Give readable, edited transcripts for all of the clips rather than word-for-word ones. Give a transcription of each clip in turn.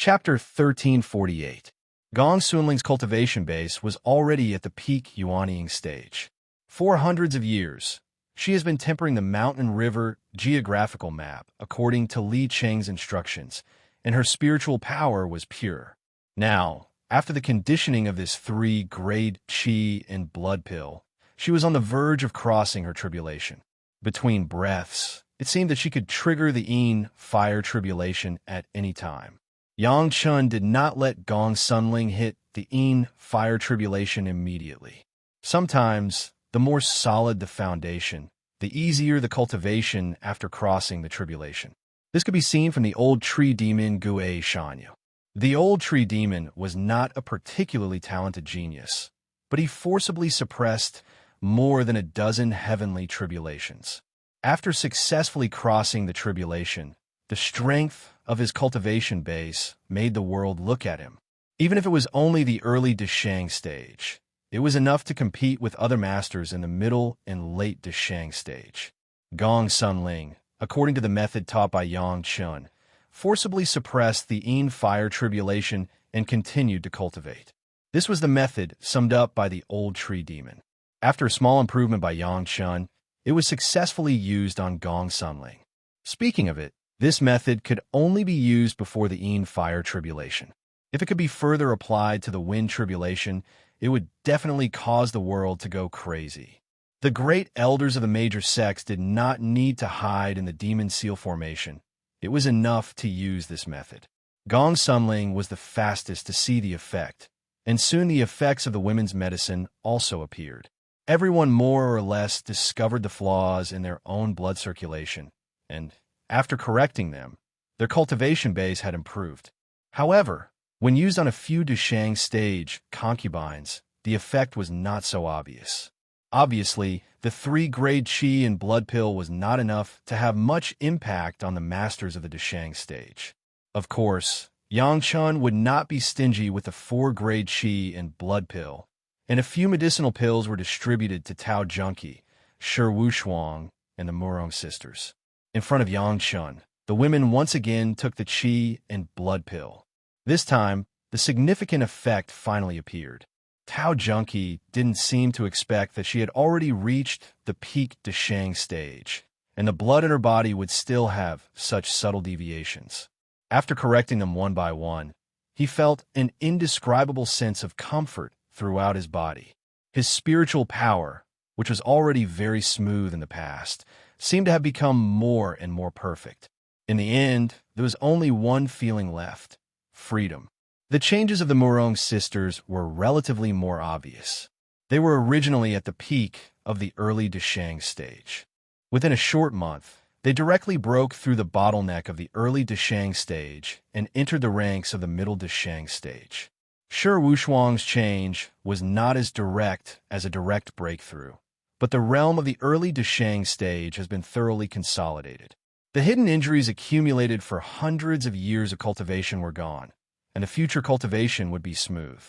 Chapter 1348. Gong Sunling's cultivation base was already at the peak yuanying stage. For hundreds of years, she has been tempering the mountain river geographical map according to Li Cheng's instructions, and her spiritual power was pure. Now, after the conditioning of this 3-grade qi and blood pill, she was on the verge of crossing her tribulation. Between breaths, it seemed that she could trigger the Yin fire tribulation at any time. Yang Chun did not let Gong Sunling hit the Yin fire tribulation immediately. Sometimes, the more solid the foundation, the easier the cultivation after crossing the tribulation. This could be seen from the old tree demon Gue Shanyu. The old tree demon was not a particularly talented genius, but he forcibly suppressed more than a dozen heavenly tribulations. After successfully crossing the tribulation, the strength of his cultivation base made the world look at him. Even if it was only the early Deshang stage, it was enough to compete with other masters in the middle and late Deshang stage. Gong Sunling, according to the method taught by Yang Chun, forcibly suppressed the Yin fire tribulation and continued to cultivate. This was the method summed up by the old tree demon. After a small improvement by Yang Chun, it was successfully used on Gong Sunling. Speaking of it, this method could only be used before the Yin fire tribulation. If it could be further applied to the wind tribulation, it would definitely cause the world to go crazy. The great elders of the major sects did not need to hide in the demon seal formation. It was enough to use this method. Gong Sunling was the fastest to see the effect, and soon the effects of the women's medicine also appeared. Everyone more or less discovered the flaws in their own blood circulation, and, after correcting them, their cultivation base had improved. However, when used on a few Deshang stage concubines, the effect was not so obvious. Obviously, the 3-grade qi and blood pill was not enough to have much impact on the masters of the Deshang stage. Of course, Yang Chun would not be stingy with the 4-grade qi and blood pill, and a few medicinal pills were distributed to Tao Junki, Shi Wushuang, and the Murong sisters. In front of Yang Chun, the women once again took the qi and blood pill. This time, the significant effect finally appeared. Tao Junki didn't seem to expect that she had already reached the peak Deshang stage, and the blood in her body would still have such subtle deviations. After correcting them one by one, he felt an indescribable sense of comfort throughout his body. His spiritual power, which was already very smooth in the past, seemed to have become more and more perfect. In the end, there was only one feeling left: freedom. The changes of the Murong sisters were relatively more obvious. They were originally at the peak of the early Deshang stage. Within a short month, they directly broke through the bottleneck of the early Deshang stage and entered the ranks of the middle Deshang stage. Shi Wushuang's change was not as direct as a direct breakthrough, but the realm of the early Deshang stage has been thoroughly consolidated. The hidden injuries accumulated for hundreds of years of cultivation were gone, and the future cultivation would be smooth.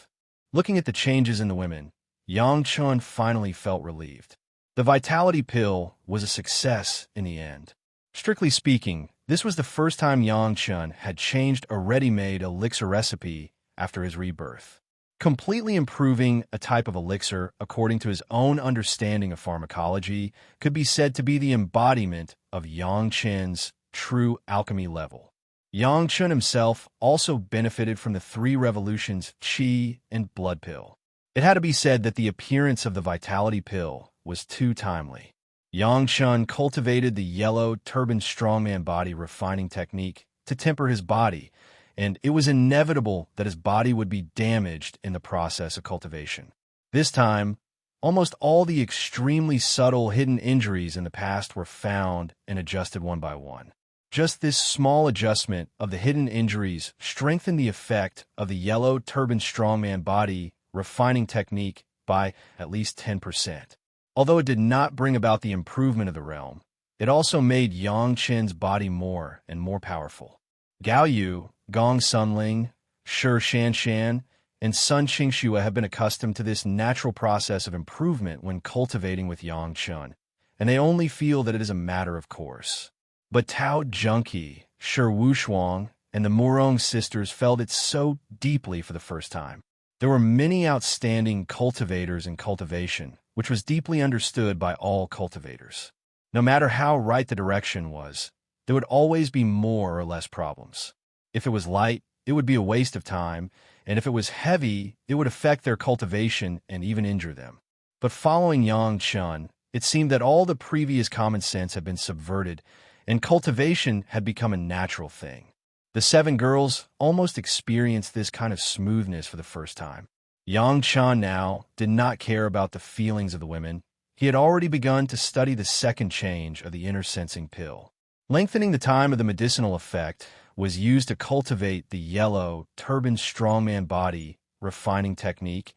Looking at the changes in the women, Yang Chun finally felt relieved. The vitality pill was a success in the end. Strictly speaking, this was the first time Yang Chun had changed a ready-made elixir recipe after his rebirth. Completely improving a type of elixir according to his own understanding of pharmacology could be said to be the embodiment of Yang Chun's true alchemy level. Yang Chun himself also benefited from the 3 revolutions qi and blood pill. It had to be said that the appearance of the vitality pill was too timely. Yang Chun cultivated the yellow turban strongman body refining technique to temper his body, and it was inevitable that his body would be damaged in the process of cultivation. This time, almost all the extremely subtle hidden injuries in the past were found and adjusted one by one. Just this small adjustment of the hidden injuries strengthened the effect of the yellow turban strongman body refining technique by at least 10%. Although it did not bring about the improvement of the realm, it also made Yang Chun's body more and more powerful. Gao Yu, Gong Sunling, Shi Shanshan, and Sun Qingxue have been accustomed to this natural process of improvement when cultivating with Yang Chun, and they only feel that it is a matter of course. But Tao Junki, Shi Wushuang, and the Murong sisters felt it so deeply for the first time. There were many outstanding cultivators in cultivation, which was deeply understood by all cultivators. No matter how right the direction was, there would always be more or less problems. If it was light, it would be a waste of time, and if it was heavy, it would affect their cultivation and even injure them. But following Yang Chun, it seemed that all the previous common sense had been subverted, and cultivation had become a natural thing. The 7 girls almost experienced this kind of smoothness for the first time. Yang Chun now did not care about the feelings of the women. He had already begun to study the second change of the inner sensing pill. Lengthening the time of the medicinal effect was used to cultivate the yellow, turbaned strongman body refining technique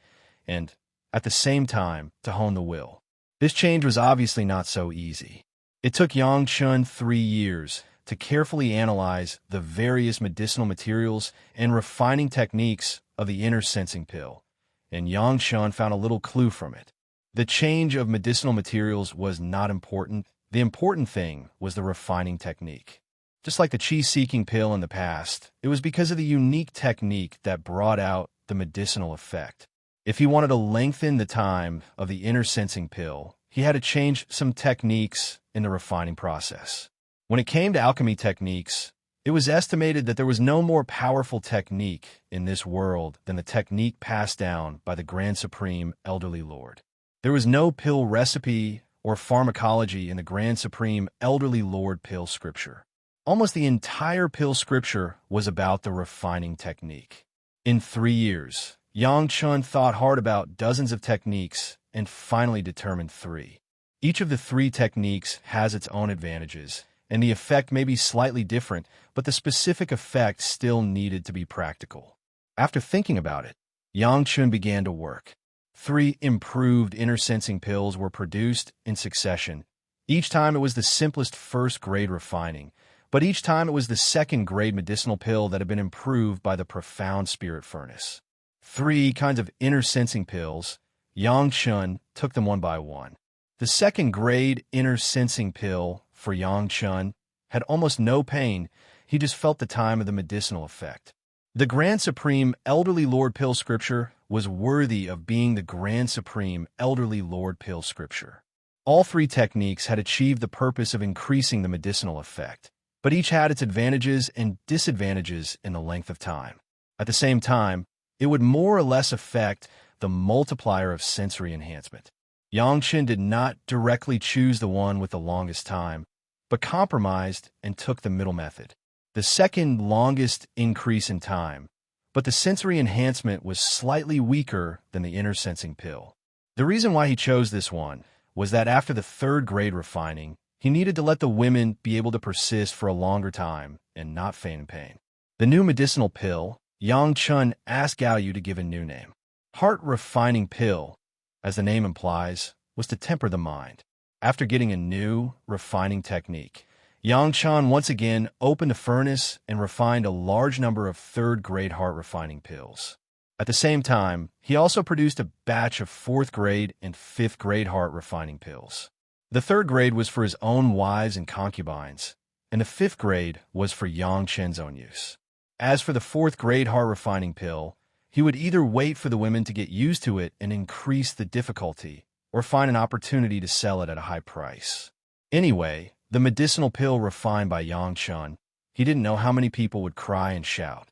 and, at the same time, to hone the will. This change was obviously not so easy. It took Yang Chun 3 years to carefully analyze the various medicinal materials and refining techniques of the inner sensing pill, and Yang Chun found a little clue from it. The change of medicinal materials was not important. The important thing was the refining technique. Just like the chi-seeking pill in the past, it was because of the unique technique that brought out the medicinal effect. If he wanted to lengthen the time of the inner sensing pill, he had to change some techniques in the refining process. When it came to alchemy techniques, it was estimated that there was no more powerful technique in this world than the technique passed down by the Grand Supreme Elderly Lord. There was no pill recipe or pharmacology in the Grand Supreme Elderly Lord pill scripture. Almost the entire pill scripture was about the refining technique. In 3 years, Yang Chun thought hard about dozens of techniques and finally determined 3. Each of the 3 techniques has its own advantages, and the effect may be slightly different, but the specific effect still needed to be practical. After thinking about it, Yang Chun began to work. 3 improved inner sensing pills were produced in succession. Each time it was the simplest first-grade refining, but each time it was the second-grade medicinal pill that had been improved by the profound spirit furnace. 3 kinds of inner sensing pills. Yang Chun took them one by one. The second-grade inner sensing pill for Yang Chun had almost no pain. He just felt the time of the medicinal effect. The Grand Supreme Elderly Lord pill scripture was worthy of being the Grand Supreme Elderly Lord pill scripture. All 3 techniques had achieved the purpose of increasing the medicinal effect, but each had its advantages and disadvantages in the length of time. At the same time, it would more or less affect the multiplier of sensory enhancement. Yang Chun did not directly choose the one with the longest time, but compromised and took the middle method. The second longest increase in time, but the sensory enhancement was slightly weaker than the inner sensing pill. The reason why he chose this one was that after the 3rd grade refining, he needed to let the women be able to persist for a longer time and not faint in pain. The new medicinal pill, Yang Chun asked Gao Yu to give a new name. Heart refining pill, as the name implies, was to temper the mind. After getting a new refining technique, Yang Chun once again opened a furnace and refined a large number of 3rd-grade heart refining pills. At the same time, he also produced a batch of 4th grade and 5th grade heart refining pills. The 3rd grade was for his own wives and concubines, and the 5th grade was for Yang Chun's own use. As for the 4th grade heart refining pill, he would either wait for the women to get used to it and increase the difficulty, or find an opportunity to sell it at a high price. Anyway, the medicinal pill refined by Yang Chun, he didn't know how many people would cry and shout.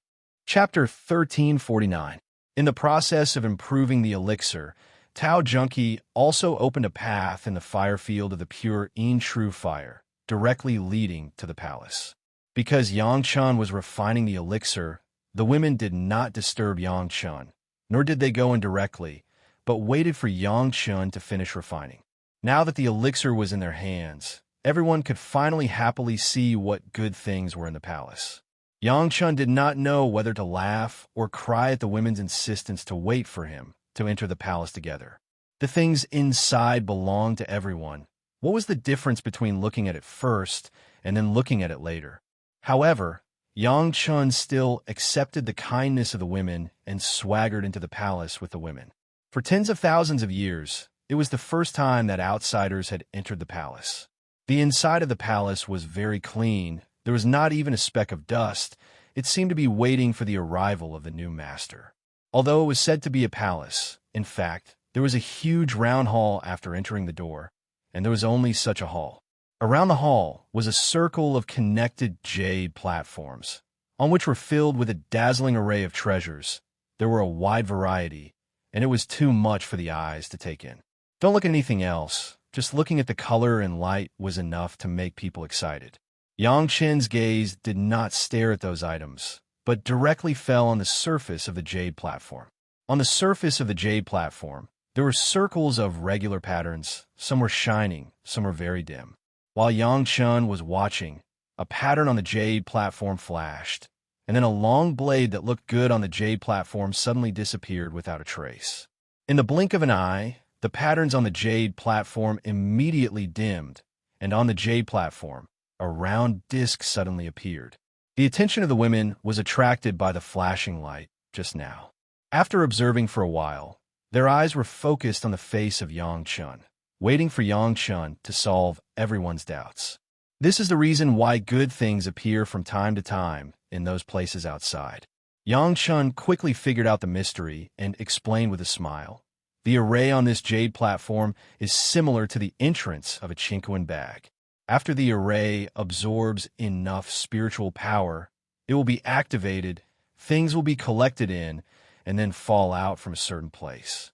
Chapter 1349. In the process of improving the elixir, Tao Junki also opened a path in the fire field of the pure true fire, directly leading to the palace. Because Yang Chun was refining the elixir, the women did not disturb Yang Chun, nor did they go in directly, but waited for Yang Chun to finish refining. Now that the elixir was in their hands, everyone could finally happily see what good things were in the palace. Yang Chun did not know whether to laugh or cry at the women's insistence to wait for him to enter the palace together. The things inside belonged to everyone. What was the difference between looking at it first and then looking at it later? However, Yang Chun still accepted the kindness of the women and swaggered into the palace with the women. For tens of thousands of years, it was the first time that outsiders had entered the palace. The inside of the palace was very clean. There was not even a speck of dust, it seemed to be waiting for the arrival of the new master. Although it was said to be a palace, in fact, there was a huge round hall after entering the door, and there was only such a hall. Around the hall was a circle of connected jade platforms, on which were filled with a dazzling array of treasures. There were a wide variety, and it was too much for the eyes to take in. Don't look at anything else. Just looking at the color and light was enough to make people excited. Yang Chen's gaze did not stare at those items, but directly fell on the surface of the jade platform. On the surface of the jade platform, there were circles of regular patterns. Some were shining, some were very dim. While Yang Chen was watching, a pattern on the jade platform flashed, and then a long blade that looked good on the jade platform suddenly disappeared without a trace. In the blink of an eye, the patterns on the jade platform immediately dimmed, and on the jade platform, a round disc suddenly appeared. The attention of the women was attracted by the flashing light just now. After observing for a while, their eyes were focused on the face of Yang Chen, waiting for Yang Chen to solve everyone's doubts. This is the reason why good things appear from time to time in those places outside. Yang Chen quickly figured out the mystery and explained with a smile. The array on this jade platform is similar to the entrance of a Chinquin bag. After the array absorbs enough spiritual power, it will be activated, things will be collected in, and then fall out from a certain place.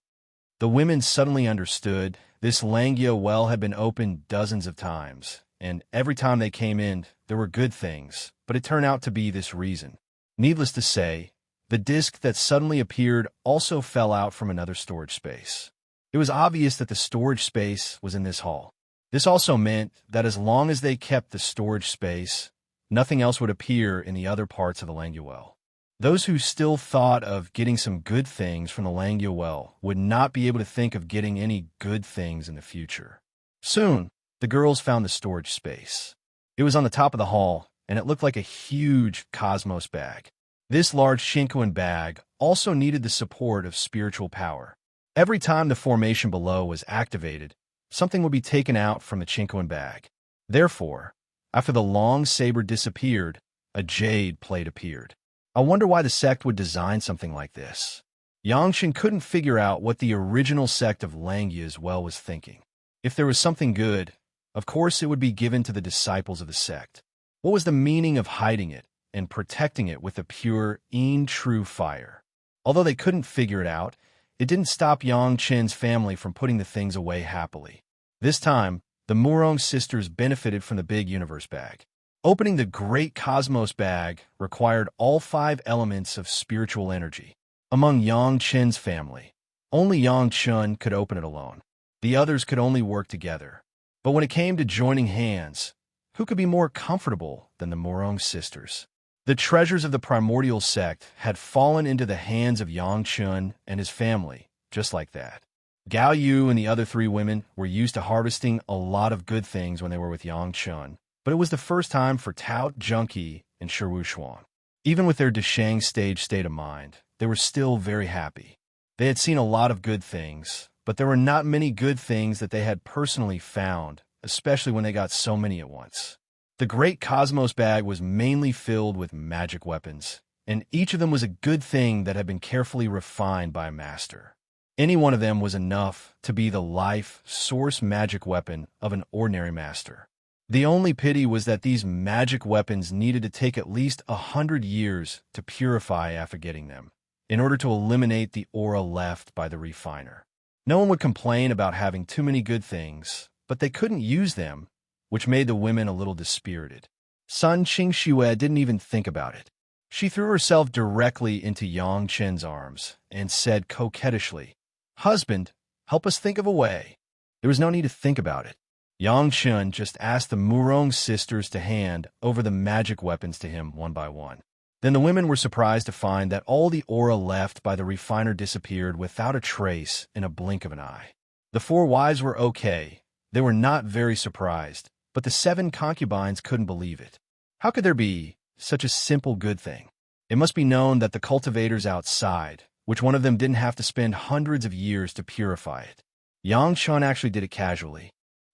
The women suddenly understood. This Langia well had been opened dozens of times, and every time they came in, there were good things, but it turned out to be this reason. Needless to say, the disc that suddenly appeared also fell out from another storage space. It was obvious that the storage space was in this hall. This also meant that as long as they kept the storage space, nothing else would appear in the other parts of the Langia well. Those who still thought of getting some good things from the Langia well would not be able to think of getting any good things in the future. Soon, the girls found the storage space. It was on the top of the hall, and it looked like a huge cosmos bag. This large Chinquin bag also needed the support of spiritual power. Every time the formation below was activated, something would be taken out from the Chinquin bag. Therefore, after the long saber disappeared, a jade plate appeared. I wonder why the sect would design something like this. Yang Chen couldn't figure out what the original sect of Langia's well was thinking. If there was something good, of course it would be given to the disciples of the sect. What was the meaning of hiding it and protecting it with a pure, true fire? Although they couldn't figure it out, it didn't stop Yang Chen's family from putting the things away happily. This time, the Murong sisters benefited from the big universe bag. Opening the great cosmos bag required all 5 elements of spiritual energy. Among Yang Chen's family, only Yang Chen could open it alone. The others could only work together. But when it came to joining hands, who could be more comfortable than the Murong sisters? The treasures of the primordial sect had fallen into the hands of Yang Chen and his family, just like that. Gao Yu and the other 3 women were used to harvesting a lot of good things when they were with Yang Chen, but it was the first time for Tao Junqi and Shiwu Xuan. Even with their Deshang state of mind, they were still very happy. They had seen a lot of good things, but there were not many good things that they had personally found, especially when they got so many at once. The great cosmos bag was mainly filled with magic weapons, and each of them was a good thing that had been carefully refined by a master. Any one of them was enough to be the life source magic weapon of an ordinary master. The only pity was that these magic weapons needed to take at least 100 years to purify after getting them, in order to eliminate the aura left by the refiner. No one would complain about having too many good things, but they couldn't use them, which made the women a little dispirited. Sun Qingxue didn't even think about it. She threw herself directly into Yang Chen's arms and said coquettishly, "Husband, help us think of a way." There was no need to think about it. Yang Chen just asked the Murong sisters to hand over the magic weapons to him one by one. Then the women were surprised to find that all the aura left by the refiner disappeared without a trace in a blink of an eye. The 4 wives were okay. They were not very surprised, but the 7 concubines couldn't believe it. How could there be such a simple good thing? It must be known that the cultivators outside, which one of them didn't have to spend hundreds of years to purify it. Yang Chen actually did it casually.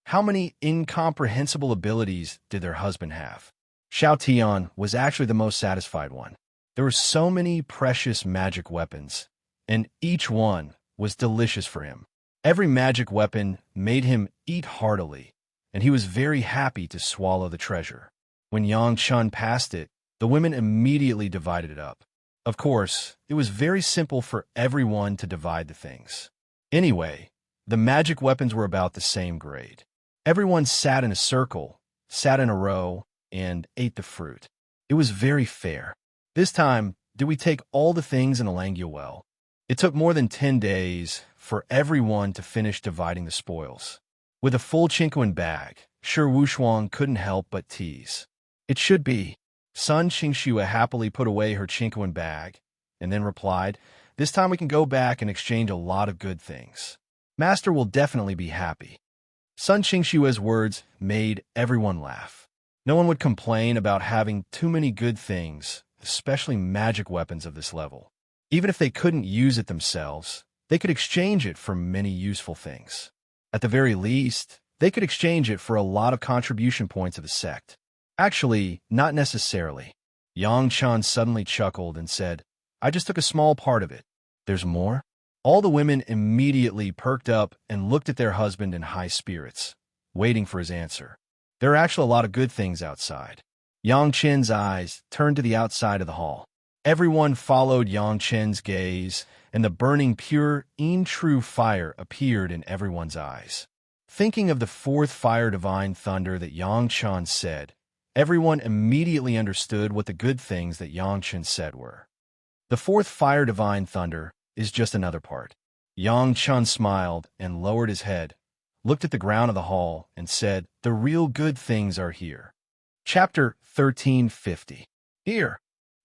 How many incomprehensible abilities did their husband have? Xiao Tian was actually the most satisfied one. There were so many precious magic weapons, and each one was delicious for him. Every magic weapon made him eat heartily, and he was very happy to swallow the treasure. When Yang Chun passed it, the women immediately divided it up. Of course, it was very simple for everyone to divide the things. Anyway, the magic weapons were about the same grade. Everyone sat in a circle, sat in a row, and ate the fruit. It was very fair. This time, did we take all the things in a Langya well? It took more than 10 days for everyone to finish dividing the spoils. With a full Qingquan bag, Shi Wushuang couldn't help but tease. It should be. Sun Qingxue happily put away her Qingquan bag, and then replied, "This time we can go back and exchange a lot of good things. Master will definitely be happy." Sun Qingxue's words made everyone laugh. No one would complain about having too many good things, especially magic weapons of this level. Even if they couldn't use it themselves, they could exchange it for many useful things. At the very least, they could exchange it for a lot of contribution points of the sect. Actually, not necessarily. Yang Chan suddenly chuckled and said, "I just took a small part of it. There's more?" All the women immediately perked up and looked at their husband in high spirits, waiting for his answer. There are actually a lot of good things outside. Yang Chen's eyes turned to the outside of the hall. Everyone followed Yang Chen's gaze, and the burning pure, true fire appeared in everyone's eyes. Thinking of the fourth fire divine thunder that Yang Chen said, everyone immediately understood what the good things that Yang Chen said were. The fourth fire divine thunder is just another part. Yang Chen smiled and lowered his head, looked at the ground of the hall, and said, "The real good things are here." Chapter 1350. Here.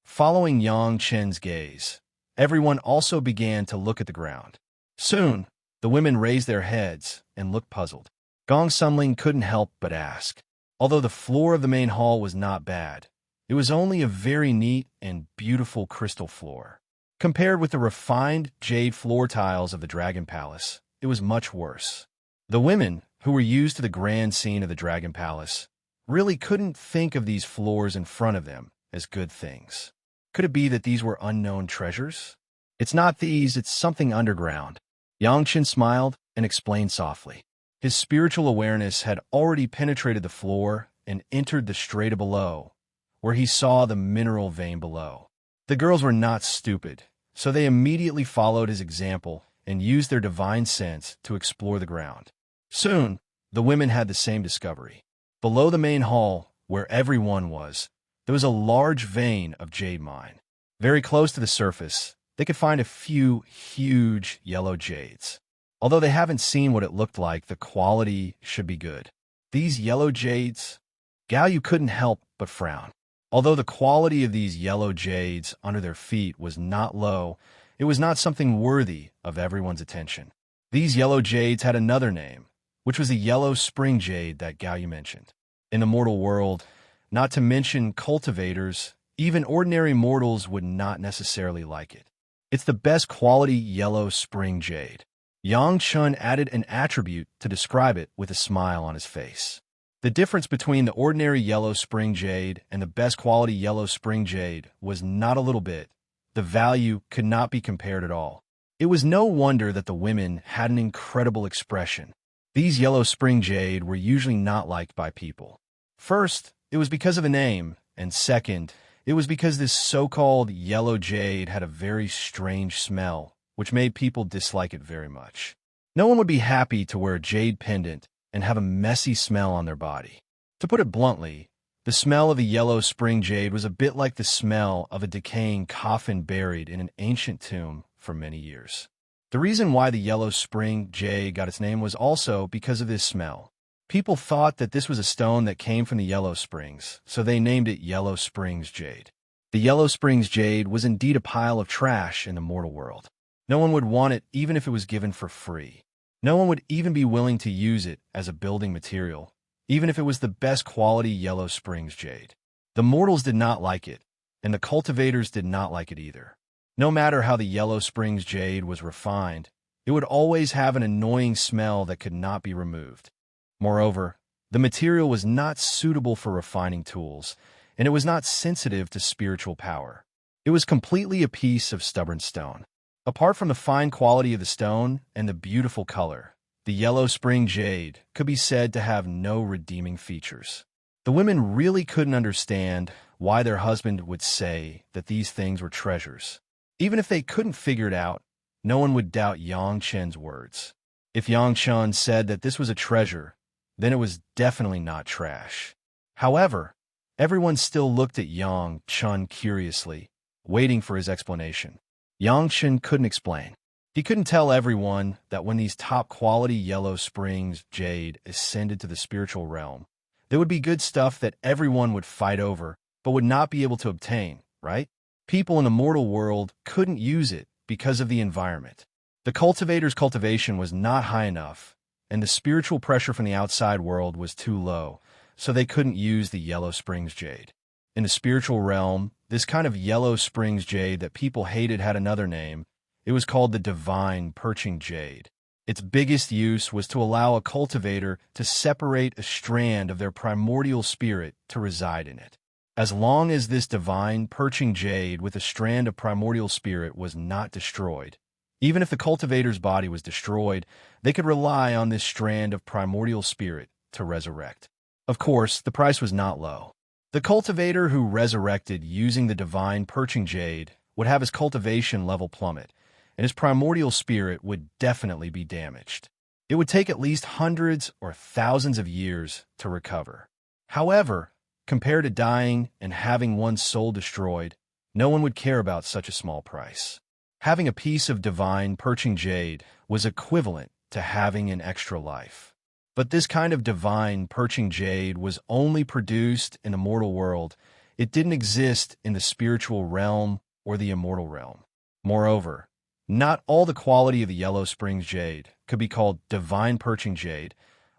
Following Yang Chen's gaze, everyone also began to look at the ground. Soon, the women raised their heads and looked puzzled. Gong Sunling couldn't help but ask. Although the floor of the main hall was not bad, it was only a very neat and beautiful crystal floor. Compared with the refined jade floor tiles of the Dragon Palace, it was much worse. The women, who were used to the grand scene of the Dragon Palace, really couldn't think of these floors in front of them as good things. Could it be that these were unknown treasures? "It's not these, it's something underground." Yang Chen smiled and explained softly. His spiritual awareness had already penetrated the floor and entered the strata below, where he saw the mineral vein below. The girls were not stupid, so they immediately followed his example and used their divine sense to explore the ground. Soon, the women had the same discovery. Below the main hall, where everyone was, there was a large vein of jade mine. Very close to the surface, they could find a few huge yellow jades. Although they haven't seen what it looked like, the quality should be good. These yellow jades, Gao Yu couldn't help but frown. Although the quality of these yellow jades under their feet was not low, it was not something worthy of everyone's attention. These yellow jades had another name, which was the yellow spring jade that Gao Yu mentioned. In the mortal world, not to mention cultivators, even ordinary mortals would not necessarily like it. It's the best quality yellow spring jade. Yang Chun added an attribute to describe it with a smile on his face. The difference between the ordinary yellow spring jade and the best quality yellow spring jade was not a little bit. The value could not be compared at all. It was no wonder that the women had an incredible expression. These yellow spring jade were usually not liked by people. First, it was because of a name, and second, it was because this so-called yellow jade had a very strange smell, which made people dislike it very much. No one would be happy to wear a jade pendant and have a messy smell on their body. To put it bluntly, the smell of a yellow spring jade was a bit like the smell of a decaying coffin buried in an ancient tomb for many years. The reason why the yellow spring jade got its name was also because of this smell. People thought that this was a stone that came from the Yellow Springs, so they named it Yellow Springs Jade. The Yellow Springs Jade was indeed a pile of trash in the mortal world. No one would want it even if it was given for free. No one would even be willing to use it as a building material, even if it was the best quality Yellow Springs Jade. The mortals did not like it, and the cultivators did not like it either. No matter how the Yellow Springs Jade was refined, it would always have an annoying smell that could not be removed. Moreover, the material was not suitable for refining tools, and it was not sensitive to spiritual power. It was completely a piece of stubborn stone. Apart from the fine quality of the stone and the beautiful color, the yellow spring jade could be said to have no redeeming features. The women really couldn't understand why their husband would say that these things were treasures. Even if they couldn't figure it out, no one would doubt Yang Chen's words. If Yang Chen said that this was a treasure, then it was definitely not trash. However, everyone still looked at Yang Chen curiously, waiting for his explanation. Yang Chen couldn't explain. He couldn't tell everyone that when these top-quality yellow springs jade ascended to the spiritual realm, there would be good stuff that everyone would fight over, but would not be able to obtain, right? People in the mortal world couldn't use it because of the environment. The cultivator's cultivation was not high enough, and the spiritual pressure from the outside world was too low, so they couldn't use the yellow springs jade. In the spiritual realm, this kind of yellow springs jade that people hated had another name. It was called the divine perching jade. Its biggest use was to allow a cultivator to separate a strand of their primordial spirit to reside in it. As long as this divine perching jade with a strand of primordial spirit was not destroyed, even if the cultivator's body was destroyed, they could rely on this strand of primordial spirit to resurrect. Of course, the price was not low. The cultivator who resurrected using the divine perching jade would have his cultivation level plummet, and his primordial spirit would definitely be damaged. It would take at least hundreds or thousands of years to recover. However, compared to dying and having one's soul destroyed, no one would care about such a small price. Having a piece of divine perching jade was equivalent to having an extra life. But this kind of divine perching jade was only produced in the mortal world. It didn't exist in the spiritual realm or the immortal realm. Moreover, not all the quality of the yellow springs jade could be called divine perching jade.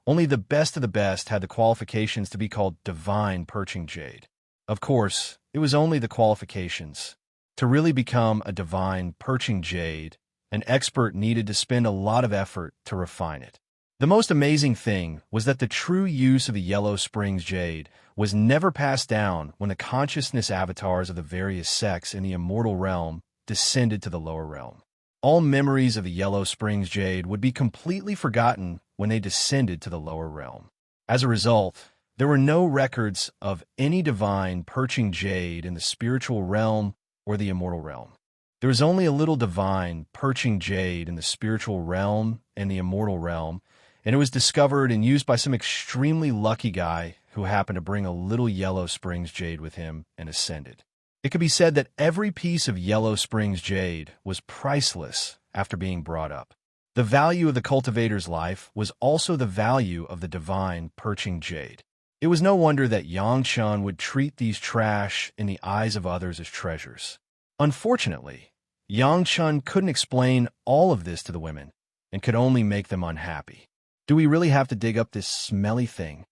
Only the best of the best had the qualifications to be called divine perching jade. Of course, it was only the qualifications. To really become a divine perching jade, an expert needed to spend a lot of effort to refine it. The most amazing thing was that the true use of the yellow springs jade was never passed down when the consciousness avatars of the various sects in the immortal realm descended to the lower realm. All memories of the yellow springs jade would be completely forgotten when they descended to the lower realm. As a result, there were no records of any divine perching jade in the spiritual realm or the immortal realm. There was only a little divine perching jade in the spiritual realm and the immortal realm, and it was discovered and used by some extremely lucky guy who happened to bring a little yellow springs jade with him and ascended. It could be said that every piece of yellow springs jade was priceless after being brought up. The value of the cultivator's life was also the value of the divine perching jade. It was no wonder that Yang Chen would treat these trash in the eyes of others as treasures. Unfortunately, Yang Chen couldn't explain all of this to the women and could only make them unhappy. Do we really have to dig up this smelly thing?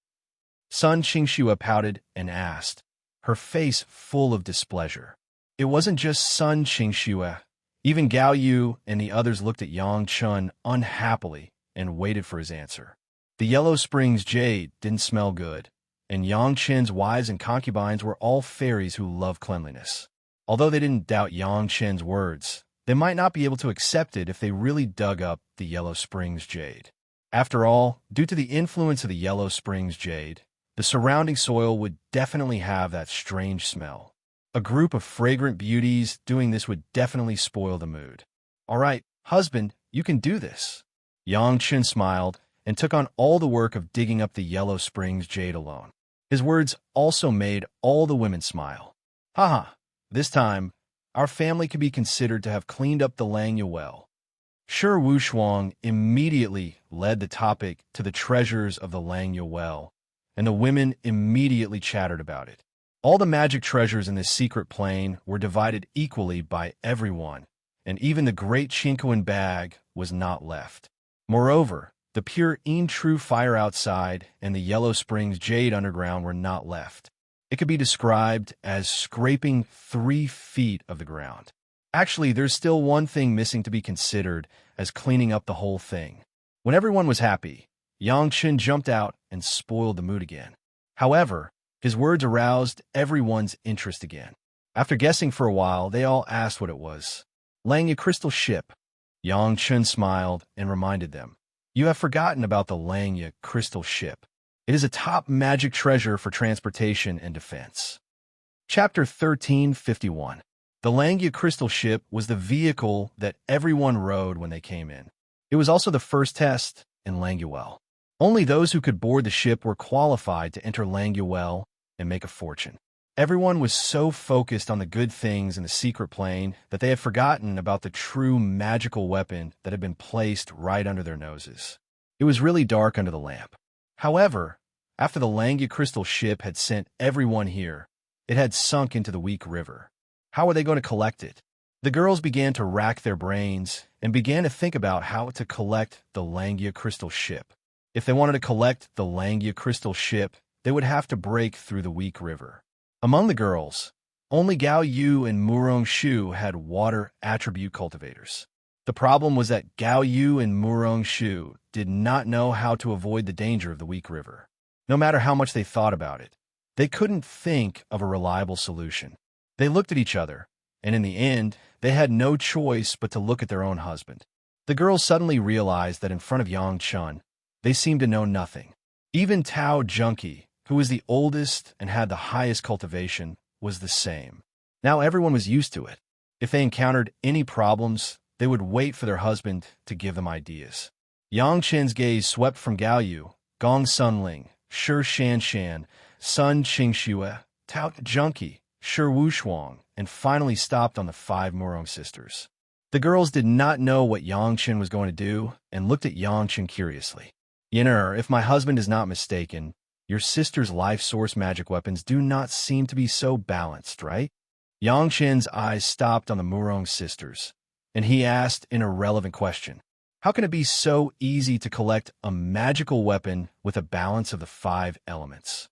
Sun Qingxue pouted and asked, her face full of displeasure. It wasn't just Sun Qingxue. Even Gao Yu and the others looked at Yang Chen unhappily and waited for his answer. The yellow springs jade didn't smell good, and Yang Chen's wives and concubines were all fairies who love cleanliness. Although they didn't doubt Yang Chen's words, they might not be able to accept it if they really dug up the yellow springs jade. After all, due to the influence of the yellow springs jade, the surrounding soil would definitely have that strange smell. A group of fragrant beauties doing this would definitely spoil the mood. All right, husband, you can do this. Yang Chen smiled and took on all the work of digging up the yellow springs jade alone. His words also made all the women smile. Haha, this time, our family could be considered to have cleaned up the Langya well. Shi Wushuang immediately led the topic to the treasures of the Langya well, and the women immediately chattered about it. All the magic treasures in this secret plane were divided equally by everyone, and even the great Qinkuan bag was not left. Moreover, the pure true fire outside and the yellow springs jade underground were not left. It could be described as scraping 3 feet of the ground. Actually, there's still one thing missing to be considered as cleaning up the whole thing. When everyone was happy, Yang Chen jumped out and spoiled the mood again. However, His words aroused everyone's interest again. After guessing for a while, they all asked what it was. Langya crystal ship. Yang Chun smiled and reminded them. You have forgotten about the Langya crystal ship. It is a top magic treasure for transportation and defense. Chapter 1351. The Langya crystal ship was the vehicle that everyone rode when they came in. It was also the first test in Languel. Only those who could board the ship were qualified to enter Languel and make a fortune. Everyone was so focused on the good things in the secret plane that they had forgotten about the true magical weapon that had been placed right under their noses. It was really dark under the lamp. However, after the Langya crystal ship had sent everyone here, it had sunk into the weak river. How were they going to collect it? The girls began to rack their brains and began to think about how to collect the Langya crystal ship. If they wanted to collect the Langya crystal ship, they would have to break through the weak river. Among the girls, only Gao Yu and Murong Shu had water attribute cultivators. The problem was that Gao Yu and Murong Shu did not know how to avoid the danger of the weak river. No matter how much they thought about it, they couldn't think of a reliable solution. They looked at each other, and in the end, they had no choice but to look at their own husband. The girls suddenly realized that in front of Yang Chun, they seemed to know nothing. Even Tao Junkie, who was the oldest and had the highest cultivation, was the same. Now everyone was used to it. If they encountered any problems, they would wait for their husband to give them ideas. Yang Chen's gaze swept from Gao Yu, Gong Sunling, Shi Shan Shan, Sun Qingxue, Tao Junkie, Shi Wushuang, and finally stopped on the 5 Murong sisters. The girls did not know what Yang Chen was going to do and looked at Yang Chen curiously. Yin'er, if my husband is not mistaken, your sister's life source magic weapons do not seem to be so balanced, right? Yang Chen's eyes stopped on the Murong sisters, and he asked an irrelevant question. How can it be so easy to collect a magical weapon with a balance of the 5 elements?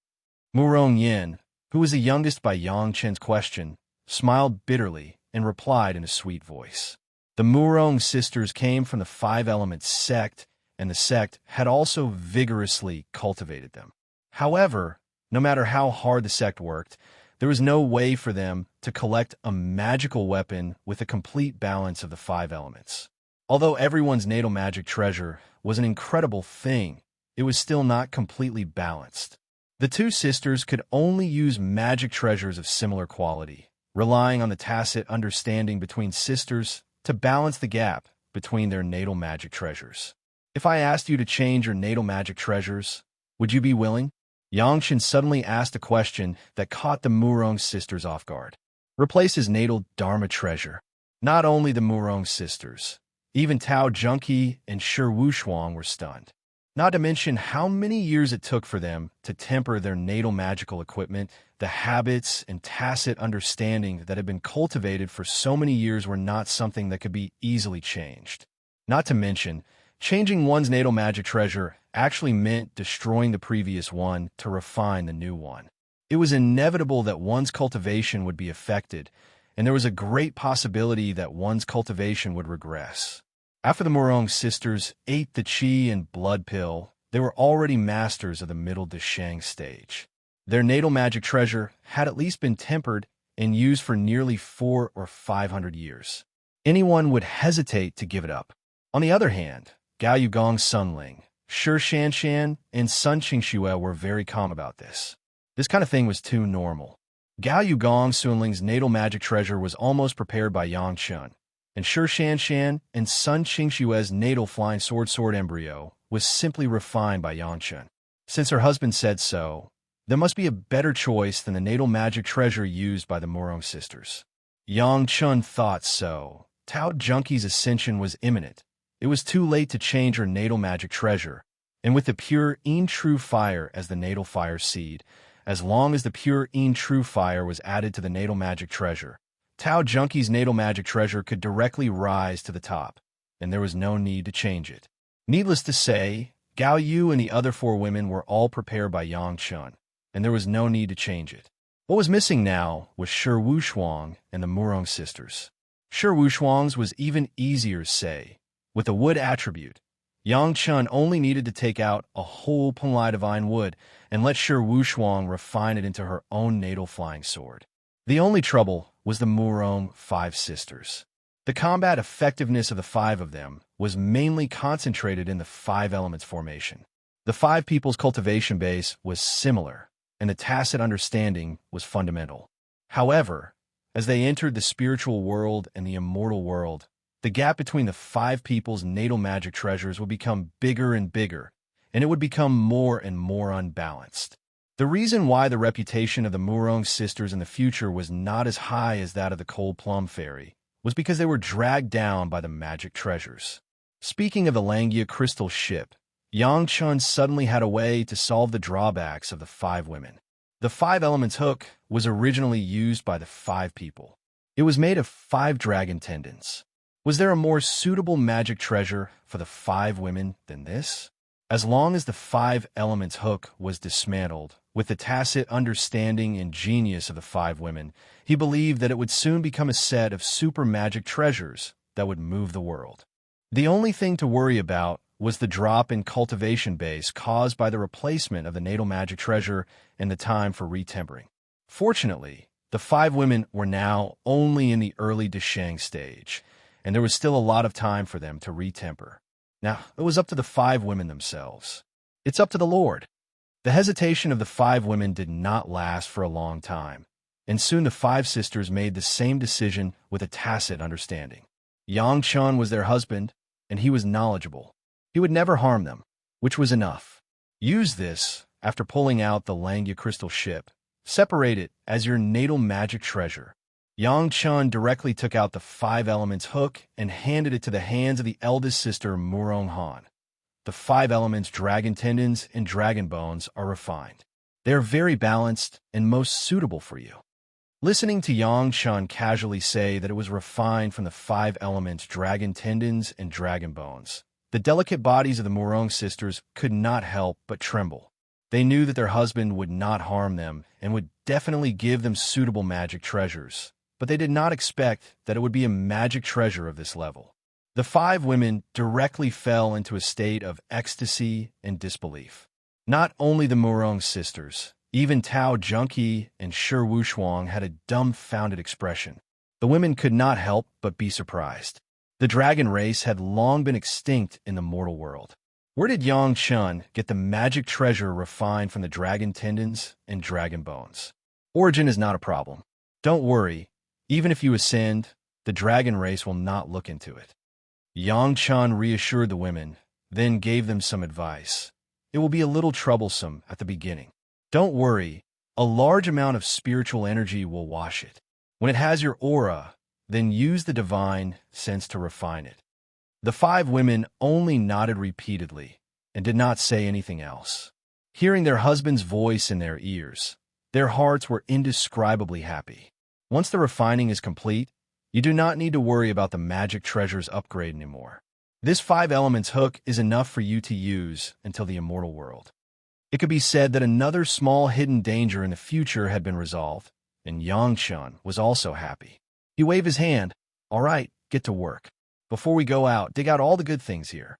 Murong Yin, who was the youngest by Yang Chen's question, smiled bitterly and replied in a sweet voice. The Murong sisters came from the 5-element sect, and the sect had also vigorously cultivated them. However, no matter how hard the sect worked, there was no way for them to collect a magical weapon with a complete balance of the 5 elements. Although everyone's natal magic treasure was an incredible thing, it was still not completely balanced. The 2 sisters could only use magic treasures of similar quality, relying on the tacit understanding between sisters to balance the gap between their natal magic treasures. If I asked you to change your natal magic treasures, would you be willing? Yang Chen suddenly asked a question that caught the Murong sisters off guard. Replace his natal Dharma treasure. Not only the Murong sisters, even Tao Junkie and Shi Wushuang were stunned. Not to mention how many years it took for them to temper their natal magical equipment. The habits and tacit understanding that had been cultivated for so many years were not something that could be easily changed. Not to mention, changing one's natal magic treasure actually meant destroying the previous one to refine the new one. It was inevitable that one's cultivation would be affected, and there was a great possibility that one's cultivation would regress. After the Murong sisters ate the qi and blood pill, they were already masters of the middle Deshang stage. Their natal magic treasure had at least been tempered and used for nearly 400 or 500 years. Anyone would hesitate to give it up. On the other hand, Gao Yugong Sunling, Shi Shan Shan, and Sun Qingxue were very calm about this. This kind of thing was too normal. Gao Yugong Sunling's natal magic treasure was almost prepared by Yang Chun, and Shi Shan Shan and Sun Qingxue's natal flying sword embryo was simply refined by Yang Chun. Since her husband said so, there must be a better choice than the natal magic treasure used by the Murong sisters. Yang Chun thought so. Tao Junkie's ascension was imminent. It was too late to change her natal magic treasure, and with the pure Yin True Fire as the natal fire seed, as long as the pure Yin True Fire was added to the natal magic treasure, Tao Junkie's natal magic treasure could directly rise to the top, and there was no need to change it. Needless to say, Gao Yu and the other 4 women were all prepared by Yang Chun, and there was no need to change it. What was missing now was Shi Wushuang and the Murong sisters. Shi Wushuang's was even easier to say. With a wood attribute, Yang Chun only needed to take out a whole punlai divine wood and let Shi Wushuang refine it into her own natal flying sword. The only trouble was the Murong Five Sisters. The combat effectiveness of the five of them was mainly concentrated in the five elements formation. The five people's cultivation base was similar, and the tacit understanding was fundamental. However, as they entered the spiritual world and the immortal world, the gap between the five people's natal magic treasures would become bigger and bigger, and it would become more and more unbalanced. The reason why the reputation of the Murong sisters in the future was not as high as that of the Cold Plum Fairy was because they were dragged down by the magic treasures. Speaking of the Langia crystal ship, Yang Chun suddenly had a way to solve the drawbacks of the five women. The five elements hook was originally used by the five people. It was made of 5 dragon tendons. Was there a more suitable magic treasure for the 5 women than this? As long as the 5 elements hook was dismantled, with the tacit understanding and genius of the 5 women, he believed that it would soon become a set of super magic treasures that would move the world. The only thing to worry about was the drop in cultivation base caused by the replacement of the natal magic treasure and the time for retempering. Fortunately, the 5 women were now only in the early Deshang stage, and there was still a lot of time for them to retemper. Now, it was up to the 5 women themselves. It's up to the Lord. The hesitation of the 5 women did not last for a long time, and soon the 5 sisters made the same decision with a tacit understanding. Yang Chun was their husband, and he was knowledgeable. He would never harm them, which was enough. Use this after pulling out the Langia crystal ship. Separate it as your natal magic treasure. Yang Chun directly took out the 5 elements hook and handed it to the hands of the eldest sister Murong Han. The 5 elements dragon tendons and dragon bones are refined. They are very balanced and most suitable for you. Listening to Yang Chun casually say that it was refined from the 5 elements dragon tendons and dragon bones, the delicate bodies of the Murong sisters could not help but tremble. They knew that their husband would not harm them and would definitely give them suitable magic treasures, but they did not expect that it would be a magic treasure of this level. The 5 women directly fell into a state of ecstasy and disbelief. Not only the Murong sisters, even Tao Junqi and Shi Wushuang had a dumbfounded expression. The women could not help but be surprised. The dragon race had long been extinct in the mortal world. Where did Yang Chun get the magic treasure refined from the dragon tendons and dragon bones? Origin is not a problem. Don't worry, even if you ascend, the dragon race will not look into it. Yang Chun reassured the women, then gave them some advice. It will be a little troublesome at the beginning. Don't worry, a large amount of spiritual energy will wash it. When it has your aura, then use the divine sense to refine it. The 5 women only nodded repeatedly and did not say anything else. Hearing their husband's voice in their ears, their hearts were indescribably happy. Once the refining is complete, you do not need to worry about the magic treasure's upgrade anymore. This 5 elements hook is enough for you to use until the immortal world. It could be said that another small hidden danger in the future had been resolved, and Yang Chun was also happy. He waved his hand. All right, get to work. Before we go out, dig out all the good things here.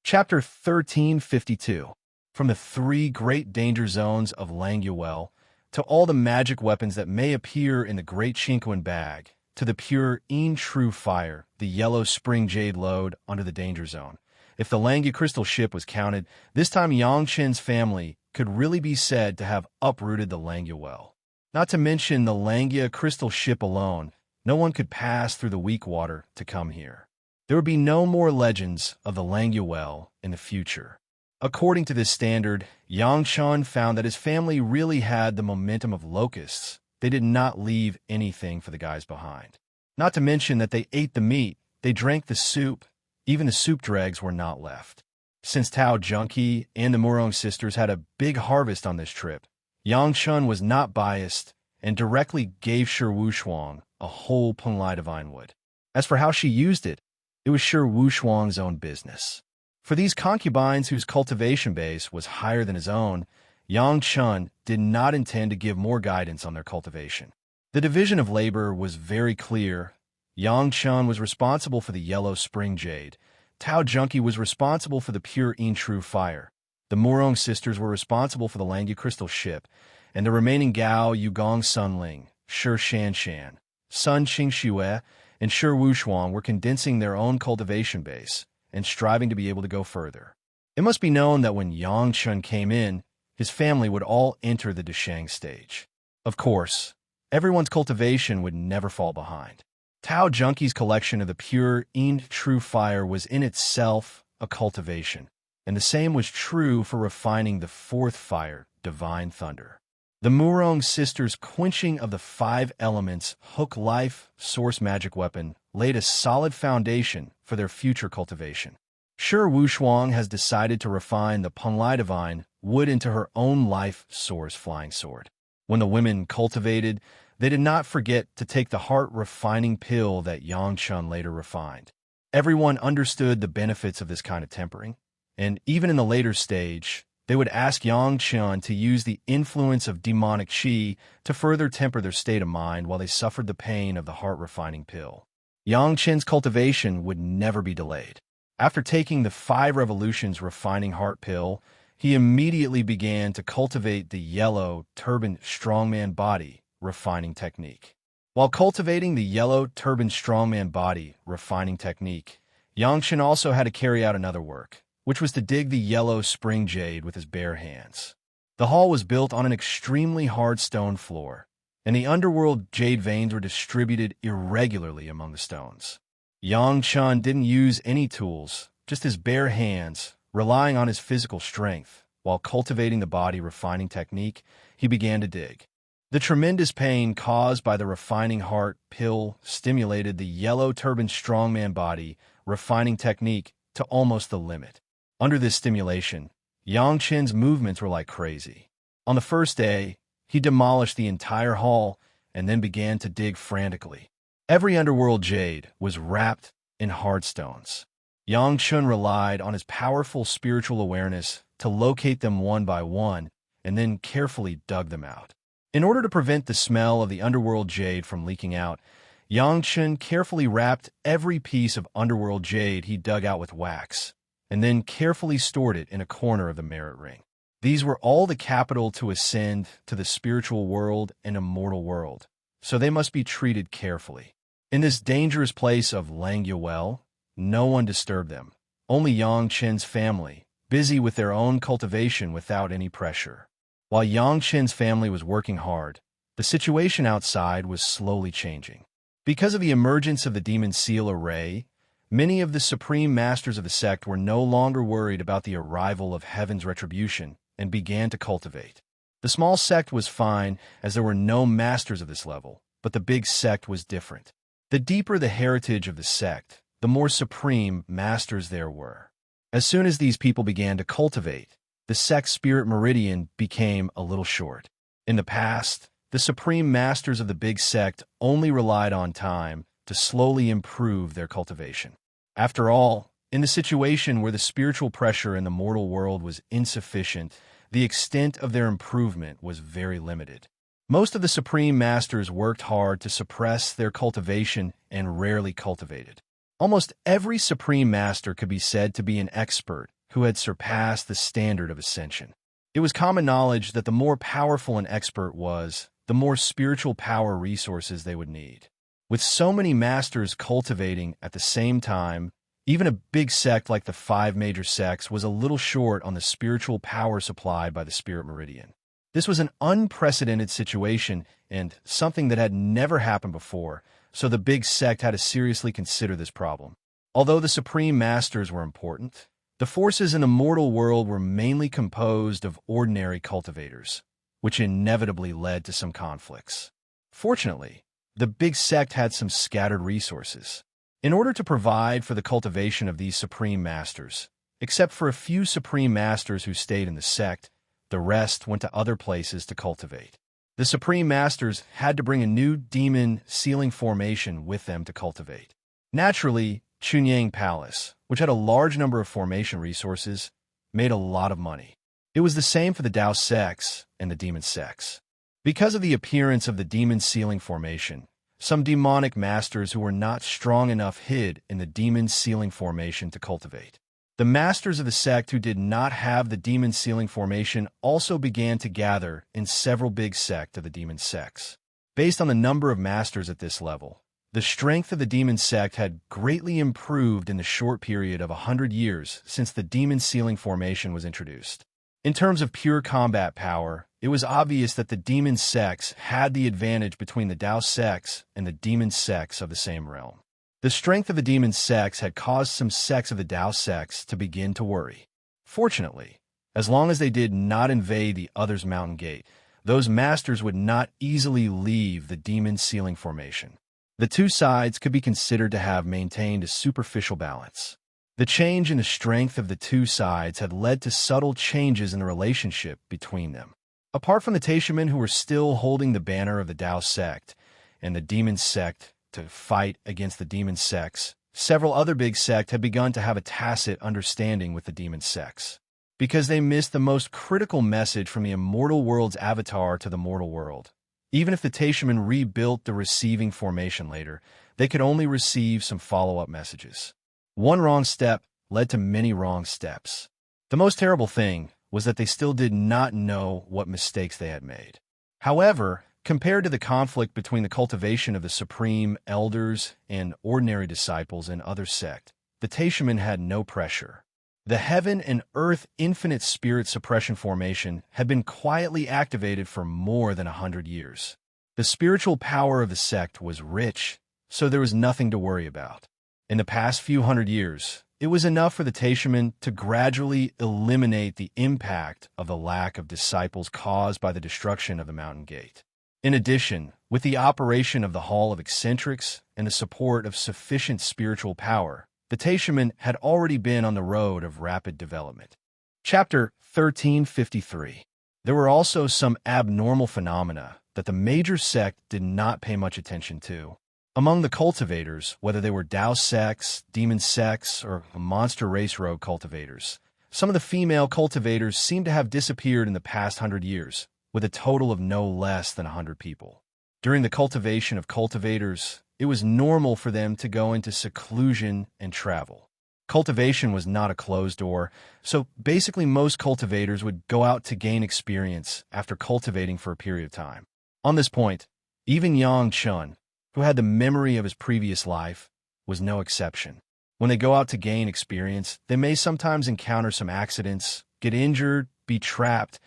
Chapter 1352. From the 3 great danger zones of Languel, to all the magic weapons that may appear in the Great Chinquan bag, to the pure true fire, the yellow spring jade lode under the danger zone. If the Langia crystal ship was counted, this time Yang Chen's family could really be said to have uprooted the Langia well. Not to mention the Langia crystal ship alone, no one could pass through the weak water to come here. There would be no more legends of the Langia well in the future. According to this standard, Yang Chun found that his family really had the momentum of locusts. They did not leave anything for the guys behind. Not to mention that they ate the meat, they drank the soup, even the soup dregs were not left. Since Tao Junqi and the Murong sisters had a big harvest on this trip, Yang Chun was not biased and directly gave Shi Wushuang a whole punlai divine wood. As for how she used it, it was Shi Wushuang's own business. For these concubines whose cultivation base was higher than his own, Yang Chun did not intend to give more guidance on their cultivation. The division of labor was very clear. Yang Chun was responsible for the yellow spring jade, Tao Junki was responsible for the pure true fire. The Murong sisters were responsible for the Langyu crystal ship, and the remaining Gao Yugong Sunling, Shi Shanshan, Sun Qingxue, and Shi Wushuang were condensing their own cultivation base and striving to be able to go further. It must be known that when Yang Chun came in, his family would all enter the Deshang stage. Of course, everyone's cultivation would never fall behind. Tao Junki's collection of the pure true fire was in itself a cultivation, and the same was true for refining the fourth fire, divine thunder. The Murong sisters' quenching of the 5 elements hook life source magic weapon laid a solid foundation for their future cultivation. Shi Wushuang has decided to refine the Penglai divine wood into her own life source flying sword. When the women cultivated, they did not forget to take the heart-refining pill that Yang Chun later refined. Everyone understood the benefits of this kind of tempering, and even in the later stage, they would ask Yang Chun to use the influence of demonic qi to further temper their state of mind while they suffered the pain of the heart-refining pill. Yang Chun's cultivation would never be delayed. After taking the 5 revolutions refining heart pill, he immediately began to cultivate the yellow turban strongman body refining technique. While cultivating the yellow turban strongman body refining technique, Yang Chun also had to carry out another work, which was to dig the yellow spring jade with his bare hands. The hall was built on an extremely hard stone floor, and the underworld jade veins were distributed irregularly among the stones. Yang Chun didn't use any tools, just his bare hands, relying on his physical strength. While cultivating the body refining technique, he began to dig. The tremendous pain caused by the refining heart pill stimulated the yellow turban strongman body refining technique to almost the limit. Under this stimulation, Yang Chun's movements were like crazy. On the first day, he demolished the entire hall and then began to dig frantically. Every underworld jade was wrapped in hard stones. Yang Chun relied on his powerful spiritual awareness to locate them one by one and then carefully dug them out. In order to prevent the smell of the underworld jade from leaking out, Yang Chun carefully wrapped every piece of underworld jade he dug out with wax, and then carefully stored it in a corner of the merit ring. These were all the capital to ascend to the spiritual world and immortal world, so they must be treated carefully. In this dangerous place of Langyuel, no one disturbed them, only Yang Chun's family, busy with their own cultivation without any pressure. While Yang Chun's family was working hard, the situation outside was slowly changing. Because of the emergence of the Demon Seal Array, many of the supreme masters of the sect were no longer worried about the arrival of heaven's retribution and began to cultivate. The small sect was fine as there were no masters of this level, but the big sect was different. The deeper the heritage of the sect, the more supreme masters there were. As soon as these people began to cultivate, the sect's spirit meridian became a little short. In the past, the supreme masters of the big sect only relied on time to slowly improve their cultivation. After all, in the situation where the spiritual pressure in the mortal world was insufficient, the extent of their improvement was very limited. Most of the supreme masters worked hard to suppress their cultivation and rarely cultivated. Almost every supreme master could be said to be an expert who had surpassed the standard of ascension. It was common knowledge that the more powerful an expert was, the more spiritual power resources they would need. With so many masters cultivating at the same time, even a big sect like the 5 major sects was a little short on the spiritual power supplied by the spirit meridian. This was an unprecedented situation and something that had never happened before, so the big sect had to seriously consider this problem. Although the supreme masters were important, the forces in the mortal world were mainly composed of ordinary cultivators, which inevitably led to some conflicts. Fortunately, the big sect had some scattered resources. In order to provide for the cultivation of these supreme masters, except for a few supreme masters who stayed in the sect, the rest went to other places to cultivate. The supreme masters had to bring a new demon sealing formation with them to cultivate. Naturally, Chunyang Palace, which had a large number of formation resources, made a lot of money. It was the same for the Dao sects and the demon sects. Because of the appearance of the demon sealing formation, Some demonic masters who were not strong enough hid in the demon sealing formation to cultivate. The masters of the sect who did not have the demon sealing formation also began to gather in several big sects of the demon sects. Based on the number of masters at this level, the strength of the demon sect had greatly improved in the short period of 100 years since the demon sealing formation was introduced. In terms of pure combat power, it was obvious that the demon sects had the advantage between the Dao sects and the demon sects of the same realm. The strength of the demon sects had caused some sects of the Dao sects to begin to worry. Fortunately, as long as they did not invade the other's mountain gate, those masters would not easily leave the demon sealing formation. The two sides could be considered to have maintained a superficial balance. The change in the strength of the two sides had led to subtle changes in the relationship between them. Apart from the Taishamen who were still holding the banner of the Dao sect and the demon sect to fight against the demon sects, several other big sects had begun to have a tacit understanding with the demon sects. Because they missed the most critical message from the immortal world's avatar to the mortal world. Even if the Taishamen rebuilt the receiving formation later, they could only receive some follow-up messages. One wrong step led to many wrong steps. The most terrible thing was that they still did not know what mistakes they had made. However, compared to the conflict between the cultivation of the supreme elders and ordinary disciples in other sects, the Taishamen had no pressure. The heaven and earth infinite spirit suppression formation had been quietly activated for more than 100 years. The spiritual power of the sect was rich, so there was nothing to worry about. In the past few hundred years, it was enough for the Taishamen to gradually eliminate the impact of the lack of disciples caused by the destruction of the mountain gate. In addition, with the operation of the Hall of Eccentrics and the support of sufficient spiritual power, the Taishamen had already been on the road of rapid development. Chapter 1353. There were also some abnormal phenomena that the major sect did not pay much attention to. Among the cultivators, whether they were Dao sects, demon sects, or monster race rogue cultivators, some of the female cultivators seemed to have disappeared in the past 100 years, with a total of no less than 100 people. During the cultivation of cultivators, it was normal for them to go into seclusion and travel. Cultivation was not a closed door, so basically most cultivators would go out to gain experience after cultivating for a period of time. On this point, even Yang Chun, who had the memory of his previous life, was no exception. When they go out to gain experience, they may sometimes encounter some accidents, get injured, be trapped,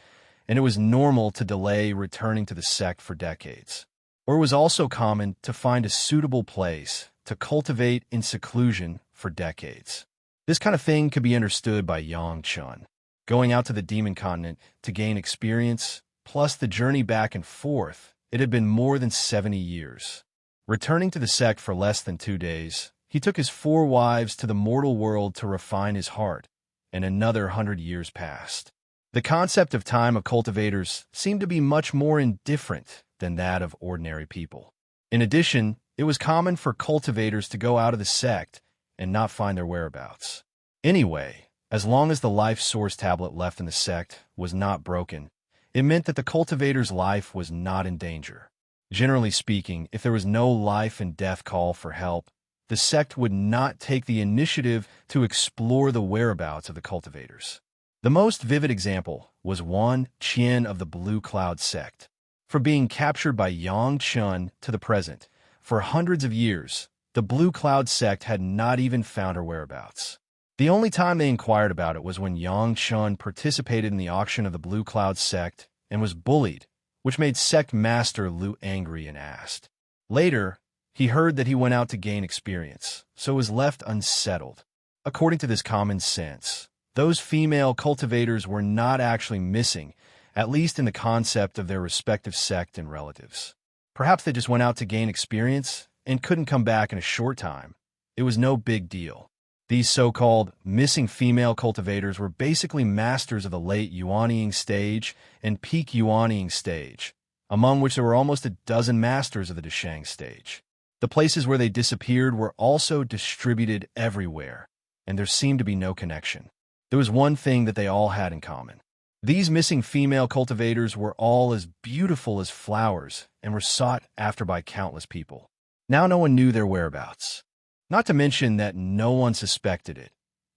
and it was normal to delay returning to the sect for decades. Or it was also common to find a suitable place to cultivate in seclusion for decades. This kind of thing could be understood by Yang Chun. Going out to the demon continent to gain experience, plus the journey back and forth, it had been more than 70 years. Returning to the sect for less than 2 days, he took his 4 wives to the mortal world to refine his heart, and another 100 years passed. The concept of time of cultivators seemed to be much more indifferent than that of ordinary people. In addition, it was common for cultivators to go out of the sect and not find their whereabouts. Anyway, as long as the life source tablet left in the sect was not broken, it meant that the cultivator's life was not in danger. Generally speaking, if there was no life and death call for help, the sect would not take the initiative to explore the whereabouts of the cultivators. The most vivid example was Wan Qian of the Blue Cloud sect. From being captured by Yang Chun to the present, for hundreds of years, the Blue Cloud sect had not even found her whereabouts. The only time they inquired about it was when Yang Chun participated in the auction of the Blue Cloud sect and was bullied, which made sect master Lu angry and asked. Later, he heard that he went out to gain experience, so was left unsettled. According to this common sense, those female cultivators were not actually missing, at least in the concept of their respective sect and relatives. Perhaps they just went out to gain experience and couldn't come back in a short time. It was no big deal. These so-called missing female cultivators were basically masters of the late Yuanying stage and peak Yuanying stage, among which there were almost a dozen masters of the Deshang stage. The places where they disappeared were also distributed everywhere, and there seemed to be no connection. There was one thing that they all had in common. These missing female cultivators were all as beautiful as flowers and were sought after by countless people. Now no one knew their whereabouts. Not to mention that no one suspected it.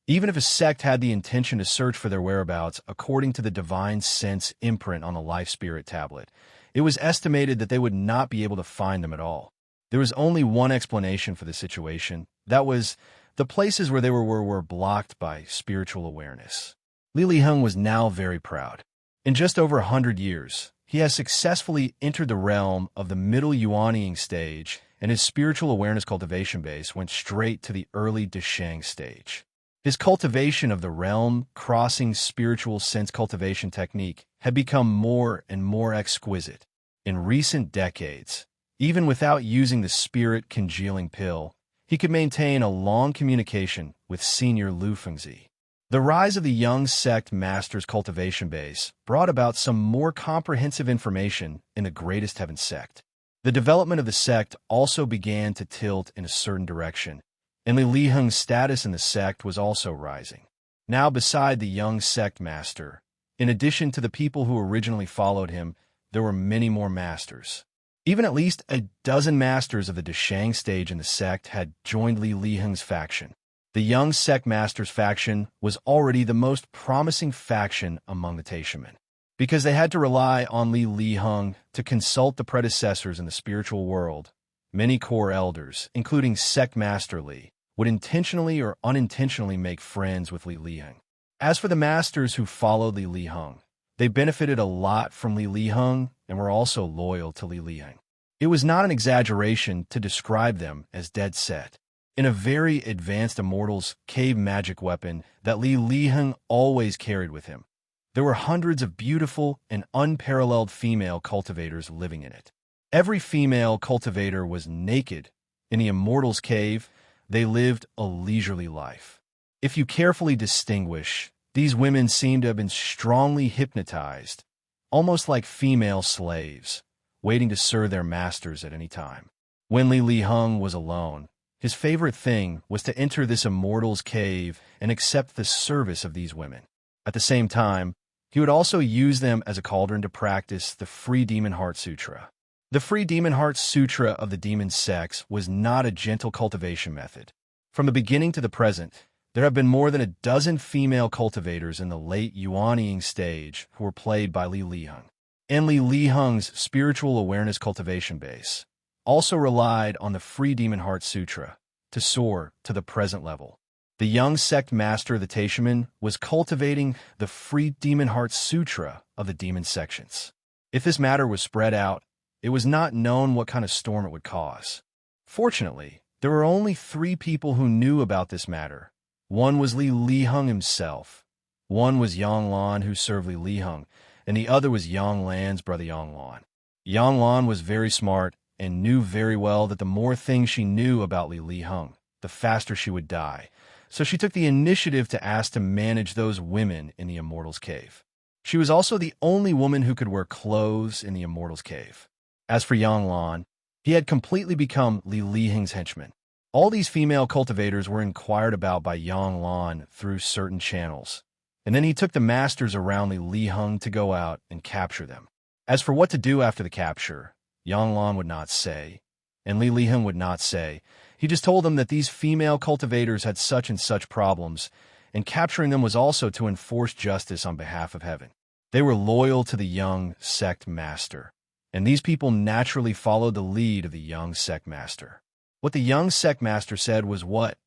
Even if a sect had the intention to search for their whereabouts according to the divine sense imprint on the life spirit tablet, it was estimated that they would not be able to find them at all. There was only one explanation for the situation. That was, the places where they were blocked by spiritual awareness. Li Liheng was now very proud. In just over 100 years, he has successfully entered the realm of the middle yuanying stage, and his spiritual awareness cultivation base went straight to the early Deshang stage. His cultivation of the realm-crossing spiritual sense cultivation technique had become more and more exquisite. In recent decades, even without using the spirit-congealing pill, he could maintain a long communication with Senior Lu Fengzi. The rise of the young sect master's cultivation base brought about some more comprehensive information in the Greatest Heaven sect. The development of the sect also began to tilt in a certain direction, and Li Liheng's status in the sect was also rising. Now, beside the young sect master, in addition to the people who originally followed him, there were many more masters. Even at least a dozen masters of the Deshang stage in the sect had joined Li Liheng's faction. The young sect master's faction was already the most promising faction among the Taishamen. Because they had to rely on Li Liheng to consult the predecessors in the spiritual world, many core elders, including Sect Master Li, would intentionally or unintentionally make friends with Li Liheng. As for the masters who followed Li Liheng, they benefited a lot from Li Liheng and were also loyal to Li Liheng. It was not an exaggeration to describe them as dead set. In a very advanced Immortal's cave magic weapon that Li Liheng always carried with him, there were hundreds of beautiful and unparalleled female cultivators living in it. Every female cultivator was naked. In the Immortal's cave, they lived a leisurely life. If you carefully distinguish, these women seem to have been strongly hypnotized, almost like female slaves, waiting to serve their masters at any time. When Li Liheng was alone, his favorite thing was to enter this Immortal's cave and accept the service of these women. At the same time, he would also use them as a cauldron to practice the Free Demon Heart Sutra. The Free Demon Heart Sutra of the demon sex was not a gentle cultivation method. From the beginning to the present, there have been more than a dozen female cultivators in the late yuanying stage who were played by Li Liheng. And Li Liheng's spiritual awareness cultivation base also relied on the Free Demon Heart Sutra to soar to the present level. The young sect master of the Taishamen was cultivating the Free Demon Heart Sutra of the demon sections. If this matter was spread out, it was not known what kind of storm it would cause. Fortunately, there were only 3 people who knew about this matter. One was Li Liheng himself, one was Yang Lan who served Li Liheng, and the other was Yang Lan's brother Yang Lan. Yang Lan was very smart and knew very well that the more things she knew about Li Liheng, the faster she would die. So she took the initiative to ask to manage those women in the Immortal's cave. She was also the only woman who could wear clothes in the Immortal's cave. As for Yang Lan, he had completely become Li Liheng's henchman. All these female cultivators were inquired about by Yang Lan through certain channels, and then he took the masters around Li Liheng to go out and capture them. As for what to do after the capture, Yang Lan would not say, and Li Liheng would not say. He just told them that these female cultivators had such and such problems, and capturing them was also to enforce justice on behalf of heaven. They were loyal to the young sect master, and these people naturally followed the lead of the young sect master. What the young sect master said was what?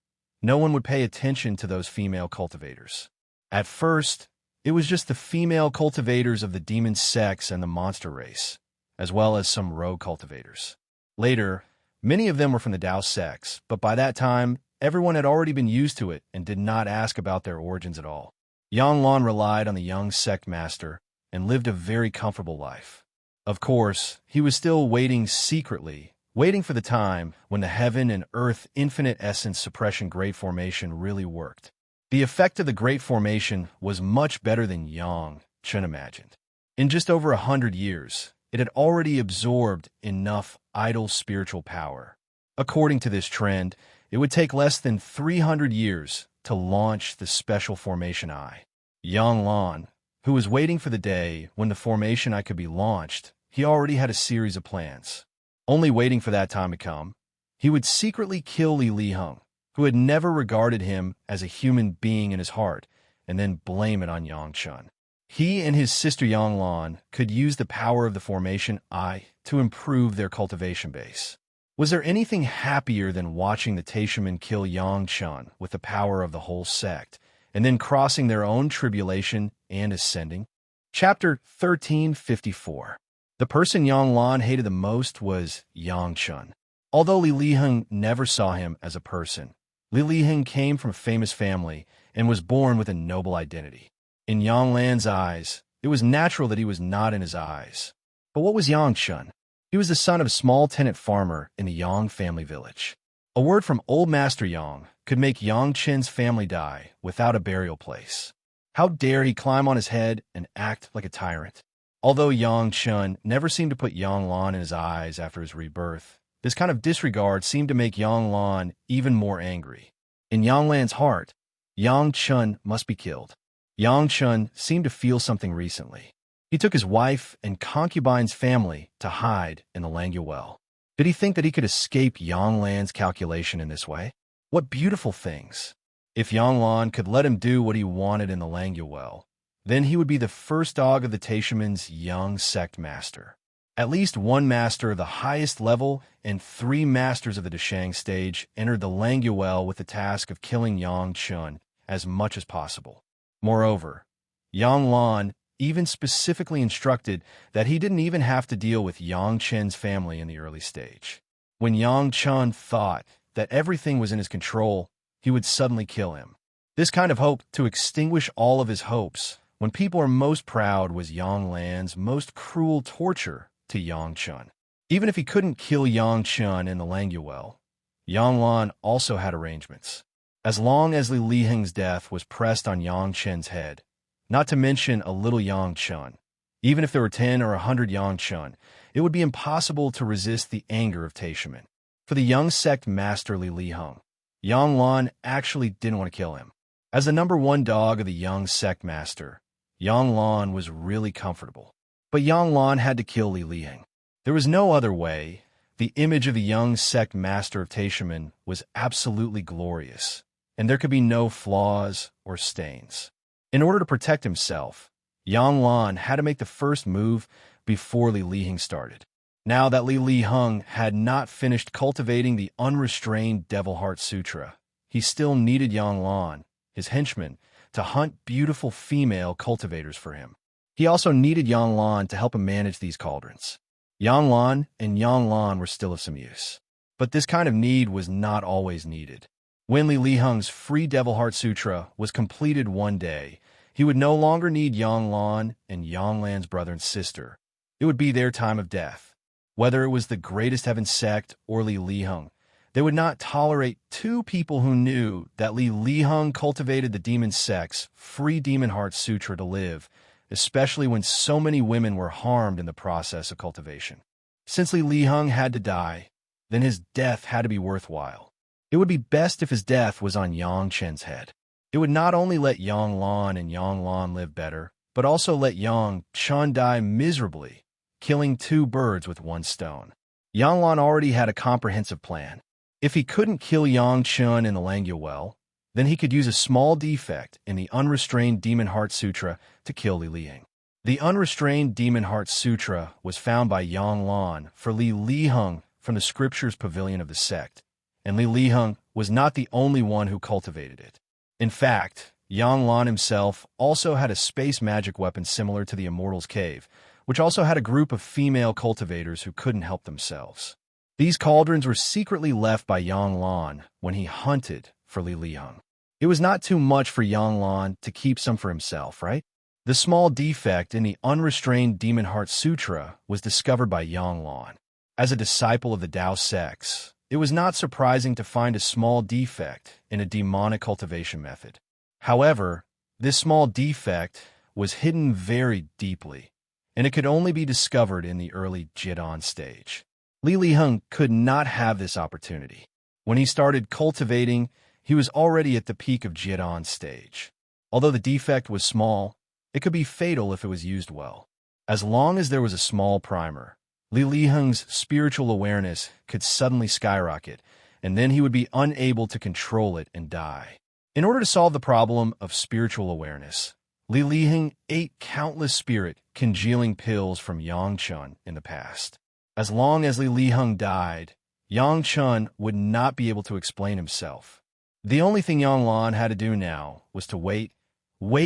No one would pay attention to those female cultivators. At first, it was just the female cultivators of the demon sex and the monster race, as well as some rogue cultivators. Later, many of them were from the Dao sects, but by that time, everyone had already been used to it and did not ask about their origins at all. Yang Lan relied on the young sect master and lived a very comfortable life. Of course, he was still waiting secretly, waiting for the time when the heaven and earth infinite essence suppression great formation really worked. The effect of the great formation was much better than Yang Chen imagined. In just over 100 years, it had already absorbed enough idle spiritual power. According to this trend, it would take less than 300 years to launch the special formation eye. Yang Lan, who was waiting for the day when the formation eye could be launched, he already had a series of plans. Only waiting for that time to come, He would secretly kill Li Liheng, who had never regarded him as a human being in his heart, and then blame it on Yang Chun. He and his sister Yang Lan could use the power of the formation I to improve their cultivation base. Was there anything happier than watching the Taishamen kill Yang Chun with the power of the whole sect, and then crossing their own tribulation and ascending? Chapter 1354. The person Yang Lan hated the most was Yang Chun. Although Li Liheng never saw him as a person, Li Liheng came from a famous family and was born with a noble identity. In Yang Lan's eyes, it was natural that he was not in his eyes. But what was Yang Chun? He was the son of a small tenant farmer in the Yang family village. A word from Old Master Yang could make Yang Chen's family die without a burial place. How dare he climb on his head and act like a tyrant? Although Yang Chun never seemed to put Yang Lan in his eyes after his rebirth, this kind of disregard seemed to make Yang Lan even more angry. In Yang Lan's heart, Yang Chun must be killed. Yang Chun seemed to feel something recently. He took his wife and concubine's family to hide in the Langya well. Did he think that he could escape Yang Lan's calculation in this way? What beautiful things! If Yang Lan could let him do what he wanted in the Langya well, then he would be the first dog of the Taishamen's young sect master. At least one master of the highest level and 3 masters of the Deshang stage entered the Langya well with the task of killing Yang Chun as much as possible. Moreover, Yang Lan even specifically instructed that he didn't even have to deal with Yang Chen's family in the early stage. When Yang Chun thought that everything was in his control, he would suddenly kill him. This kind of hope to extinguish all of his hopes when people are most proud was Yang Lan's most cruel torture to Yang Chun. Even if he couldn't kill Yang Chun in the Langya well, Yang Lan also had arrangements. As long as Li Liheng's death was pressed on Yang Chen's head, not to mention a little Yang Chun, even if there were 10 or 100 Yang Chun, it would be impossible to resist the anger of Taishamen. For the young sect master Li Liheng, Yang Lan actually didn't want to kill him. As the number 1 dog of the young sect master, Yang Lan was really comfortable. But Yang Lan had to kill Li Liheng. There was no other way. The image of the young sect master of Taishamen was absolutely glorious, and there could be no flaws or stains. In order to protect himself, Yang Lan had to make the first move before Li Liheng started. Now that Li Liheng had not finished cultivating the unrestrained Devil Heart Sutra, he still needed Yang Lan, his henchman, to hunt beautiful female cultivators for him. He also needed Yang Lan to help him manage these cauldrons. Yang Lan were still of some use. But this kind of need was not always needed. When Li Liheng's free Devil Heart Sutra was completed one day, he would no longer need Yang Lan and Yang Lan's brother and sister. It would be their time of death. Whether it was the Greatest Heaven sect or Li Liheng, they would not tolerate 2 people who knew that Li Liheng cultivated the demon sect's free Demon Heart Sutra to live, especially when so many women were harmed in the process of cultivation. Since Li Liheng had to die, then his death had to be worthwhile. It would be best if his death was on Yang Chen's head. It would not only let Yang Lan and Yang Lan live better, but also let Yang Chun die miserably, killing 2 birds with 1 stone. Yang Lan already had a comprehensive plan. If he couldn't kill Yang Chun in the Langya well, then he could use a small defect in the Unrestrained Demon Heart Sutra to kill Li Liheng. The Unrestrained Demon Heart Sutra was found by Yang Lan for Li Liheng from the scriptures pavilion of the sect, and Li Liheng was not the only one who cultivated it. In fact, Yang Lan himself also had a space magic weapon similar to the Immortal's cave, which also had a group of female cultivators who couldn't help themselves. These cauldrons were secretly left by Yang Lan when he hunted for Li Liheng. It was not too much for Yang Lan to keep some for himself, right? The small defect in the Unrestrained Demon Heart Sutra was discovered by Yang Lan. As a disciple of the Tao sects, it was not surprising to find a small defect in a demonic cultivation method. However, this small defect was hidden very deeply, and it could only be discovered in the early Jidan stage. Li Liheng could not have this opportunity. When he started cultivating, he was already at the peak of Jidan stage. Although the defect was small, it could be fatal if it was used well. As long as there was a small primer, Li Liheng's spiritual awareness could suddenly skyrocket, and then he would be unable to control it and die. In order to solve the problem of spiritual awareness, Li Liheng ate countless spirit-congealing pills from Yang Chun in the past. As long as Li Liheng died, Yang Chun would not be able to explain himself. The only thing Yang Lan had to do now was to wait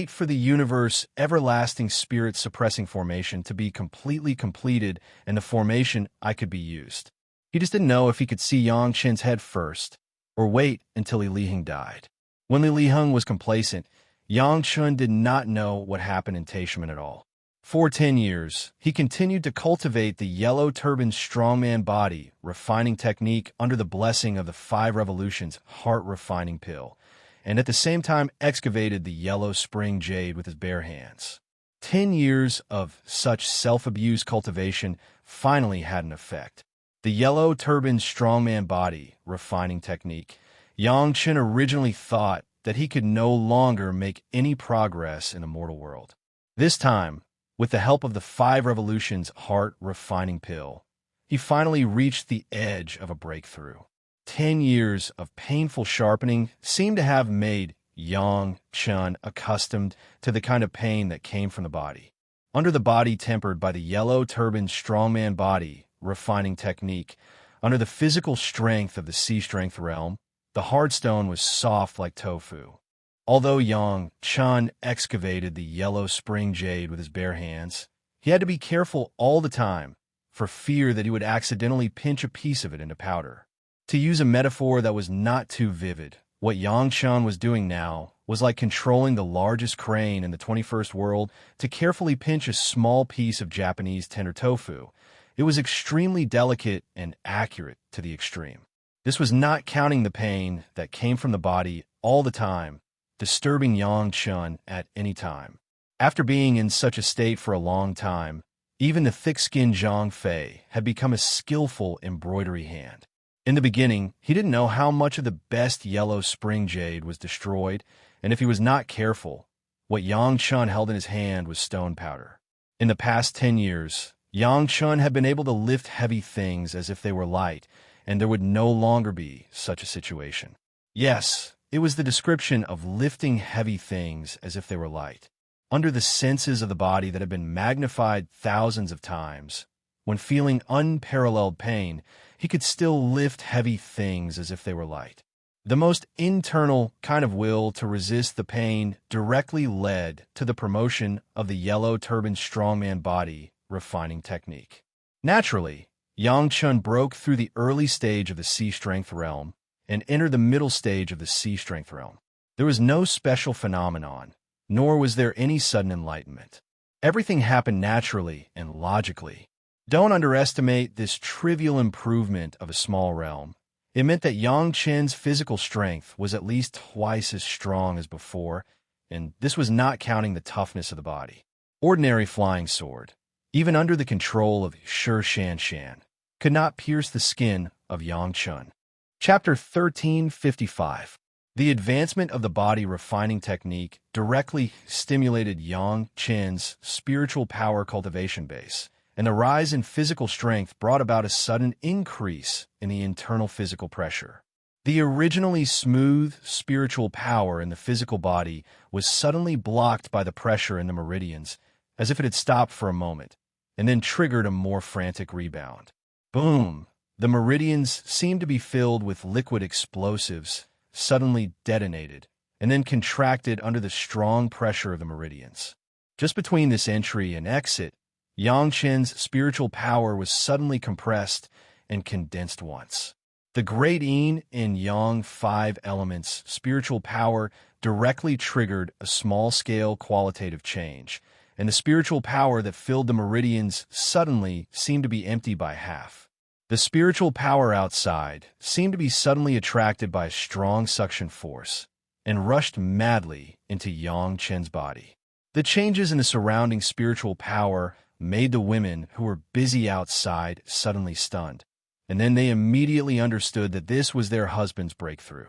for the universe everlasting spirit-suppressing formation to be completely completed and the formation I could be used. He just didn't know if he could see Yang Chen's head first, or wait until Li Liheng died. When Li Liheng was complacent, Yang Chun did not know what happened in Taichuan at all. For 10 years, he continued to cultivate the yellow turban strongman body refining technique under the blessing of the 5 revolutions heart refining pill, and at the same time excavated the yellow spring jade with his bare hands. 10 years of such self-abuse cultivation finally had an effect. The yellow turban strongman body refining technique. Yang Chen originally thought that he could no longer make any progress in the mortal world. This time, with the help of the 5 revolutions heart refining pill, he finally reached the edge of a breakthrough. 10 years of painful sharpening seemed to have made Yang Chen accustomed to the kind of pain that came from the body. Under the body tempered by the yellow turban strongman body refining technique, under the physical strength of the C-strength realm, the hard stone was soft like tofu. Although Yang Chen excavated the yellow spring jade with his bare hands, he had to be careful all the time for fear that he would accidentally pinch a piece of it into powder. To use a metaphor that was not too vivid, what Yang Chen was doing now was like controlling the largest crane in the 21st world to carefully pinch a small piece of Japanese tender tofu. It was extremely delicate and accurate to the extreme. This was not counting the pain that came from the body all the time, disturbing Yang Chen at any time. After being in such a state for a long time, even the thick-skinned Zhang Fei had become a skillful embroidery hand. In the beginning, he didn't know how much of the best yellow spring jade was destroyed, and if he was not careful, what Yang Chen held in his hand was stone powder. In the past 10 years, Yang Chen had been able to lift heavy things as if they were light, and there would no longer be such a situation. Yes, it was the description of lifting heavy things as if they were light. Under the senses of the body that had been magnified thousands of times, when feeling unparalleled pain, he could still lift heavy things as if they were light. The most internal kind of will to resist the pain directly led to the promotion of the yellow turban strongman body refining technique. Naturally, Yang Chen broke through the early stage of the C-strength realm and entered the middle stage of the C-strength realm. There was no special phenomenon, nor was there any sudden enlightenment. Everything happened naturally and logically. Don't underestimate this trivial improvement of a small realm. It meant that Yang Chen's physical strength was at least twice as strong as before, and this was not counting the toughness of the body. Ordinary flying sword, even under the control of Shi Shanshan, could not pierce the skin of Yang Chen. Chapter 1355. The advancement of the body refining technique directly stimulated Yang Chen's spiritual power cultivation base, and the rise in physical strength brought about a sudden increase in the internal physical pressure. The originally smooth spiritual power in the physical body was suddenly blocked by the pressure in the meridians, as if it had stopped for a moment, and then triggered a more frantic rebound. Boom! The meridians seemed to be filled with liquid explosives, suddenly detonated, and then contracted under the strong pressure of the meridians. Just between this entry and exit, Yang Chen's spiritual power was suddenly compressed and condensed once. The great yin and yang 5 elements spiritual power directly triggered a small-scale qualitative change, and the spiritual power that filled the meridians suddenly seemed to be empty by half. The spiritual power outside seemed to be suddenly attracted by a strong suction force and rushed madly into Yang Chen's body. The changes in the surrounding spiritual power made the women who were busy outside suddenly stunned, and then they immediately understood that this was their husband's breakthrough.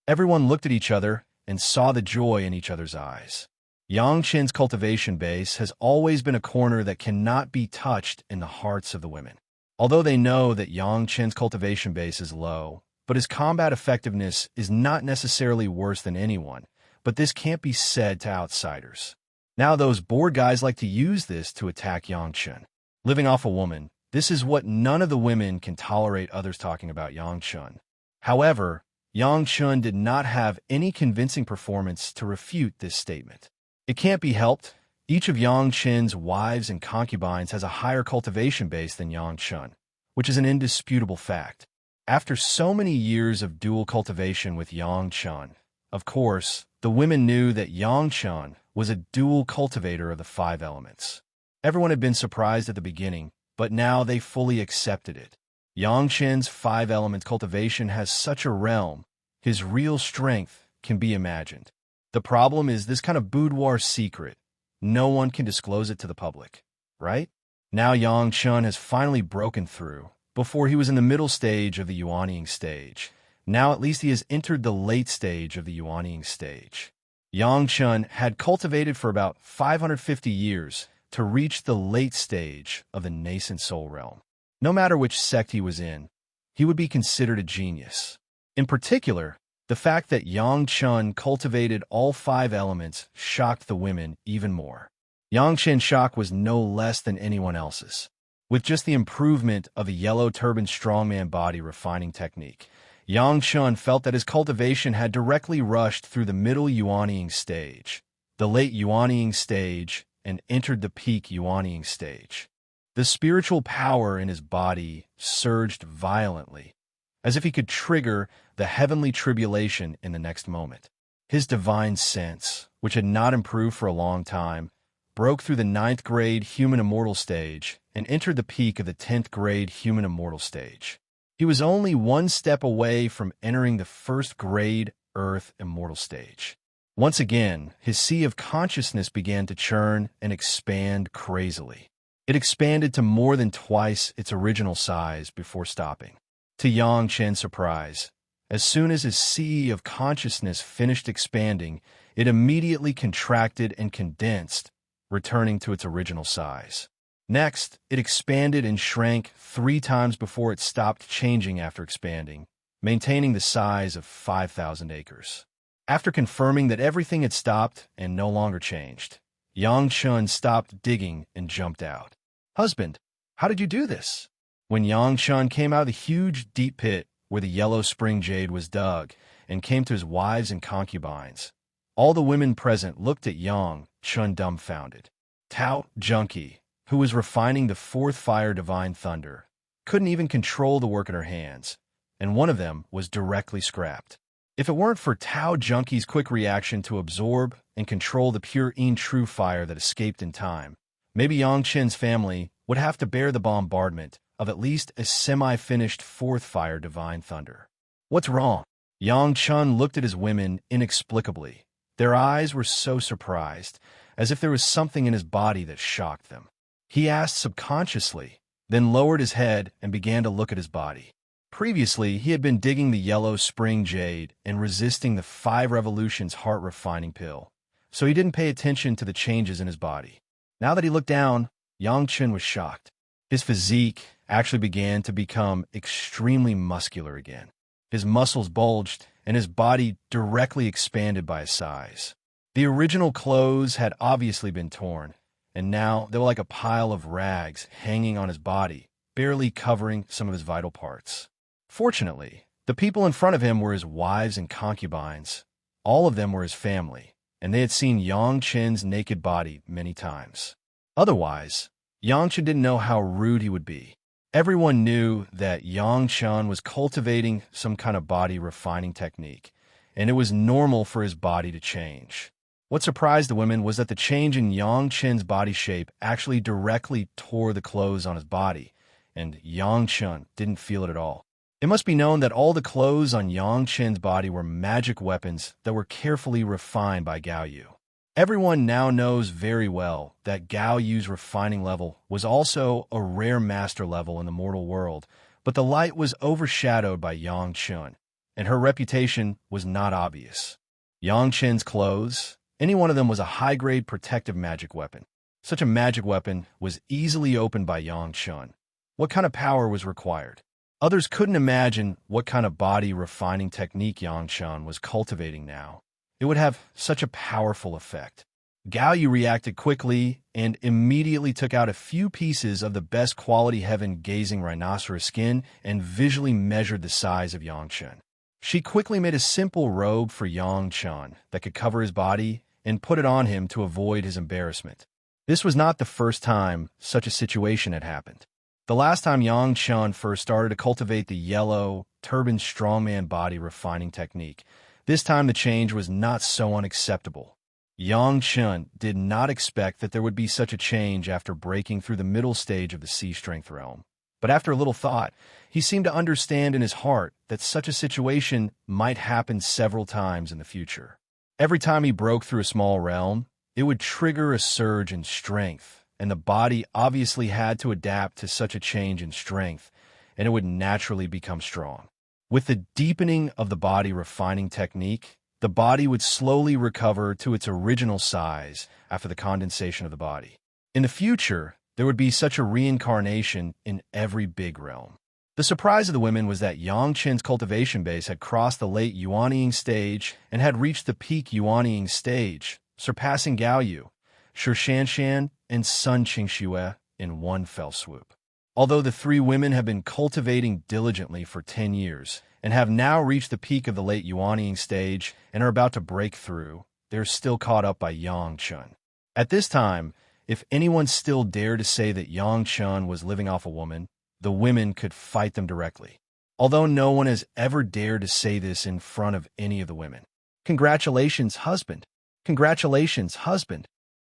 Everyone looked at each other and saw the joy in each other's eyes. Yang Chen's cultivation base has always been a corner that cannot be touched in the hearts of the women. Although they know that Yang Chen's cultivation base is low, but his combat effectiveness is not necessarily worse than anyone, but this can't be said to outsiders. Now those bored guys like to use this to attack Yang Chen. Living off a woman, this is what none of the women can tolerate others talking about Yang Chen. However, Yang Chen did not have any convincing performance to refute this statement. It can't be helped. Each of Yang Chen's wives and concubines has a higher cultivation base than Yang Chen, which is an indisputable fact. After so many years of dual cultivation with Yang Chen, of course, the women knew that Yang Chen was a dual cultivator of the 5 elements. Everyone had been surprised at the beginning, but now they fully accepted it. Yang Chen's 5 elements cultivation has such a realm, his real strength can be imagined. The problem is this kind of boudoir secret. No one can disclose it to the public, right? Now Yang Chen has finally broken through. Before he was in the middle stage of the yuanying stage. Now at least he has entered the late stage of the yuanying stage. Yang Chen had cultivated for about 550 years to reach the late stage of the nascent soul realm. No matter which sect he was in, he would be considered a genius. In particular, the fact that Yang Chen cultivated all 5 elements shocked the women even more. Yang Chen's shock was no less than anyone else's. With just the improvement of a yellow turban strongman body refining technique, Yang Chen felt that his cultivation had directly rushed through the middle yuanying stage, the late yuanying stage, and entered the peak yuanying stage. The spiritual power in his body surged violently, as if he could trigger the heavenly tribulation in the next moment. His divine sense, which had not improved for a long time, broke through the 9th grade human immortal stage and entered the peak of the 10th grade human immortal stage. He was only 1 step away from entering the 1st grade earth immortal stage. Once again, his sea of consciousness began to churn and expand crazily. It expanded to more than twice its original size before stopping. To Yang Chen's surprise, as soon as his sea of consciousness finished expanding, it immediately contracted and condensed, returning to its original size. Next, it expanded and shrank 3 times before it stopped changing after expanding, maintaining the size of 5,000 acres. After confirming that everything had stopped and no longer changed, Yang Chen stopped digging and jumped out. "Husband, how did you do this?" When Yang Chen came out of the huge, deep pit where the yellow spring jade was dug and came to his wives and concubines, all the women present looked at Yang Chen dumbfounded. Tao Junkie, who was refining the 4th fire divine thunder, couldn't even control the work in her hands, and one of them was directly scrapped. If it weren't for Tao Junkie's quick reaction to absorb and control the pure true fire that escaped in time, maybe Yang Chen's family would have to bear the bombardment of at least a semi-finished 4th fire divine thunder. "What's wrong?" Yang Chen looked at his women inexplicably. Their eyes were so surprised, as if there was something in his body that shocked them. He asked subconsciously, then lowered his head and began to look at his body. Previously, he had been digging the yellow spring jade and resisting the 5 revolutions heart refining pill, so he didn't pay attention to the changes in his body. Now that he looked down, Yang Chen was shocked. His physique actually began to become extremely muscular again. His muscles bulged, and his body directly expanded by his size. The original clothes had obviously been torn, and now they were like a pile of rags hanging on his body, barely covering some of his vital parts. Fortunately, the people in front of him were his wives and concubines. All of them were his family, and they had seen Yang Chen's naked body many times. Otherwise, Yang Chen didn't know how rude he would be. Everyone knew that Yang Chen was cultivating some kind of body refining technique, and it was normal for his body to change. What surprised the women was that the change in Yang Chen's body shape actually directly tore the clothes on his body, and Yang Chen didn't feel it at all. It must be known that all the clothes on Yang Chen's body were magic weapons that were carefully refined by Gao Yu. Everyone now knows very well that Gao Yu's refining level was also a rare master level in the mortal world, but the light was overshadowed by Yang Chen, and her reputation was not obvious. Yang Chen's clothes, any one of them was a high-grade protective magic weapon. Such a magic weapon was easily opened by Yang Chen. What kind of power was required? Others couldn't imagine what kind of body refining technique Yang Chen was cultivating now. It would have such a powerful effect. Gao Yu reacted quickly and immediately took out a few pieces of the best quality heaven-gazing rhinoceros skin and visually measured the size of Yang Chen. She quickly made a simple robe for Yang Chen that could cover his body and put it on him to avoid his embarrassment. This was not the first time such a situation had happened. The last time Yang Chen first started to cultivate the yellow, turban strongman body refining technique, this time the change was not so unacceptable. Yang Chen did not expect that there would be such a change after breaking through the middle stage of the sea strength realm. But after a little thought, he seemed to understand in his heart that such a situation might happen several times in the future. Every time he broke through a small realm, it would trigger a surge in strength, and the body obviously had to adapt to such a change in strength, and it would naturally become strong. With the deepening of the body refining technique, the body would slowly recover to its original size after the condensation of the body. In the future, there would be such a reincarnation in every big realm. The surprise of the women was that Yang Chen's cultivation base had crossed the late Yuanying stage and had reached the peak Yuanying stage, surpassing Gao Yu, Shi Shanshan, and Sun Qingxue in one fell swoop. Although the three women have been cultivating diligently for 10 years and have now reached the peak of the late Yuanying stage and are about to break through, they're still caught up by Yang Chen. At this time, if anyone still dared to say that Yang Chen was living off a woman, the women could fight them directly. Although no one has ever dared to say this in front of any of the women. Congratulations, husband. Congratulations, husband.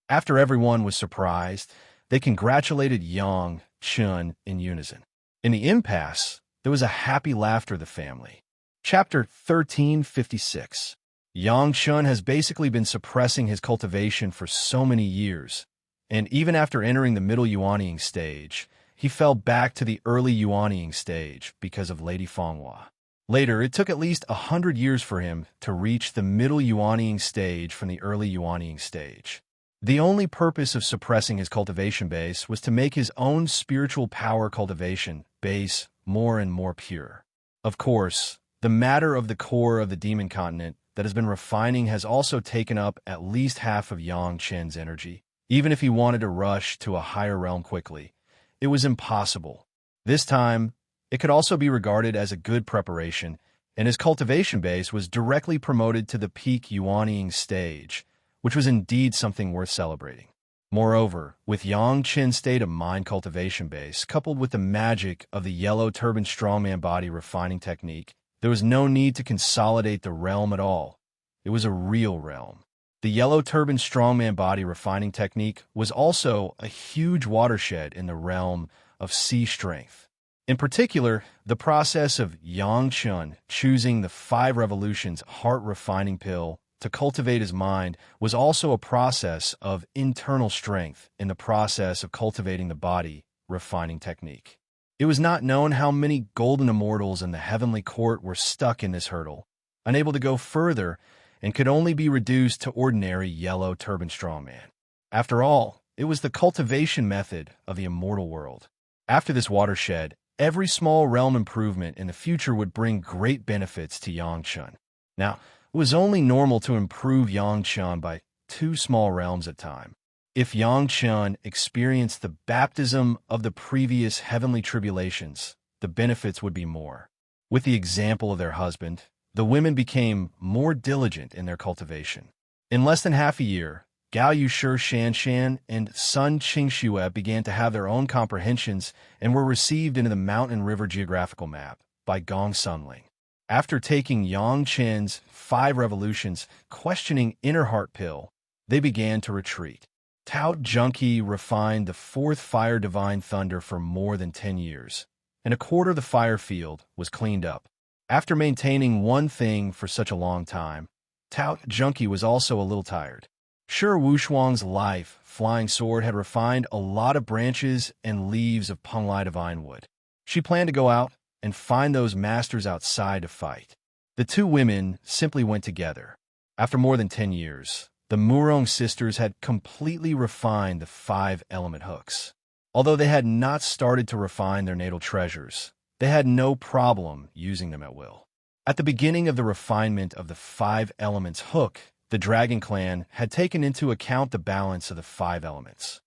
After everyone was surprised, they congratulated Yang Chen in unison. In the impasse, there was a happy laughter of the family. Chapter 1356. Yang Chen has basically been suppressing his cultivation for so many years, and even after entering the middle Yuanying stage, he fell back to the early Yuanying stage because of Lady Fanghua. Later, it took at least 100 years for him to reach the middle Yuanying stage from the early Yuanying stage. The only purpose of suppressing his cultivation base was to make his own spiritual power cultivation base more and more pure. Of course, the matter of the core of the demon continent that has been refining has also taken up at least half of Yang Chen's energy. Even if he wanted to rush to a higher realm quickly, it was impossible. This time, it could also be regarded as a good preparation, and his cultivation base was directly promoted to the peak Yuanying stage, which was indeed something worth celebrating. Moreover, with Yang Chen's state of mind cultivation base, coupled with the magic of the yellow turban strongman body refining technique, there was no need to consolidate the realm at all. It was a real realm. The yellow turban strongman body refining technique was also a huge watershed in the realm of sea strength. In particular, the process of Yang Chen choosing the 5 revolutions heart refining pill to cultivate his mind was also a process of internal strength in the process of cultivating the body refining technique. It was not known how many golden immortals in the heavenly court were stuck in this hurdle, unable to go further, and could only be reduced to ordinary yellow turban strongman. After all, it was the cultivation method of the immortal world. After this watershed, every small realm improvement in the future would bring great benefits to Yang Chen. Now, it was only normal to improve Yang Chen by 2 small realms at a time. If Yang Chen experienced the baptism of the previous heavenly tribulations, the benefits would be more. With the example of their husband, the women became more diligent in their cultivation. In less than half a year, Gao Yu, Shi Shanshan, and Sun Qingxue began to have their own comprehensions and were received into the mountain river geographical map by Gong Sunling. After taking Yang Chen's 5 revolutions, questioning inner heart pill, they began to retreat. Tao Junki refined the 4th fire divine thunder for more than 10 years, and a quarter of the fire field was cleaned up. After maintaining one thing for such a long time, Tao Junki was also a little tired. Shi Wushuang's life flying sword had refined a lot of branches and leaves of Penglai divine wood. She planned to go out and find those masters outside to fight. The 2 women simply went together. After more than 10 years, the Murong sisters had completely refined the 5 element hooks. Although they had not started to refine their natal treasures, they had no problem using them at will. At the beginning of the refinement of the five elements hook, the Dragon Clan had taken into account the balance of the five elements.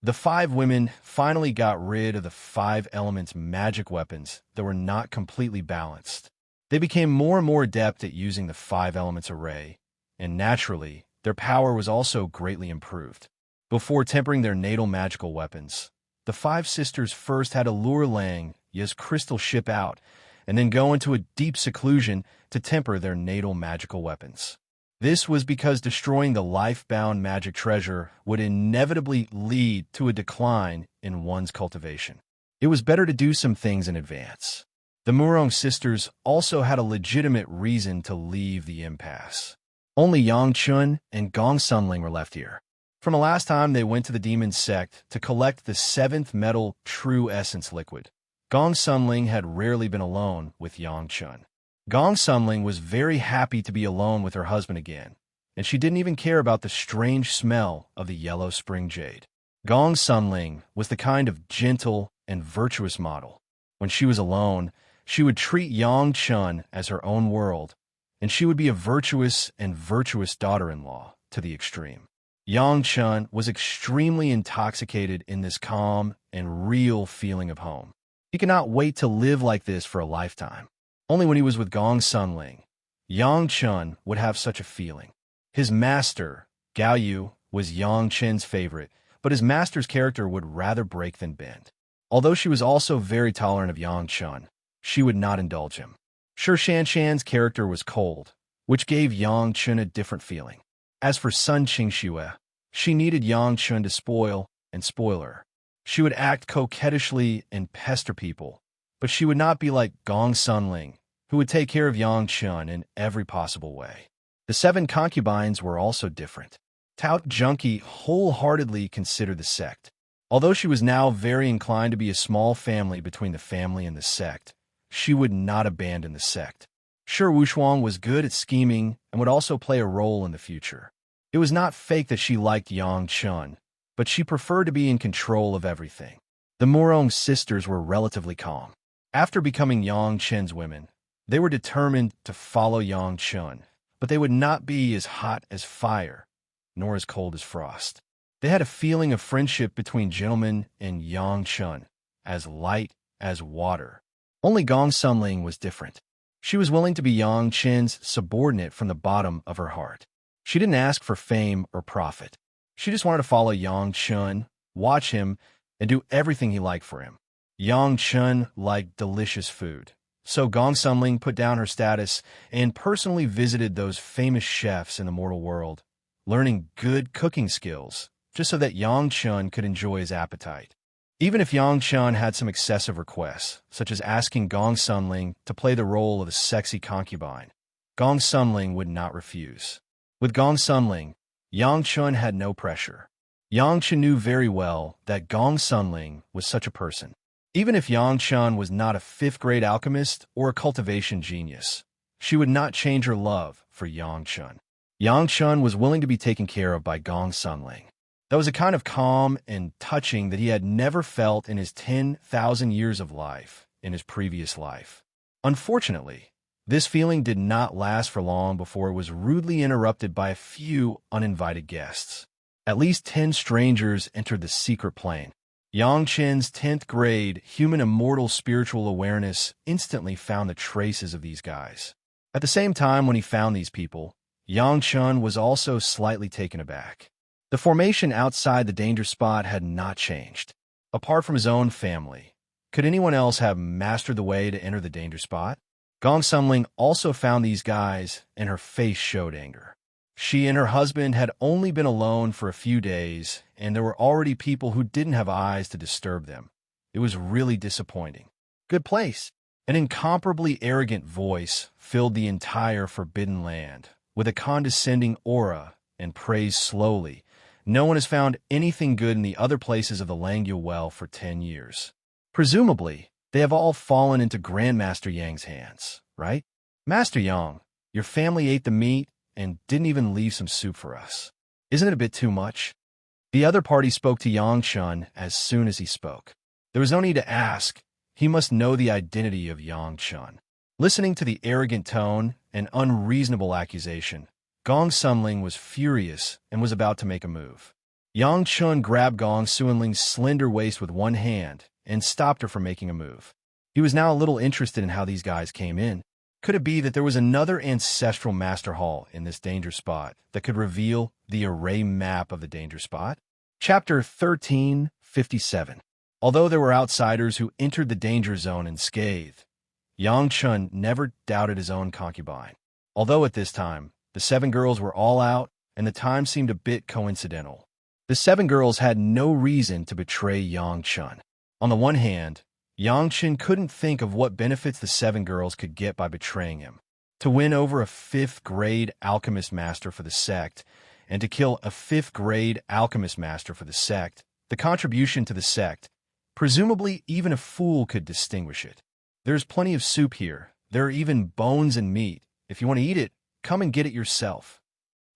The five women finally got rid of the five elements magic weapons that were not completely balanced. They became more and more adept at using the five elements array, and naturally, their power was also greatly improved. Before tempering their natal magical weapons, the five sisters first had to lure Lang, Ya's crystal ship out, and then go into a deep seclusion to temper their natal magical weapons. This was because destroying the life-bound magic treasure would inevitably lead to a decline in one's cultivation. It was better to do some things in advance. The Murong sisters also had a legitimate reason to leave the impasse. Only Yang Chun and Gong Sunling were left here. From the last time they went to the demon sect to collect the seventh metal true essence liquid, Gong Sunling had rarely been alone with Yang Chun. Gong Sunling was very happy to be alone with her husband again, and she didn't even care about the strange smell of the yellow spring jade. Gong Sunling was the kind of gentle and virtuous model. When she was alone, she would treat Yang Chun as her own world, and she would be a virtuous and virtuous daughter-in-law to the extreme. Yang Chun was extremely intoxicated in this calm and real feeling of home. He could not wait to live like this for a lifetime. Only when he was with Gong Sunling, Yang Chun would have such a feeling. His master, Gao Yu, was Yang Chun's favorite, but his master's character would rather break than bend. Although she was also very tolerant of Yang Chun, she would not indulge him. Shi Shanshan's character was cold, which gave Yang Chun a different feeling. As for Sun Qingxue, she needed Yang Chun to spoil her. She would act coquettishly and pester people, but she would not be like Gong Sunling, who would take care of Yang Chun in every possible way. The seven concubines were also different. Tout Junkie wholeheartedly considered the sect. Although she was now very inclined to be a small family between the family and the sect, she would not abandon the sect. Shi Wushuang was good at scheming and would also play a role in the future. It was not fake that she liked Yang Chun, but she preferred to be in control of everything. The Murong sisters were relatively calm. After becoming Yang Chun's women, they were determined to follow Yang Chun, but they would not be as hot as fire, nor as cold as frost. They had a feeling of friendship between gentlemen and Yang Chun, as light as water. Only Gong Sunling was different. She was willing to be Yang Chun's subordinate from the bottom of her heart. She didn't ask for fame or profit. She just wanted to follow Yang Chun, watch him, and do everything he liked for him. Yang Chun liked delicious food, so Gong Sunling put down her status and personally visited those famous chefs in the mortal world, learning good cooking skills, just so that Yang Chun could enjoy his appetite. Even if Yang Chun had some excessive requests, such as asking Gong Sunling to play the role of a sexy concubine, Gong Sunling would not refuse. With Gong Sunling, Yang Chun had no pressure. Yang Chun knew very well that Gong Sunling was such a person. Even if Yang Chun was not a fifth-grade alchemist or a cultivation genius, she would not change her love for Yang Chun. Yang Chun was willing to be taken care of by Gong Sunling. That was a kind of calm and touching that he had never felt in his 10,000 years of life in his previous life. Unfortunately, this feeling did not last for long before it was rudely interrupted by a few uninvited guests. At least 10 strangers entered the secret plane. Yang Chun's 10th grade human immortal spiritual awareness instantly found the traces of these guys. At the same time when he found these people, Yang Chun was also slightly taken aback. The formation outside the danger spot had not changed. Apart from his own family, could anyone else have mastered the way to enter the danger spot? Gong Sunling also found these guys, and her face showed anger. She and her husband had only been alone for a few days, and there were already people who didn't have eyes to disturb them. It was really disappointing. Good place. An incomparably arrogant voice filled the entire forbidden land with a condescending aura and praised slowly. No one has found anything good in the other places of the Langyue Well for 10 years. Presumably, they have all fallen into Grandmaster Yang's hands, right? Master Yang, your family ate the meat and didn't even leave some soup for us. Isn't it a bit too much? The other party spoke to Yang Chun as soon as he spoke. There was no need to ask. He must know the identity of Yang Chun. Listening to the arrogant tone and unreasonable accusation, Gong Sunling was furious and was about to make a move. Yang Chun grabbed Gong Sunling's slender waist with one hand and stopped her from making a move. He was now a little interested in how these guys came in. Could it be that there was another ancestral master hall in this danger spot that could reveal the array map of the danger spot? Chapter 1357. Although there were outsiders who entered the danger zone unscathed, Yang Chun never doubted his own concubine. Although at this time, the 7 girls were all out and the time seemed a bit coincidental. The 7 girls had no reason to betray Yang Chun. On the one hand, Yang Chun couldn't think of what benefits the 7 girls could get by betraying him. To win over a 5th-grade alchemist master for the sect, and to kill a 5th-grade alchemist master for the sect, the contribution to the sect, presumably even a fool could distinguish it. There's plenty of soup here. There are even bones and meat. If you want to eat it, come and get it yourself.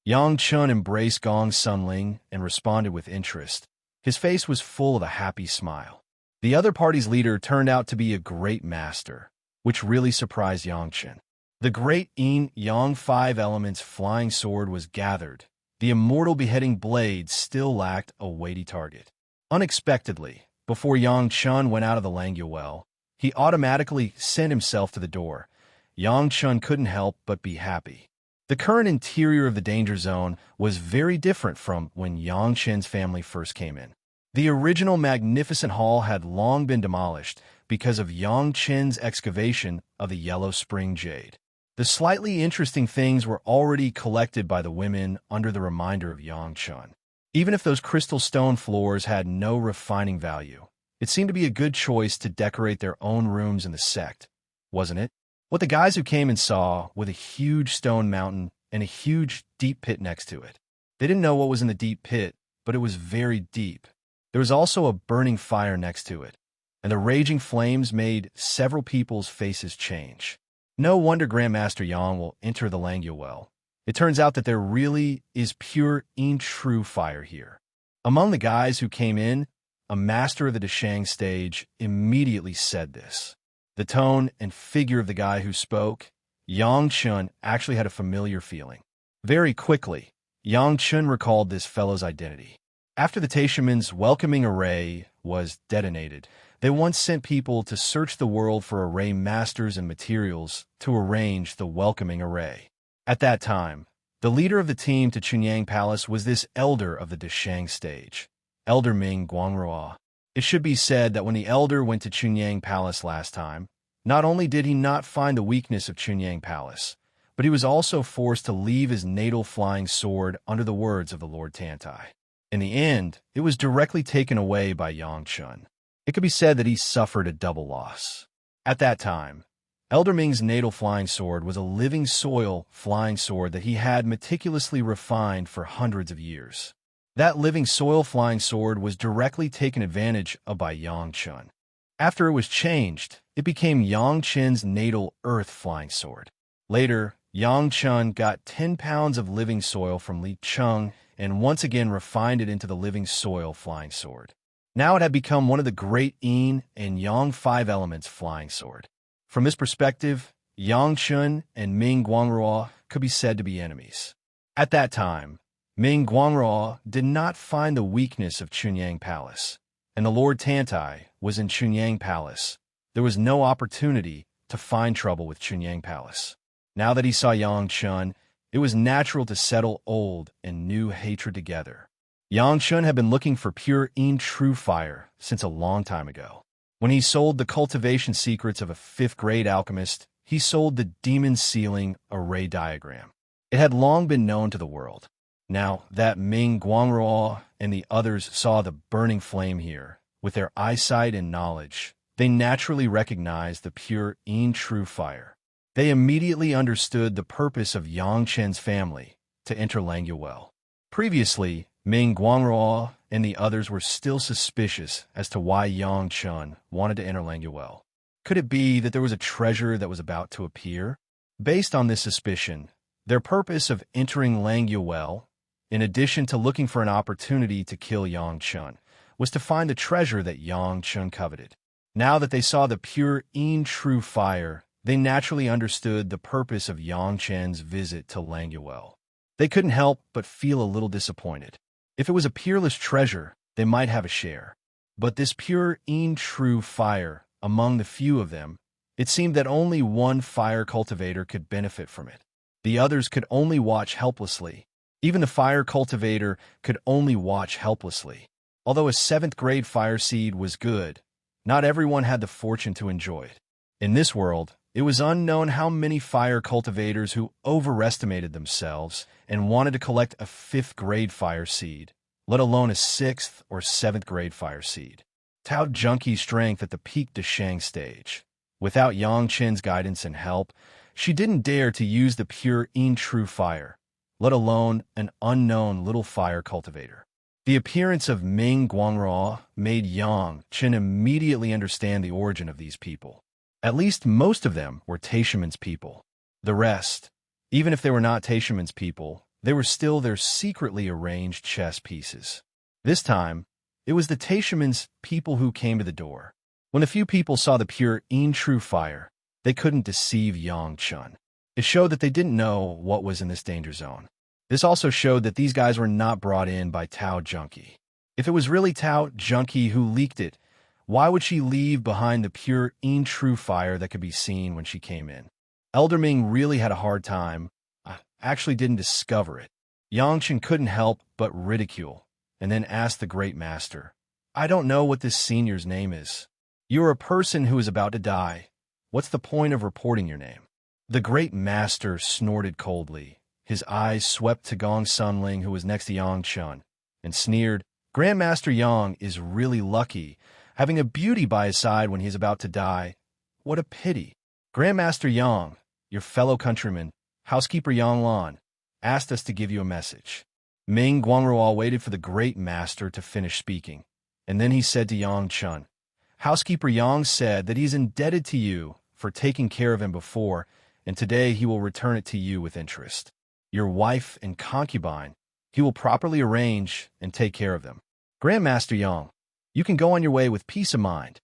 Yang Chun embraced Gong Sunling and responded with interest. His face was full of a happy smile. The other party's leader turned out to be a great master, which really surprised Yang Chun. The great Yin Yang 5 Elements flying sword was gathered. The immortal beheading blade still lacked a weighty target. Unexpectedly, before Yang Chun went out of the Langya well, he automatically sent himself to the door. Yang Chun couldn't help but be happy. The current interior of the danger zone was very different from when Yang Chun's family first came in. The original magnificent hall had long been demolished because of Yang Chun's excavation of the Yellow Spring Jade. The slightly interesting things were already collected by the women under the reminder of Yang Chun. Even if those crystal stone floors had no refining value, it seemed to be a good choice to decorate their own rooms in the sect, wasn't it? What the guys who came and saw with a huge stone mountain and a huge deep pit next to it. They didn't know what was in the deep pit, but it was very deep. There was also a burning fire next to it, and the raging flames made several people's faces change. No wonder Grandmaster Yang will enter the Langya well. It turns out that there really is pure and true fire here. Among the guys who came in, a master of the Deshang stage immediately said this. The tone and figure of the guy who spoke, Yang Chun actually had a familiar feeling. Very quickly, Yang Chun recalled this fellow's identity. After the Taishaman's welcoming array was detonated, they once sent people to search the world for array masters and materials to arrange the welcoming array. At that time, the leader of the team to Chunyang Palace was this elder of the Deshang stage, Elder Ming Guangrua. It should be said that when the elder went to Chunyang Palace last time, not only did he not find the weakness of Chunyang Palace, but he was also forced to leave his natal flying sword under the words of the Lord Tantai. In the end, it was directly taken away by Yang Chun. It could be said that he suffered a double loss. At that time, Elder Ming's natal flying sword was a living soil flying sword that he had meticulously refined for hundreds of years. That living soil flying sword was directly taken advantage of by Yang Chun. After it was changed, it became Yang Chun's natal earth flying sword. Later, Yang Chun got 10 pounds of living soil from Li Chung and once again refined it into the living soil flying sword. Now it had become one of the great Yin and Yang 5 Elements flying sword. From this perspective, Yang Chun and Ming Guangrua could be said to be enemies. At that time, Ming Guangrua did not find the weakness of Chunyang Palace, and the Lord Tantai was in Chunyang Palace. There was no opportunity to find trouble with Chunyang Palace. Now that he saw Yang Chun, it was natural to settle old and new hatred together. Yang Chun had been looking for pure and true fire since a long time ago. When he sold the cultivation secrets of a 5th-grade alchemist, he sold the demon sealing array diagram. It had long been known to the world. Now that Ming Guangrua and the others saw the burning flame here, with their eyesight and knowledge, they naturally recognized the pure and true fire. They immediately understood the purpose of Yang Chun's family to enter Langya well. Previously, Ming Guangrua and the others were still suspicious as to why Yang Chun wanted to enter Langya well. Could it be that there was a treasure that was about to appear? Based on this suspicion, their purpose of entering Langya well in addition to looking for an opportunity to kill Yang Chun, was to find the treasure that Yang Chun coveted. Now that they saw the pure, true fire, they naturally understood the purpose of Yang Chen's visit to Languel. They couldn't help but feel a little disappointed. If it was a peerless treasure, they might have a share. But this pure, true fire, among the few of them, it seemed that only one fire cultivator could benefit from it. The others could only watch helplessly. Even the fire cultivator could only watch helplessly. Although a 7th grade fire seed was good, not everyone had the fortune to enjoy it. In this world, it was unknown how many fire cultivators who overestimated themselves and wanted to collect a 5th grade fire seed, let alone a 6th or 7th grade fire seed. Tao Junkie's strength at the peak Deshang stage. Without Yang Chen's guidance and help, she didn't dare to use the pure, true fire, let alone an unknown little fire cultivator. The appearance of Ming Guangrao made Yang Chen immediately understand the origin of these people. At least most of them were Taishiman's people. The rest, even if they were not Taishiman's people, they were still their secretly arranged chess pieces. This time, it was the Taishiman's people who came to the door. When the few people saw the pure, true fire, they couldn't deceive Yang Chun. It showed that they didn't know what was in this danger zone. This also showed that these guys were not brought in by Tao Junkie. If it was really Tao Junkie who leaked it, why would she leave behind the pure, true fire that could be seen when she came in? Elder Ming really had a hard time. Actually didn't discover it. Yang Chen couldn't help but ridicule, and then asked the great master, "I don't know what this senior's name is. You're a person who is about to die. What's the point of reporting your name?" The great master snorted coldly. His eyes swept to Gong Sunling, who was next to Yang Chun, and sneered, "Grandmaster Yang is really lucky, having a beauty by his side when he's about to die. What a pity. Grandmaster Yang, your fellow countryman, housekeeper Yang Lan, asked us to give you a message." Ming Guangrao waited for the great master to finish speaking, and then he said to Yang Chun, "Housekeeper Yang said that he's indebted to you for taking care of him before, and today he will return it to you with interest. Your wife and concubine, he will properly arrange and take care of them. Grandmaster Yang, you can go on your way with peace of mind."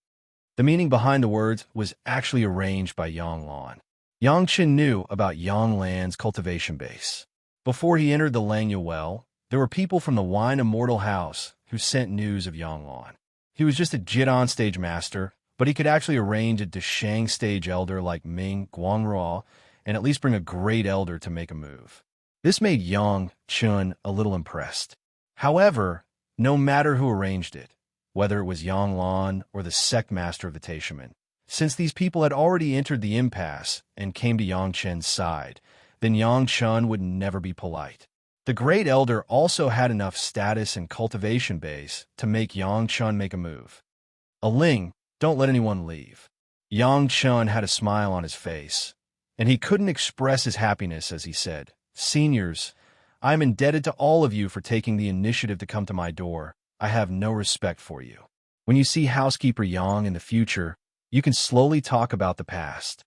The meaning behind the words was actually arranged by Yang Lan. Yang Chen knew about Yang Lan's cultivation base. Before he entered the Langya well, there were people from the Wine Immortal house who sent news of Yang Lan. He was just a Jidon stage master, but he could actually arrange a Deshang stage elder like Ming Guangrao and at least bring a great elder to make a move. This made Yang Chun a little impressed. However, no matter who arranged it, whether it was Yang Lan or the sect master of the Taishiman, since these people had already entered the impasse and came to Yang Chen's side, then Yang Chun would never be polite. The great elder also had enough status and cultivation base to make Yang Chun make a move. "A Ling, don't let anyone leave." Yang Chun had a smile on his face, and he couldn't express his happiness as he said, "Seniors, I am indebted to all of you for taking the initiative to come to my door. I have no respect for you. When you see Housekeeper Yang in the future, you can slowly talk about the past."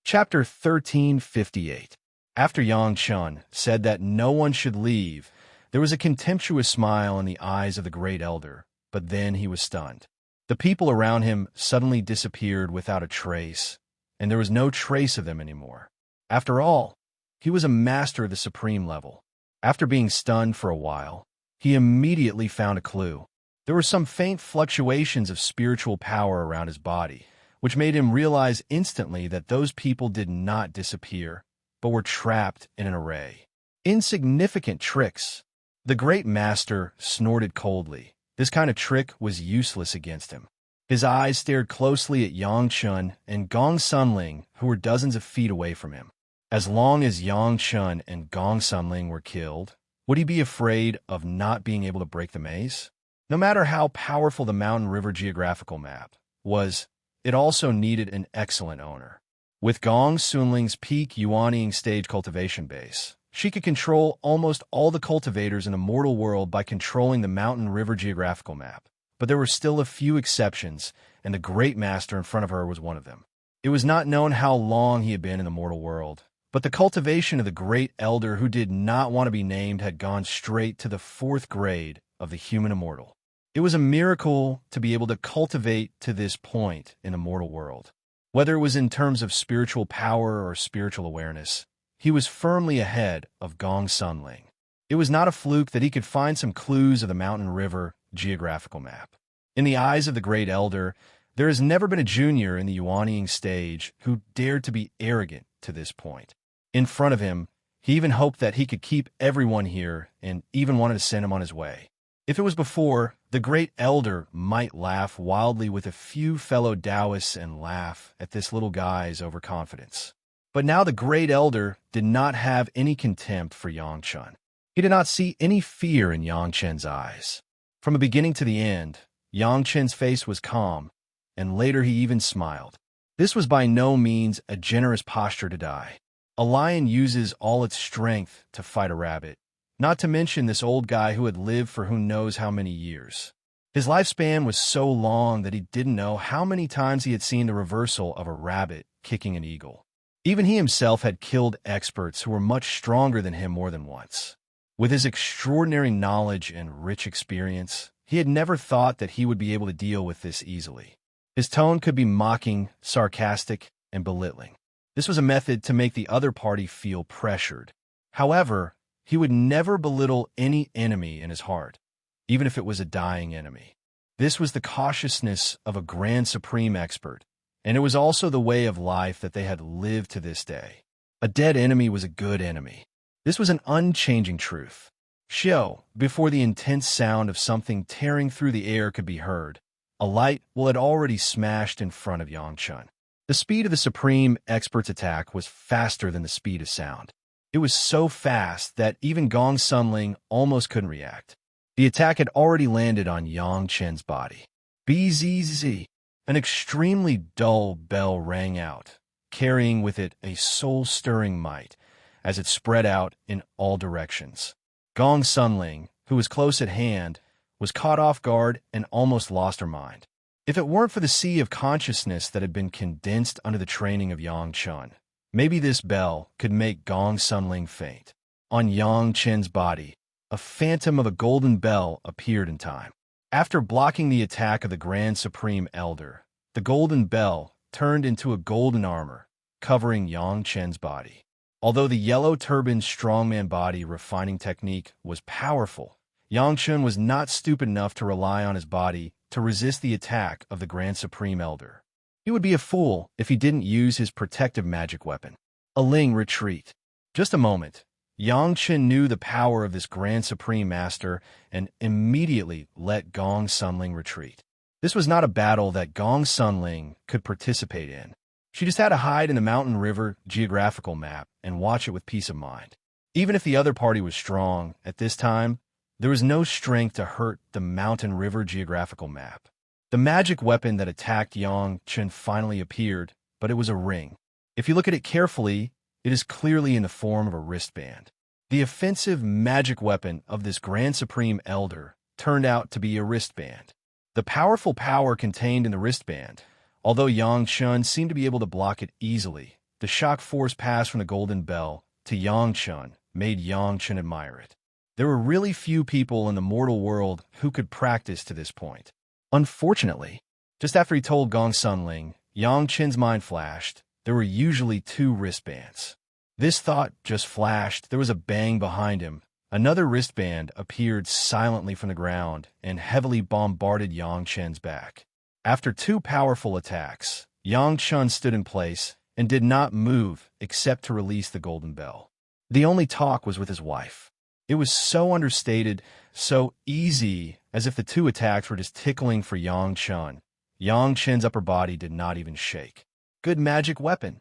Chapter 1358. After Yang Chun said that no one should leave, there was a contemptuous smile in the eyes of the great elder, but then he was stunned. The people around him suddenly disappeared without a trace, and there was no trace of them anymore. After all, he was a master of the supreme level. After being stunned for a while, he immediately found a clue. There were some faint fluctuations of spiritual power around his body, which made him realize instantly that those people did not disappear, but were trapped in an array. Insignificant tricks. The great master snorted coldly. This kind of trick was useless against him. His eyes stared closely at Yang Chun and Gong Sunling, who were dozens of feet away from him. As long as Yang Chun and Gong Sunling were killed, would he be afraid of not being able to break the maze? No matter how powerful the Mountain River geographical map was, it also needed an excellent owner. With Gong Sunling's peak Yuanying stage cultivation base, she could control almost all the cultivators in the mortal world by controlling the Mountain River geographical map. But there were still a few exceptions, and the great master in front of her was one of them. It was not known how long he had been in the mortal world, But the cultivation of the great elder who did not want to be named had gone straight to the 4th grade of the human immortal. It was a miracle to be able to cultivate to this point in the mortal world. Whether it was in terms of spiritual power or spiritual awareness, he was firmly ahead of Gong Sunling. It was not a fluke that he could find some clues of the mountain river geographical map. In the eyes of the great elder, there has never been a junior in the yuanying stage who dared to be arrogant to this point. In front of him, he even hoped that he could keep everyone here and even wanted to send him on his way. If it was before, the great elder might laugh wildly with a few fellow Taoists and laugh at this little guy's overconfidence. But now the great elder did not have any contempt for Yang Chen. He did not see any fear in Yang Chen's eyes. From the beginning to the end, Yang Chen's face was calm, and later he even smiled. This was by no means a generous posture to die. A lion uses all its strength to fight a rabbit, not to mention this old guy who had lived for who knows how many years. His lifespan was so long that he didn't know how many times he had seen the reversal of a rabbit kicking an eagle. Even he himself had killed experts who were much stronger than him more than once. With his extraordinary knowledge and rich experience, he had never thought that he would be able to deal with this easily. His tone could be mocking, sarcastic, and belittling. This was a method to make the other party feel pressured. However, he would never belittle any enemy in his heart, even if it was a dying enemy. This was the cautiousness of a Grand Supreme expert, and it was also the way of life that they had lived to this day. A dead enemy was a good enemy. This was an unchanging truth. Xiao, before the intense sound of something tearing through the air could be heard, a light had already smashed in front of Yang Chen. The speed of the Supreme Expert's attack was faster than the speed of sound. It was so fast that even Gong Sunling almost couldn't react. The attack had already landed on Yang Chen's body. Bzz! An extremely dull bell rang out, carrying with it a soul-stirring might, as it spread out in all directions. Gong Sunling, who was close at hand, was caught off guard and almost lost her mind. If it weren't for the sea of consciousness that had been condensed under the training of Yang Chen, maybe this bell could make Gong Sunling faint. On Yang Chen's body, a phantom of a golden bell appeared in time. After blocking the attack of the Grand Supreme Elder, the golden bell turned into a golden armor, covering Yang Chen's body. Although the yellow turbaned strongman body refining technique was powerful, Yang Chen was not stupid enough to rely on his body to resist the attack of the Grand Supreme Elder. He would be a fool if he didn't use his protective magic weapon. A Ling retreat. Just a moment. Yang Chen knew the power of this Grand Supreme Master and immediately let Gong Sunling retreat. This was not a battle that Gong Sunling could participate in. She just had to hide in the mountain river geographical map and watch it with peace of mind. Even if the other party was strong, at this time, there was no strength to hurt the mountain river geographical map. The magic weapon that attacked Yang Chen finally appeared, but it was a ring. If you look at it carefully, it is clearly in the form of a wristband. The offensive magic weapon of this Grand Supreme Elder turned out to be a wristband. The powerful power contained in the wristband, although Yang Chen seemed to be able to block it easily, the shock force passed from the golden bell to Yang Chen made Yang Chen admire it. There were really few people in the mortal world who could practice to this point. Unfortunately, just after he told Gong Sunling, Yang Chen's mind flashed. There were usually 2 wristbands. This thought just flashed. There was a bang behind him. Another wristband appeared silently from the ground and heavily bombarded Yang Chen's back. After 2 powerful attacks, Yang Chen stood in place and did not move except to release the golden bell. The only talk was with his wife. It was so understated, so easy, as if the 2 attacks were just tickling for Yang Chen. Yang Chen's upper body did not even shake. Good magic weapon.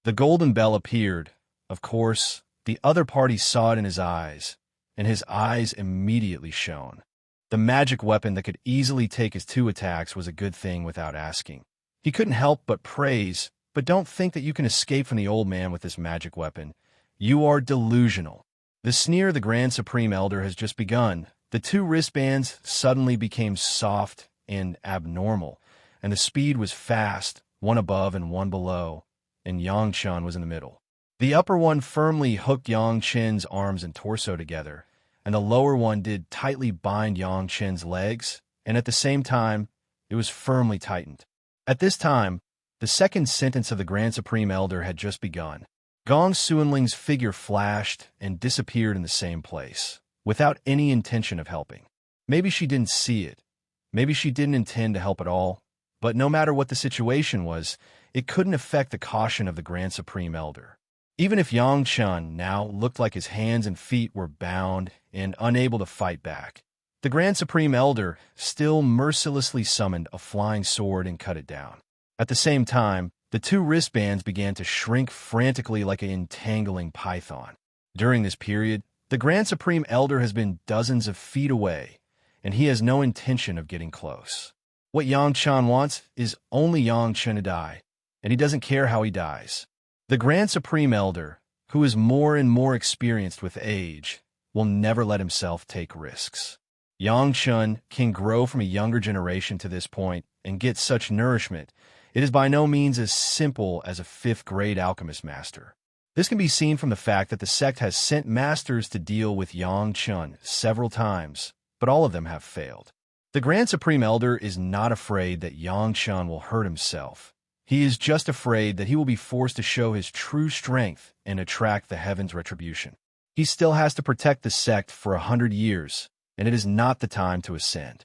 The golden bell appeared. Of course, the other party saw it in his eyes, and his eyes immediately shone. The magic weapon that could easily take his 2 attacks was a good thing without asking. He couldn't help but praise, but don't think that you can escape from the old man with this magic weapon. You are delusional. The sneer of the Grand Supreme Elder has just begun. The 2 wristbands suddenly became soft and abnormal, and the speed was fast, one above and one below, and Yang Chen was in the middle. The upper one firmly hooked Yang Chen's arms and torso together, and the lower one did tightly bind Yang Chen's legs, and at the same time, it was firmly tightened. At this time, the second sentence of the Grand Supreme Elder had just begun. Gong Suanling's figure flashed and disappeared in the same place, without any intention of helping. Maybe she didn't see it. Maybe she didn't intend to help at all. But no matter what the situation was, it couldn't affect the caution of the Grand Supreme Elder. Even if Yang Chen now looked like his hands and feet were bound and unable to fight back, the Grand Supreme Elder still mercilessly summoned a flying sword and cut it down. At the same time, the two wristbands began to shrink frantically like an entangling python. During this period, the Grand Supreme Elder has been dozens of feet away, and he has no intention of getting close. What Yang Chen wants is only Yang Chen to die, and he doesn't care how he dies. The Grand Supreme Elder, who is more and more experienced with age, will never let himself take risks. Yang Chen can grow from a younger generation to this point and get such nourishment. It is by no means as simple as a 5th-grade alchemist master. This can be seen from the fact that the sect has sent masters to deal with Yang Chen several times, but all of them have failed. The Grand Supreme Elder is not afraid that Yang Chen will hurt himself. He is just afraid that he will be forced to show his true strength and attract the heavens' retribution. He still has to protect the sect for 100 years, and it is not the time to ascend.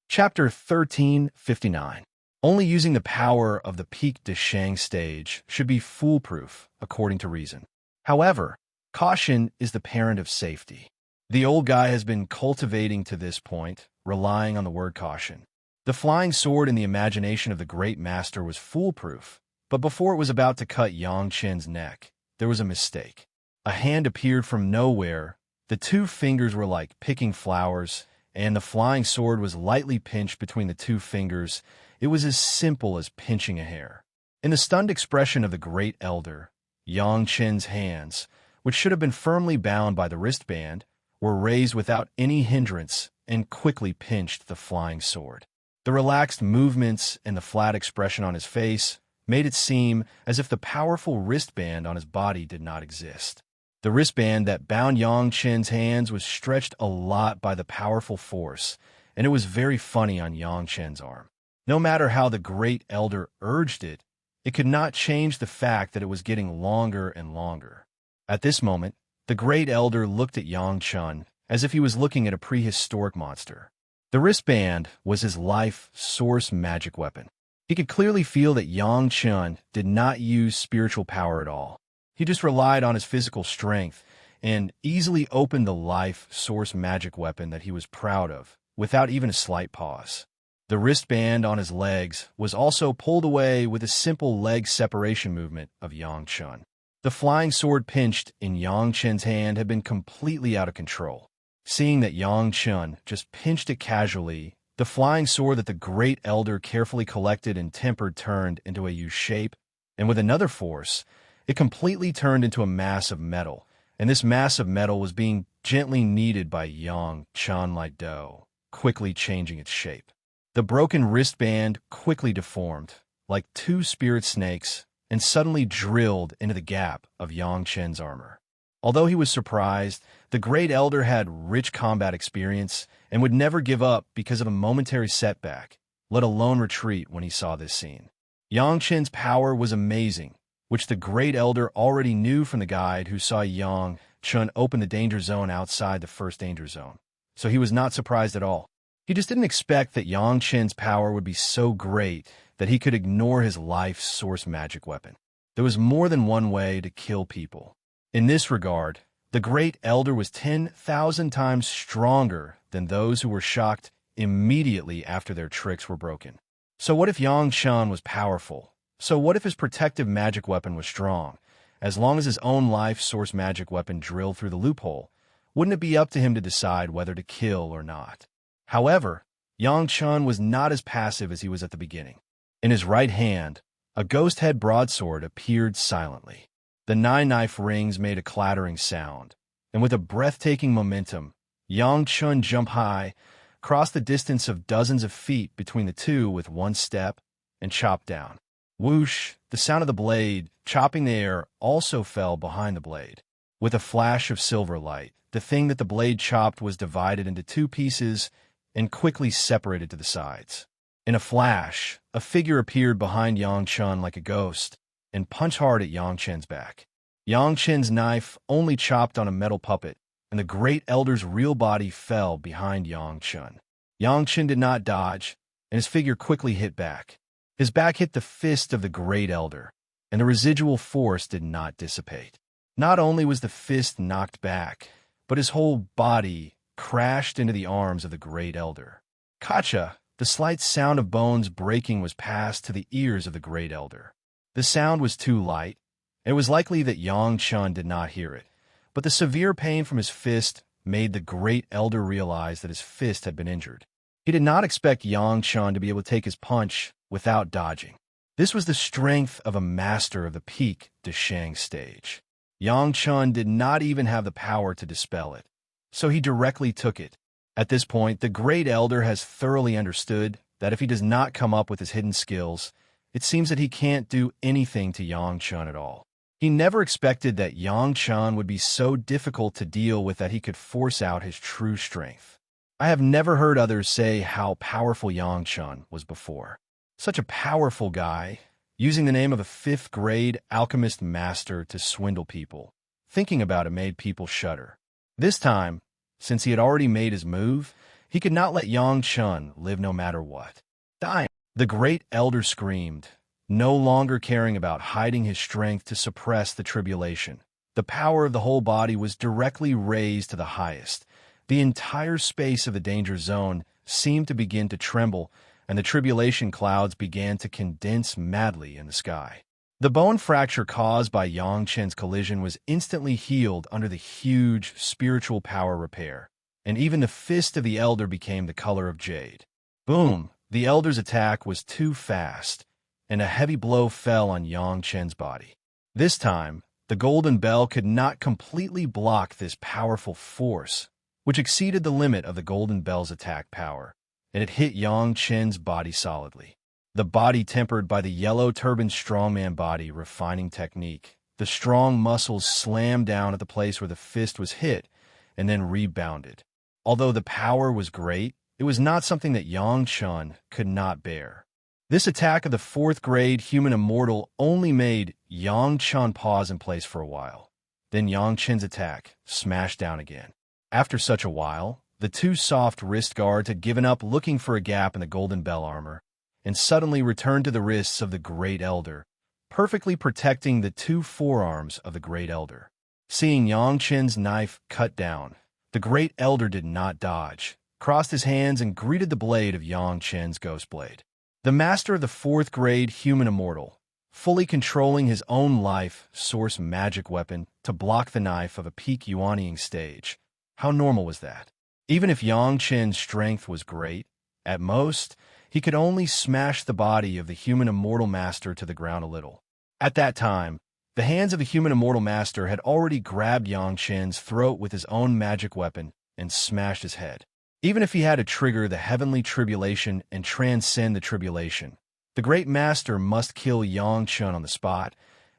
Chapter 1359. Only using the power of the Pic de Shang stage should be foolproof, according to reason. However, caution is the parent of safety. The old guy has been cultivating to this point, relying on the word caution. The flying sword in the imagination of the great master was foolproof, but before it was about to cut Yang Chen's neck, there was a mistake. A hand appeared from nowhere, the two fingers were like picking flowers, and the flying sword was lightly pinched between the two fingers. It was as simple as pinching a hair. In the stunned expression of the great elder, Yang Chen's hands, which should have been firmly bound by the wristband, were raised without any hindrance and quickly pinched the flying sword. The relaxed movements and the flat expression on his face made it seem as if the powerful wristband on his body did not exist. The wristband that bound Yang Chen's hands was stretched a lot by the powerful force, and it was very funny on Yang Chen's arm. No matter how the great elder urged it, it could not change the fact that it was getting longer and longer. At this moment, the great elder looked at Yang Chen as if he was looking at a prehistoric monster. The wristband was his life source magic weapon. He could clearly feel that Yang Chen did not use spiritual power at all. He just relied on his physical strength and easily opened the life source magic weapon that he was proud of, without even a slight pause. The wristband on his legs was also pulled away with a simple leg separation movement of Yang Chen. The flying sword pinched in Yang Chen's hand had been completely out of control. Seeing that Yang Chen just pinched it casually, the flying sword that the great elder carefully collected and tempered turned into a U shape, and with another force, it completely turned into a mass of metal, and this mass of metal was being gently kneaded by Yang Chen like dough, quickly changing its shape. The broken wristband quickly deformed, like two spirit snakes, and suddenly drilled into the gap of Yang Chen's armor. Although he was surprised, the great elder had rich combat experience and would never give up because of a momentary setback, let alone retreat when he saw this scene. Yang Chen's power was amazing, which the great elder already knew from the guide who saw Yang Chen open the danger zone outside the first danger zone. So he was not surprised at all. He just didn't expect that Yang Chen's power would be so great that he could ignore his life source magic weapon. There was more than one way to kill people. In this regard, the great elder was 10,000 times stronger than those who were shocked immediately after their tricks were broken. So what if Yang Chen was powerful? So what if his protective magic weapon was strong? As long as his own life source magic weapon drilled through the loophole, wouldn't it be up to him to decide whether to kill or not? However, Yang Chen was not as passive as he was at the beginning. In his right hand, a ghost head broadsword appeared silently. The 9-knife rings made a clattering sound, and with a breathtaking momentum, Yang Chen jumped high, crossed the distance of dozens of feet between the two with one step, and chopped down. Whoosh, the sound of the blade, chopping the air, also fell behind the blade. With a flash of silver light, the thing that the blade chopped was divided into two pieces and quickly separated to the sides. In a flash, a figure appeared behind Yang Chen like a ghost and punched hard at Yang Chen's back. Yang Chen's knife only chopped on a metal puppet, and the Great Elder's real body fell behind Yang Chen. Yang Chen did not dodge, and his figure quickly hit back. His back hit the fist of the Great Elder, and the residual force did not dissipate. Not only was the fist knocked back, but his whole body crashed into the arms of the Great Elder. Kacha, the slight sound of bones breaking was passed to the ears of the Great Elder. The sound was too light. It was likely that Yang Chen did not hear it, but the severe pain from his fist made the Great Elder realize that his fist had been injured. He did not expect Yang Chen to be able to take his punch without dodging. This was the strength of a master of the peak Deshang stage. Yang Chen did not even have the power to dispel it, so he directly took it. At this point, the Great Elder has thoroughly understood that if he does not come up with his hidden skills, it seems that he can't do anything to Yang Chen at all. He never expected that Yang Chen would be so difficult to deal with that he could force out his true strength. I have never heard others say how powerful Yang Chen was before. Such a powerful guy, using the name of a 5th-grade alchemist master to swindle people. Thinking about it made people shudder. This time, since he had already made his move, he could not let Yang Chen live no matter what. Dying. The Great Elder screamed, no longer caring about hiding his strength to suppress the tribulation. The power of the whole body was directly raised to the highest. The entire space of the danger zone seemed to begin to tremble, and the tribulation clouds began to condense madly in the sky. The bone fracture caused by Yang Chen's collision was instantly healed under the huge spiritual power repair, and even the fist of the Elder became the color of jade. Boom! The Elder's attack was too fast, and a heavy blow fell on Yang Chen's body. This time, the golden bell could not completely block this powerful force, which exceeded the limit of the golden bell's attack power, and it hit Yang Chen's body solidly. The body tempered by the yellow-turbaned strongman body refining technique. The strong muscles slammed down at the place where the fist was hit, and then rebounded. Although the power was great, it was not something that Yang Chen could not bear. This attack of the 4th-grade human immortal only made Yang Chen pause in place for a while. Then Yang Chen's attack smashed down again. After such a while, the two soft wrist guards had given up looking for a gap in the golden bell armor, and suddenly returned to the wrists of the Great Elder, perfectly protecting the two forearms of the Great Elder. Seeing Yang Chen's knife cut down, the Great Elder did not dodge, crossed his hands and greeted the blade of Yang Chen's ghost blade. The master of the 4th-grade human immortal, fully controlling his own life source magic weapon to block the knife of a peak Yuanying stage. How normal was that? Even if Yang Chen's strength was great, at most, he could only smash the body of the human immortal master to the ground a little. At that time, the hands of the human immortal master had already grabbed Yang Chen's throat with his own magic weapon and smashed his head. Even if he had to trigger the heavenly tribulation and transcend the tribulation, the great master must kill Yang Chen on the spot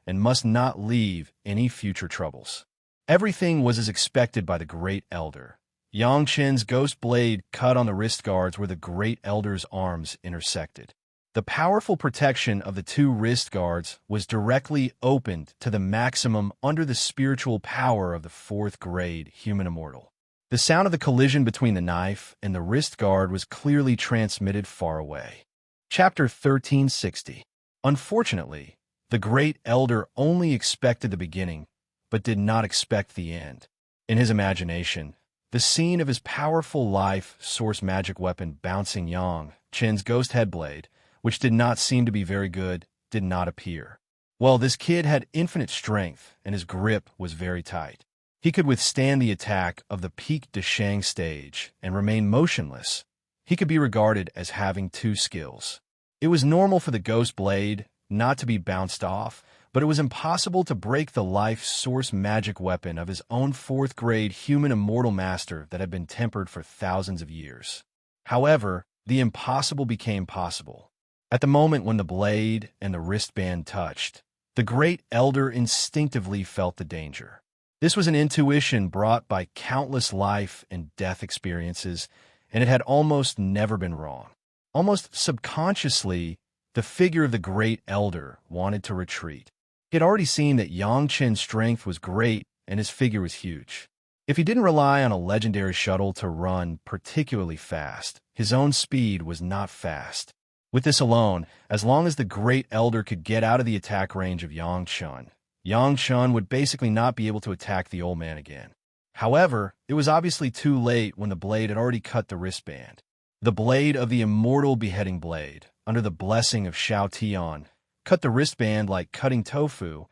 and must not leave any future troubles. Everything was as expected by the Great Elder. Yang Chen's ghost blade cut on the wrist guards where the Great Elder's arms intersected. The powerful protection of the two wrist guards was directly opened to the maximum under the spiritual power of the 4th-grade human immortal. The sound of the collision between the knife and the wrist guard was clearly transmitted far away. Chapter 1360. Unfortunately, the Great Elder only expected the beginning, but did not expect the end. In his imagination, the scene of his powerful life source magic weapon bouncing Yang Chen's ghost headblade, which did not seem to be very good, did not appear. Well, this kid had infinite strength, and his grip was very tight. He could withstand the attack of the peak Deshang stage and remain motionless. He could be regarded as having two skills. It was normal for the ghost blade not to be bounced off, but it was impossible to break the life source magic weapon of his own 4th-grade human immortal master that had been tempered for thousands of years. However, the impossible became possible. At the moment when the blade and the wristband touched, the great elder instinctively felt the danger. This was an intuition brought by countless life and death experiences, and it had almost never been wrong. Almost subconsciously, the figure of the great elder wanted to retreat. He had already seen that Yang Chen's strength was great and his figure was huge. If he didn't rely on a legendary shuttle to run particularly fast, his own speed was not fast. With this alone, as long as the great elder could get out of the attack range of Yang Chen would basically not be able to attack the old man again. However, it was obviously too late when the blade had already cut the wristband. The blade of the immortal beheading blade, under the blessing of Shao Tian, cut the wristband like cutting tofu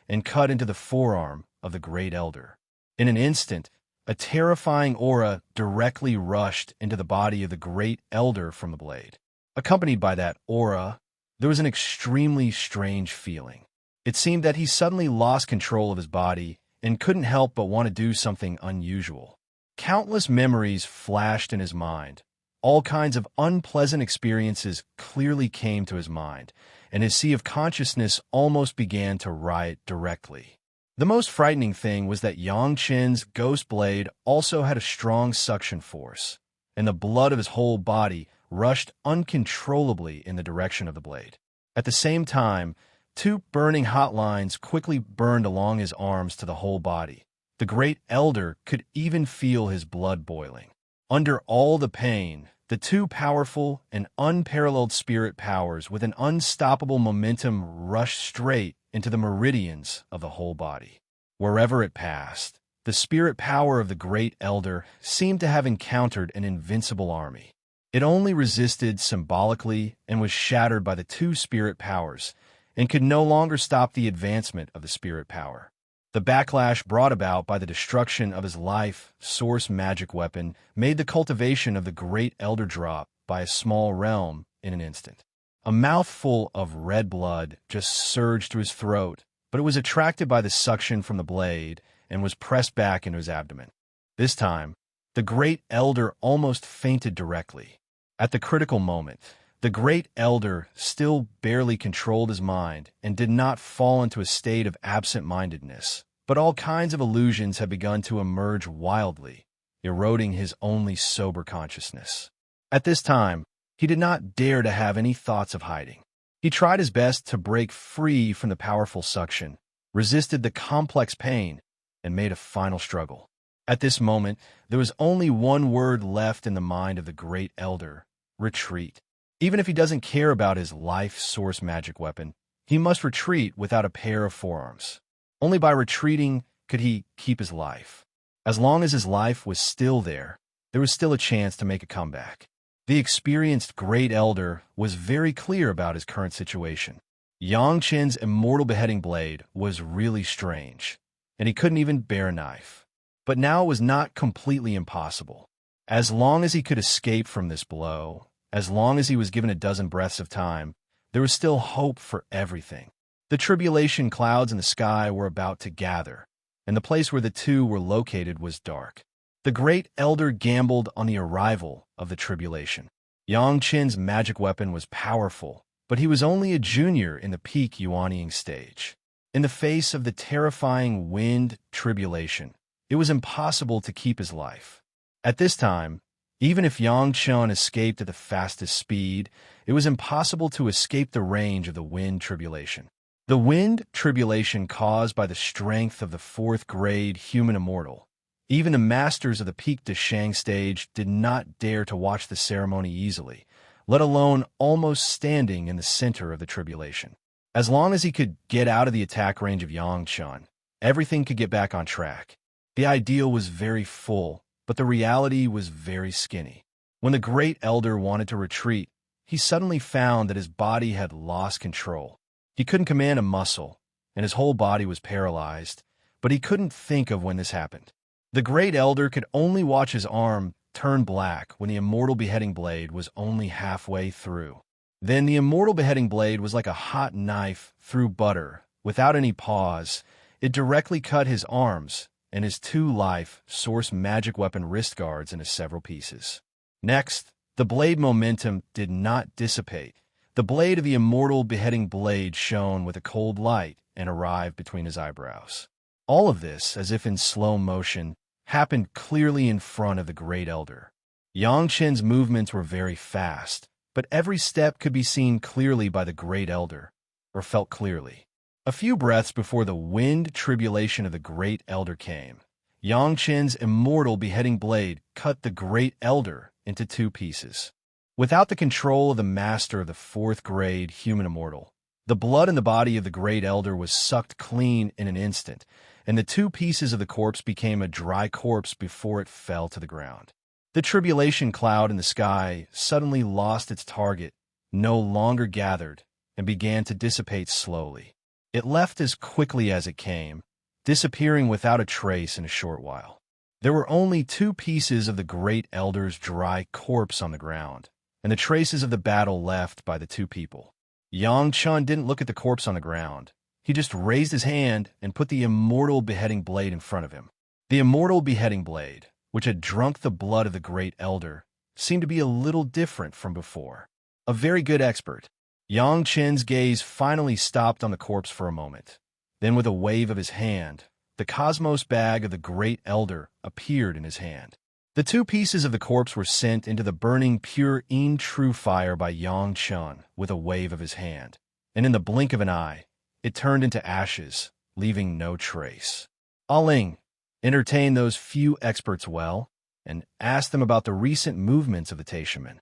and cut into the forearm of the great elder. In an instant, a terrifying aura directly rushed into the body of the great elder from the blade. Accompanied by that aura, there was an extremely strange feeling. It seemed that he suddenly lost control of his body and couldn't help but want to do something unusual. Countless memories flashed in his mind. All kinds of unpleasant experiences clearly came to his mind, and his sea of consciousness almost began to riot directly. The most frightening thing was that Yang Chen's ghost blade also had a strong suction force, and the blood of his whole body rushed uncontrollably in the direction of the blade. At the same time, two burning hot lines quickly burned along his arms to the whole body. The great elder could even feel his blood boiling. Under all the pain, the two powerful and unparalleled spirit powers with an unstoppable momentum rushed straight into the meridians of the whole body. Wherever it passed, the spirit power of the great elder seemed to have encountered an invincible army. It only resisted symbolically and was shattered by the two spirit powers, and could no longer stop the advancement of the spirit power. The backlash brought about by the destruction of his life source magic weapon made the cultivation of the great elder drop by a small realm in an instant. A mouthful of red blood just surged to his throat, but it was attracted by the suction from the blade and was pressed back into his abdomen. This time, the great elder almost fainted directly. At the critical moment, the great elder still barely controlled his mind and did not fall into a state of absent-mindedness, but all kinds of illusions had begun to emerge wildly, eroding his only sober consciousness. At this time, he did not dare to have any thoughts of hiding. He tried his best to break free from the powerful suction, resisted the complex pain, and made a final struggle. At this moment, there was only one word left in the mind of the great elder: retreat. Even if he doesn't care about his life source magic weapon, he must retreat without a pair of forearms. Only by retreating could he keep his life. As long as his life was still there was still a chance to make a comeback. The experienced great elder was very clear about his current situation. Yang Chen's immortal beheading blade was really strange, and he couldn't even bear a knife. But now it was not completely impossible. As long as he could escape from this blow, as long as he was given a dozen breaths of time, there was still hope for everything. The tribulation clouds in the sky were about to gather, and the place where the two were located was dark. The great elder gambled on the arrival of the tribulation. Yang Chen's magic weapon was powerful, but he was only a junior in the peak yuanying stage. In the face of the terrifying wind tribulation, it was impossible to keep his life. At this time, even if Yang Chen escaped at the fastest speed, it was impossible to escape the range of the wind tribulation. The wind tribulation caused by the strength of the fourth-grade human immortal. Even the masters of the peak Deshang stage did not dare to watch the ceremony easily, let alone almost standing in the center of the tribulation. As long as he could get out of the attack range of Yang Chen, everything could get back on track. The ideal was very full, but the reality was very skinny. When the great elder wanted to retreat, he suddenly found that his body had lost control. He couldn't command a muscle, and his whole body was paralyzed, but he couldn't think of when this happened. The great elder could only watch his arm turn black when the immortal beheading blade was only halfway through. Then the immortal beheading blade was like a hot knife through butter. Without any pause, it directly cut his arms and his two life source magic weapon wrist guards into several pieces. Next, the blade momentum did not dissipate. The blade of the immortal beheading blade shone with a cold light and arrived between his eyebrows. All of this, as if in slow motion, happened clearly in front of the Great Elder. Yang Chen's movements were very fast, but every step could be seen clearly by the Great Elder, or felt clearly. A few breaths before the wind tribulation of the Great Elder came, Yang Chen's immortal beheading blade cut the Great Elder into two pieces. Without the control of the master of the fourth grade human immortal, the blood in the body of the Great Elder was sucked clean in an instant, and the two pieces of the corpse became a dry corpse before it fell to the ground. The tribulation cloud in the sky suddenly lost its target, no longer gathered, and began to dissipate slowly. It left as quickly as it came, disappearing without a trace in a short while. There were only two pieces of the Great Elder's dry corpse on the ground, and the traces of the battle left by the two people. Yang Chen didn't look at the corpse on the ground. He just raised his hand and put the immortal beheading blade in front of him. The immortal beheading blade, which had drunk the blood of the Great Elder, seemed to be a little different from before. A very good expert. Yang Chen's gaze finally stopped on the corpse for a moment. Then with a wave of his hand, the cosmos bag of the Great Elder appeared in his hand. The two pieces of the corpse were sent into the burning pure true fire by Yang Chen with a wave of his hand, and in the blink of an eye, it turned into ashes, leaving no trace. Ah Ling entertained those few experts well and asked them about the recent movements of the Taishaman.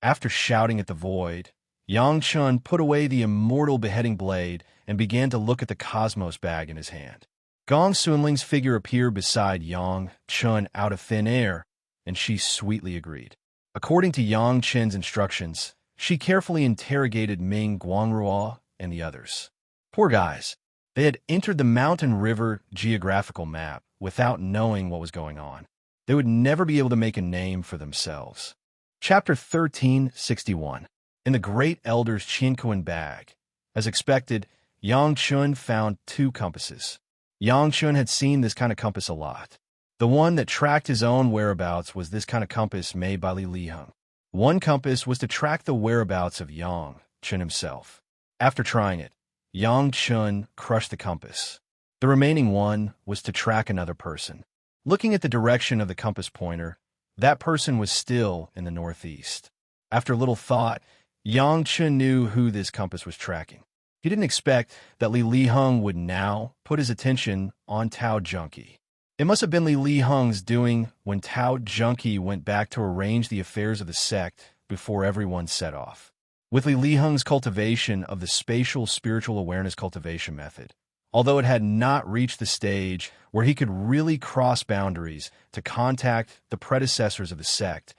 After shouting at the void, Yang Chen put away the immortal beheading blade and began to look at the cosmos bag in his hand. Gong Sunling's figure appeared beside Yang Chen out of thin air, and she sweetly agreed. According to Yang Chen's instructions, she carefully interrogated Ming Guangrua and the others. Poor guys. They had entered the mountain river geographical map without knowing what was going on. They would never be able to make a name for themselves. Chapter 1361. In the Great Elder's Qianquan bag. As expected, Yang Chen found two compasses. Yang Chen had seen this kind of compass a lot. The one that tracked his own whereabouts was this kind of compass made by Li Liheng. One compass was to track the whereabouts of Yang Chen himself. After trying it, Yang Chen crushed the compass. The remaining one was to track another person. Looking at the direction of the compass pointer, that person was still in the northeast. After a little thought, Yang Chen knew who this compass was tracking. He didn't expect that Li Liheng would now put his attention on Tao Junkie. It must have been Li Liheng's doing when Tao Junkie went back to arrange the affairs of the sect before everyone set off. With Li Liheng's cultivation of the spatial spiritual awareness cultivation method, although it had not reached the stage where he could really cross boundaries to contact the predecessors of the sect,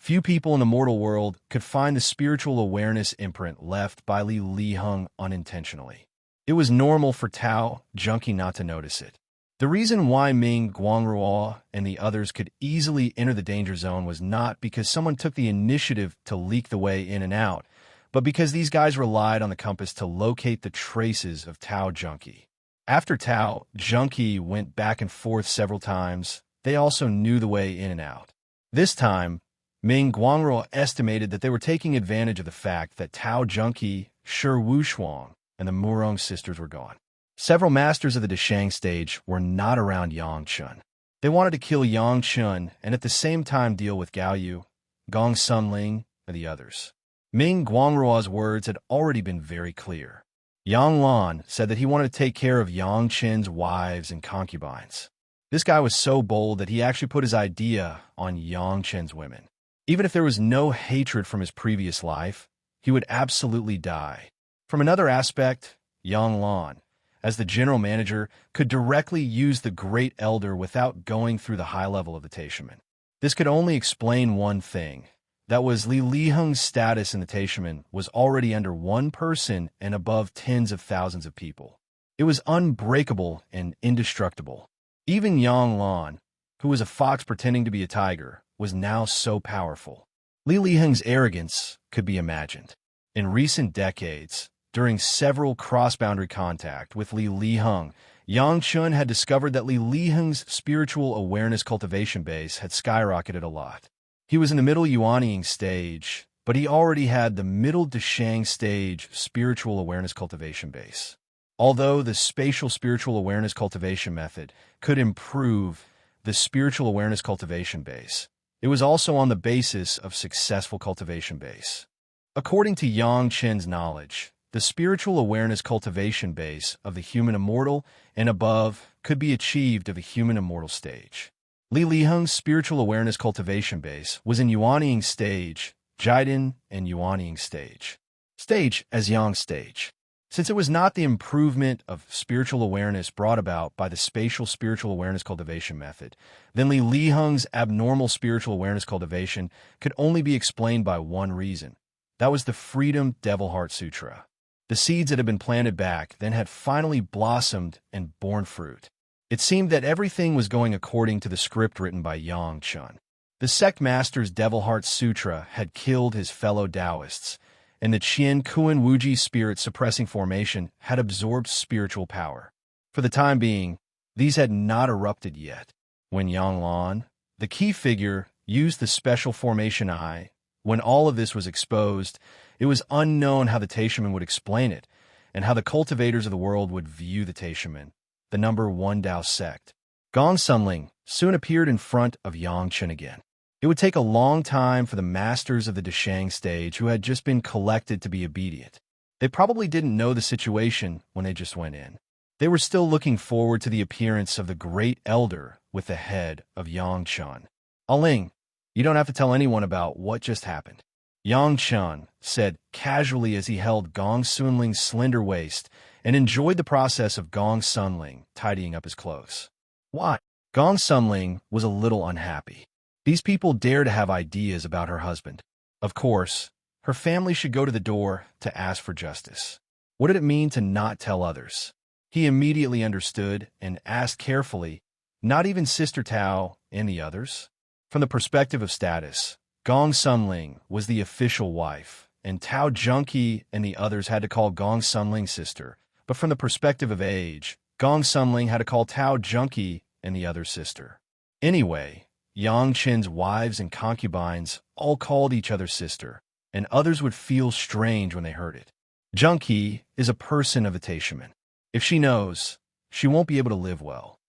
few people in the mortal world could find the spiritual awareness imprint left by Li Liheng unintentionally. It was normal for Tao Junkie not to notice it. The reason why Ming Guangrua and the others could easily enter the danger zone was not because someone took the initiative to leak the way in and out, but because these guys relied on the compass to locate the traces of Tao Junkie. After Tao Junkie went back and forth several times, they also knew the way in and out. This time, Ming Guangrua estimated that they were taking advantage of the fact that Tao Junkie, Shi Wushuang, and the Murong sisters were gone. Several masters of the Deshang stage were not around Yang Chen. They wanted to kill Yang Chen and at the same time deal with Gao Yu, Gong Sunling, and the others. Ming Guangrua's words had already been very clear. Yang Lan said that he wanted to take care of Yang Chen's wives and concubines. This guy was so bold that he actually put his idea on Yang Chen's women. Even if there was no hatred from his previous life, he would absolutely die. From another aspect, Yang Lan, as the general manager, could directly use the Great Elder without going through the high level of the Taishaman. This could only explain one thing. That was Li Liheng's status in the Taishaman was already under one person and above tens of thousands of people. It was unbreakable and indestructible. Even Yang Lan, who was a fox pretending to be a tiger, was now so powerful. Li Liheng's arrogance could be imagined. In recent decades, during several cross-boundary contact with Li Liheng, Yang Chen had discovered that Li Liheng's spiritual awareness cultivation base had skyrocketed a lot. He was in the middle Yuanying stage, but he already had the middle Deshang stage spiritual awareness cultivation base. Although the spatial spiritual awareness cultivation method could improve the spiritual awareness cultivation base, it was also on the basis of successful cultivation base. According to Yang Chen's knowledge, the spiritual awareness cultivation base of the human immortal and above could be achieved of a human immortal stage. Li Liheng's spiritual awareness cultivation base was in Yuanying stage, Jiden and Yuanying stage. Stage as Yang stage. Since it was not the improvement of spiritual awareness brought about by the spatial spiritual awareness cultivation method, then Li Liheng's abnormal spiritual awareness cultivation could only be explained by one reason. That was the Freedom Devil Heart Sutra. The seeds that had been planted back then had finally blossomed and borne fruit. It seemed that everything was going according to the script written by Yang Chen. The sect master's Devil Heart Sutra had killed his fellow Taoists, and the Qian Kuan Wuji spirit-suppressing formation had absorbed spiritual power. For the time being, these had not erupted yet. When Yang Lan, the key figure, used the special formation eye, when all of this was exposed, it was unknown how the Taishaman would explain it, and how the cultivators of the world would view the Taishaman, the number one Tao sect. Gong Sunling soon appeared in front of Yang Chen again. It would take a long time for the masters of the Deshang stage who had just been collected to be obedient. They probably didn't know the situation when they just went in. They were still looking forward to the appearance of the great elder with the head of Yang Chen. Aling, you don't have to tell anyone about what just happened. Yang Chen said casually as he held Gong Sunling's slender waist and enjoyed the process of Gong Sunling tidying up his clothes. Why? Gong Sunling was a little unhappy. These people dare to have ideas about her husband. Of course, her family should go to the door to ask for justice. What did it mean to not tell others? He immediately understood and asked carefully, not even Sister Tao and the others? From the perspective of status, Gong Sunling was the official wife, and Tao Junqi and the others had to call Gong Sunling sister. But from the perspective of age, Gong Sunling had to call Tao Junqi and the other sister. Anyway, Yang Chen's wives and concubines all called each other sister, and others would feel strange when they heard it. Junqi is a person of the Taishaman. If she knows, she won't be able to live well.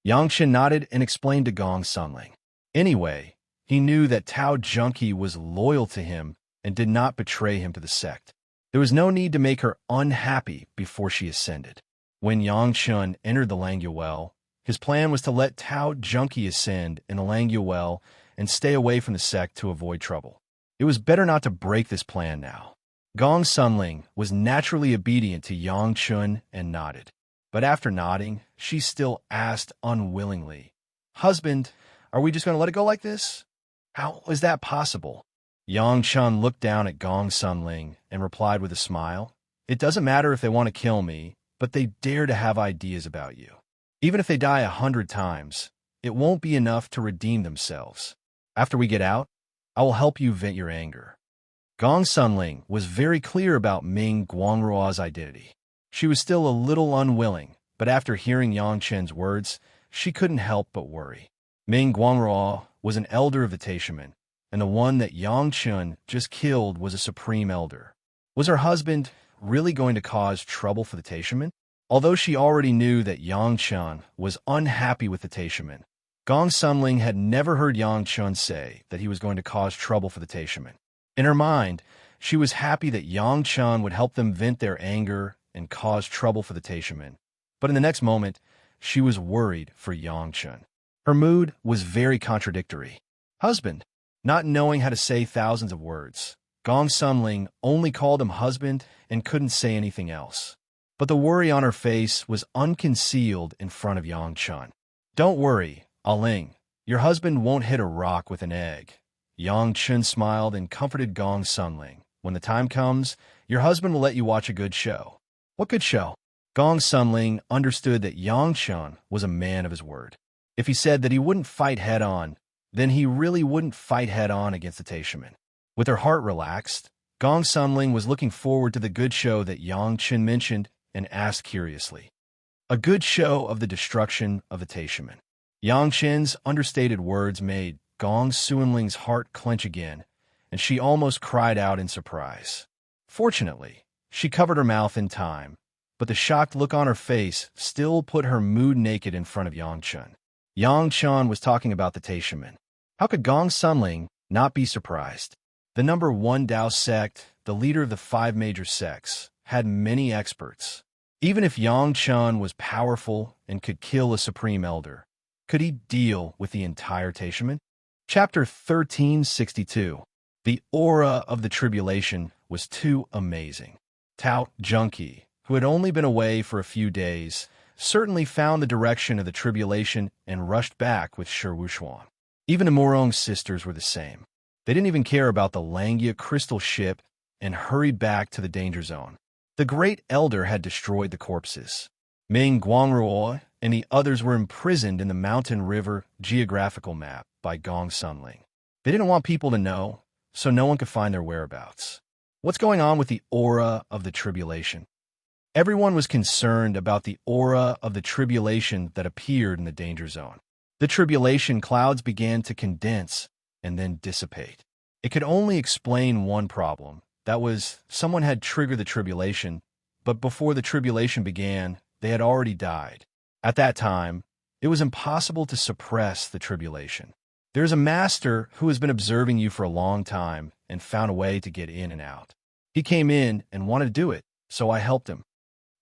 Yang Chen nodded and explained to Gong Sunling. Anyway, he knew that Tao Junqi was loyal to him and did not betray him to the sect. There was no need to make her unhappy before she ascended. When Yang Chen entered the Langya Well, his plan was to let Tao Junqi ascend in the Langya Well and stay away from the sect to avoid trouble. It was better not to break this plan now. Gong Sunling was naturally obedient to Yang Chen and nodded. But after nodding, she still asked unwillingly, "Husband, are we just going to let it go like this? How is that possible?" Yang Chen looked down at Gong Sunling and replied with a smile, "It doesn't matter if they want to kill me, but they dare to have ideas about you. Even if they die 100 times, it won't be enough to redeem themselves. After we get out, I will help you vent your anger." Gong Sunling was very clear about Ming Guangruo's identity. She was still a little unwilling, but after hearing Yang Chen's words, she couldn't help but worry. Ming Guangruo was an elder of the Taishaman, and the one that Yang Chen just killed was a supreme elder. Was her husband really going to cause trouble for the Taishaman? Although she already knew that Yang Chen was unhappy with the Taishaman, Gong Sunling had never heard Yang Chen say that he was going to cause trouble for the Taishaman. In her mind, she was happy that Yang Chen would help them vent their anger and cause trouble for the Taishaman. But in the next moment, she was worried for Yang Chen. Her mood was very contradictory. Husband, not knowing how to say thousands of words, Gong Sunling only called him husband and couldn't say anything else. But the worry on her face was unconcealed in front of Yang Chen. "Don't worry, Aling. Your husband won't hit a rock with an egg." Yang Chen smiled and comforted Gong Sunling. "When the time comes, your husband will let you watch a good show." "What good show?" Gong Sunling understood that Yang Chen was a man of his word. If he said that he wouldn't fight head-on, then he really wouldn't fight head-on against the Taishaman. With her heart relaxed, Gong Sunling was looking forward to the good show that Yang Chen mentioned and asked curiously. A good show of the destruction of the Taishaman. Yang Chen's understated words made Gong Sunling's heart clench again, and she almost cried out in surprise. Fortunately, she covered her mouth in time, but the shocked look on her face still put her mood naked in front of Yang Chun. Yang Chun was talking about the Taishaman. How could Gong Sunling not be surprised? The number one Tao sect, the leader of the 5 major sects, had many experts. Even if Yang Chun was powerful and could kill a supreme elder, could he deal with the entire Taishaman? Chapter 1362. The aura of the tribulation was too amazing. Tao Junkie, who had only been away for a few days, certainly found the direction of the tribulation and rushed back with Shi Wushuang. Even the Morong sisters were the same. They didn't even care about the Langia crystal ship and hurried back to the danger zone. The great elder had destroyed the corpses. Ming Guangruo and the others were imprisoned in the mountain river geographical map by Gong Sunling. They didn't want people to know, so no one could find their whereabouts. What's going on with the aura of the tribulation? Everyone was concerned about the aura of the tribulation that appeared in the danger zone. The tribulation clouds began to condense and then dissipate. It could only explain one problem. That was, someone had triggered the tribulation, but before the tribulation began, they had already died. At that time, it was impossible to suppress the tribulation. There's a master who has been observing you for a long time and found a way to get in and out. He came in and wanted to do it, so I helped him.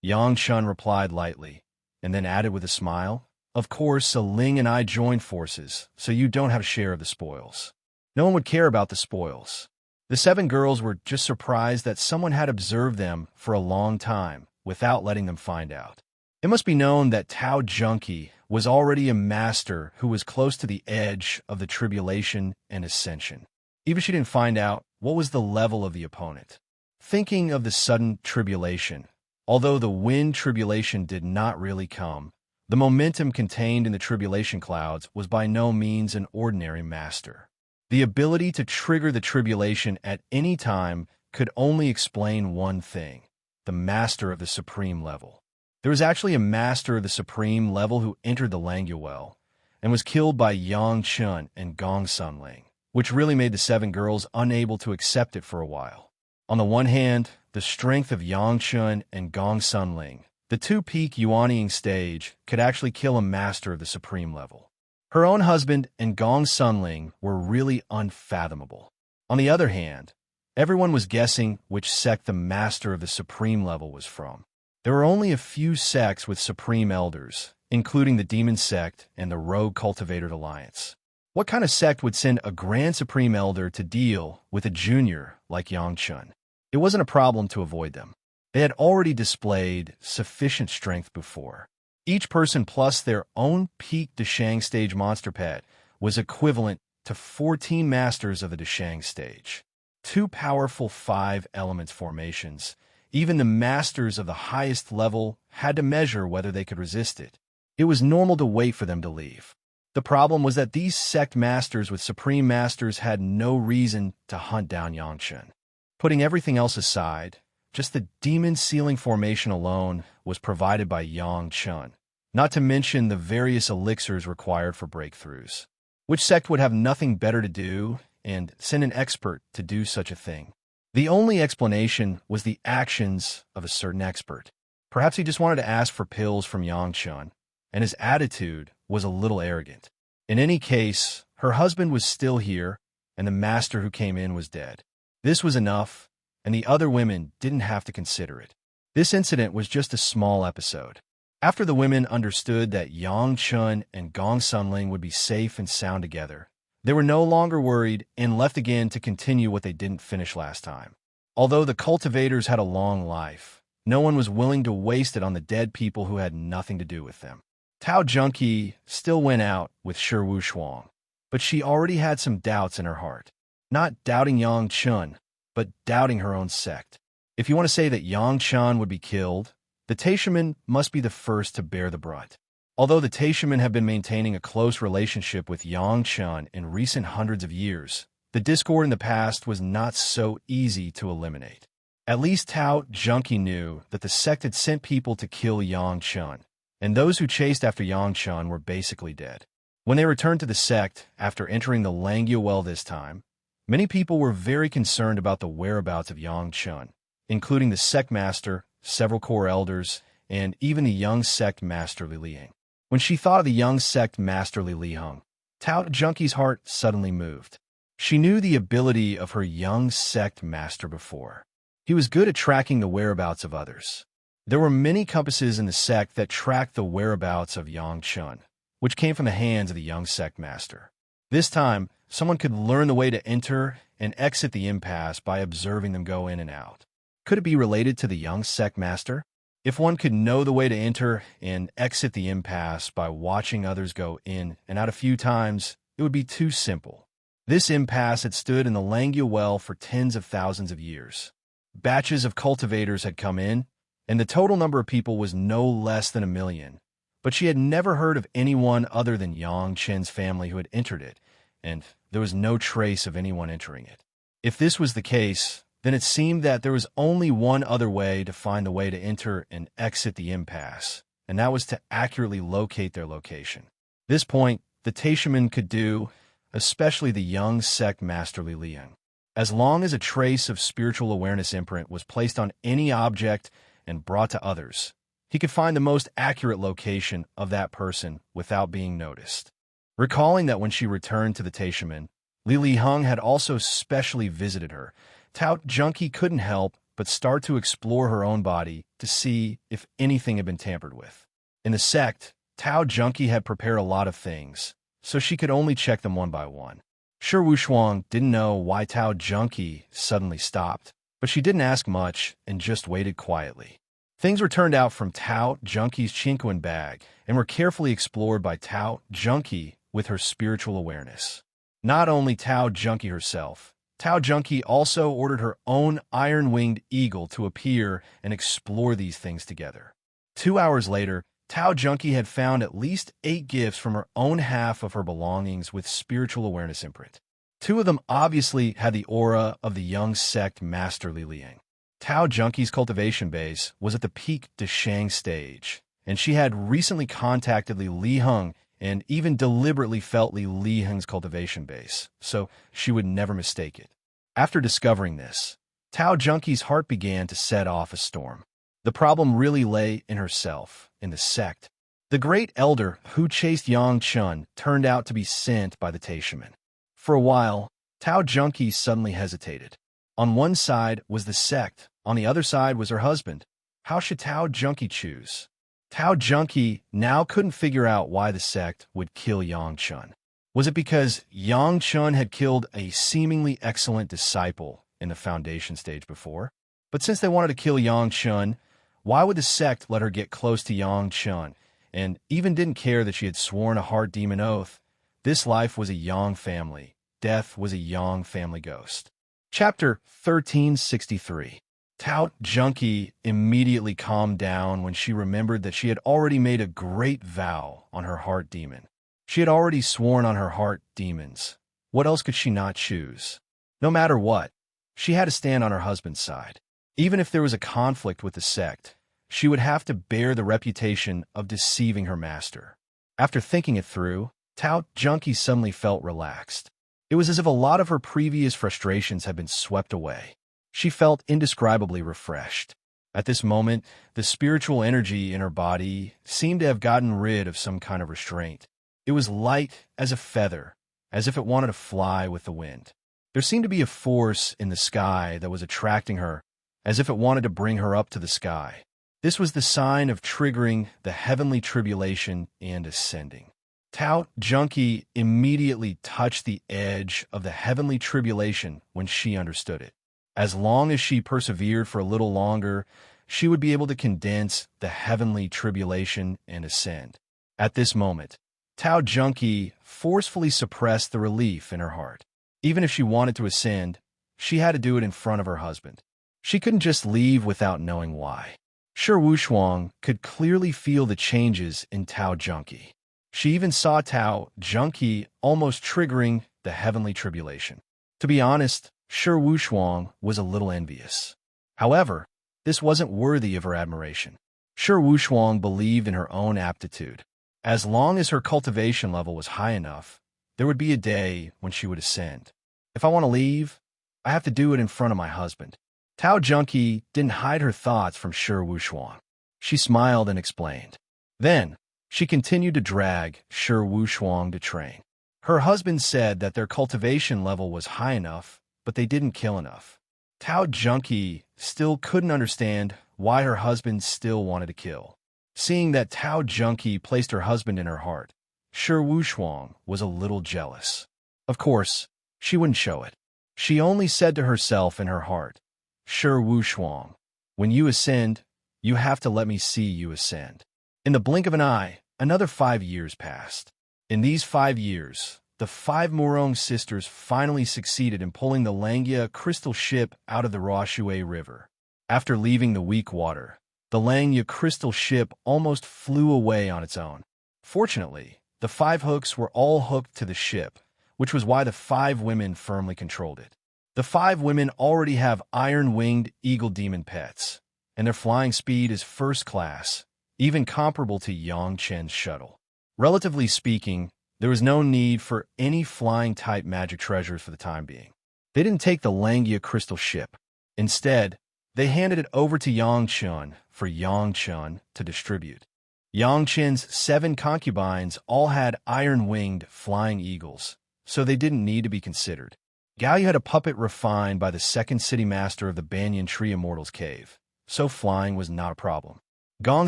Yang Chun replied lightly, and then added with a smile, "Of course, Ling and I joined forces, so you don't have a share of the spoils." No one would care about the spoils. The 7 girls were just surprised that someone had observed them for a long time without letting them find out. It must be known that Tao Junkie was already a master who was close to the edge of the tribulation and ascension. Even if she didn't find out what was the level of the opponent. Thinking of the sudden tribulation, although the wind tribulation did not really come, the momentum contained in the tribulation clouds was by no means an ordinary master. The ability to trigger the tribulation at any time could only explain one thing: the master of the supreme level. There was actually a master of the supreme level who entered the Langia well and was killed by Yang Chun and Gong Sunling, which really made the 7 girls unable to accept it for a while. On the one hand, the strength of Yang Chun and Gong Sunling, the 2-peak Yuanying stage, could actually kill a master of the supreme level. Her own husband and Gong Sunling were really unfathomable. On the other hand, everyone was guessing which sect the master of the supreme level was from. There were only a few sects with supreme elders, including the Demon Sect and the Rogue Cultivator Alliance. What kind of sect would send a Grand Supreme Elder to deal with a junior like Yang Chun? It wasn't a problem to avoid them. They had already displayed sufficient strength before. Each person plus their own peak Deshang stage monster pet was equivalent to 14 masters of the Deshang stage. 2 powerful 5 elements formations. Even the masters of the highest level had to measure whether they could resist it. It was normal to wait for them to leave. The problem was that these sect masters with supreme masters had no reason to hunt down Yang Chun. Putting everything else aside, just the demon ceiling formation alone was provided by Yang Chun, not to mention the various elixirs required for breakthroughs. Which sect would have nothing better to do and send an expert to do such a thing? The only explanation was the actions of a certain expert. Perhaps he just wanted to ask for pills from Yang Chun, and his attitude was a little arrogant. In any case, her husband was still here, and the master who came in was dead. This was enough, and the other women didn't have to consider it. This incident was just a small episode. After the women understood that Yang Chun and Gong Sunling would be safe and sound together, they were no longer worried and left again to continue what they didn't finish last time. Although the cultivators had a long life, no one was willing to waste it on the dead people who had nothing to do with them. Tao Junkie still went out with Shi Wushuang, but she already had some doubts in her heart. Not doubting Yang Chun, but doubting her own sect. If you want to say that Yang Chun would be killed, the Taishaman must be the first to bear the brunt. Although the Taishaman have been maintaining a close relationship with Yang Chun in recent hundreds of years, the discord in the past was not so easy to eliminate. At least Tao Junkie knew that the sect had sent people to kill Yang Chun, and those who chased after Yang Chun were basically dead. When they returned to the sect after entering the Langia well this time, Many people were very concerned about the whereabouts of Yang Chun, including the sect master, several core elders, and even the young sect master Li Liheng. When she thought of the young sect master Li Liheng, Tao Junkie's heart suddenly moved. She knew the ability of her young sect master before. He was good at tracking the whereabouts of others. There were many compasses in the sect that tracked the whereabouts of Yang Chun, which came from the hands of the young sect master. This time, someone could learn the way to enter and exit the impasse by observing them go in and out. Could it be related to the young sect master? If one could know the way to enter and exit the impasse by watching others go in and out a few times, it would be too simple. This impasse had stood in the Langya well for tens of thousands of years. Batches of cultivators had come in, and the total number of people was no less than 1 million. But she had never heard of anyone other than Yang Chen's family who had entered it, and there was no trace of anyone entering it. If this was the case, then it seemed that there was only one other way to find the way to enter and exit the impasse, and that was to accurately locate their location. This point, the Taishaman could do, especially the young sect master Li Liheng. As long as a trace of spiritual awareness imprint was placed on any object and brought to others, he could find the most accurate location of that person without being noticed. Recalling that when she returned to the Taishaman, Li Liheng had also specially visited her, Tao Junkie couldn't help but start to explore her own body to see if anything had been tampered with. In the sect, Tao Junkie had prepared a lot of things, so she could only check them one by one. Shi Wushuang didn't know why Tao Junkie suddenly stopped, but she didn't ask much and just waited quietly. Things were turned out from Tao Junkie's Chinquan bag and were carefully explored by Tao Junkie with her spiritual awareness. Not only Tao Junkie herself, Tao Junkie also ordered her own iron-winged eagle to appear and explore these things together. 2 hours later, Tao Junkie had found at least 8 gifts from her own half of her belongings with spiritual awareness imprint. 2 of them obviously had the aura of the young sect master Li Liheng. Tao Junkie's cultivation base was at the peak Deshang stage, and she had recently contacted Li Liheng and even deliberately felt Li Liheng's cultivation base, so she would never mistake it. After discovering this, Tao Junkie's heart began to set off a storm. The problem really lay in herself, in the sect. The great elder who chased Yang Chun turned out to be sent by the Taishaman. For a while, Tao Junkie suddenly hesitated. On one side was the sect, on the other side was her husband. How should Tao Junkie choose? Tao Junkie now couldn't figure out why the sect would kill Yang Chun. Was it because Yang Chun had killed a seemingly excellent disciple in the foundation stage before? But since they wanted to kill Yang Chun, why would the sect let her get close to Yang Chun, and even didn't care that she had sworn a heart demon oath? This life was a Yang family. Death was a Yang family ghost. Chapter 1363. Tao Junkie immediately calmed down when she remembered that she had already made a great vow on her heart demon. She had already sworn on her heart demons. What else could she not choose? No matter what, she had to stand on her husband's side. Even if there was a conflict with the sect, she would have to bear the reputation of deceiving her master. After thinking it through, Tao Junkie suddenly felt relaxed. It was as if a lot of her previous frustrations had been swept away. She felt indescribably refreshed. At this moment, the spiritual energy in her body seemed to have gotten rid of some kind of restraint. It was light as a feather, as if it wanted to fly with the wind. There seemed to be a force in the sky that was attracting her, as if it wanted to bring her up to the sky. This was the sign of triggering the heavenly tribulation and ascending. Tao Junkie immediately touched the edge of the heavenly tribulation when she understood it. As long as she persevered for a little longer, she would be able to condense the heavenly tribulation and ascend. At this moment, Tao Junkie forcefully suppressed the relief in her heart. Even if she wanted to ascend, she had to do it in front of her husband. She couldn't just leave without knowing why. Shi Wushuang could clearly feel the changes in Tao Junkie. She even saw Tao Junkie almost triggering the heavenly tribulation. To be honest, Shi Wushuang was a little envious. However, this wasn't worthy of her admiration. Shi Wushuang believed in her own aptitude. As long as her cultivation level was high enough, there would be a day when she would ascend. If I want to leave, I have to do it in front of my husband. Tao Junkie didn't hide her thoughts from Shi Wushuang. She smiled and explained. Then, she continued to drag Shi Wushuang to train. Her husband said that their cultivation level was high enough, but they didn't kill enough. Tao Junkie still couldn't understand why her husband still wanted to kill. Seeing that Tao Junkie placed her husband in her heart, Shi Wushuang was a little jealous. Of course, she wouldn't show it. She only said to herself in her heart, Shi Wushuang, when you ascend, you have to let me see you ascend. In the blink of an eye, another 5 years passed. In these 5 years, the 5 Morong sisters finally succeeded in pulling the Langia crystal ship out of the Roshue River. After leaving the weak water, the Langia crystal ship almost flew away on its own. Fortunately, the 5 hooks were all hooked to the ship, which was why the 5 women firmly controlled it. The 5 women already have iron-winged eagle demon pets, and their flying speed is first class, even comparable to Yang Chen's shuttle. Relatively speaking, there was no need for any flying-type magic treasures for the time being. They didn't take the Langia crystal ship. Instead, they handed it over to Yang Chen for Yang Chen to distribute. Yang Chen's 7 concubines all had iron-winged flying eagles, so they didn't need to be considered. Gaoyu had a puppet refined by the second city master of the Banyan Tree Immortal's cave, so flying was not a problem. Gong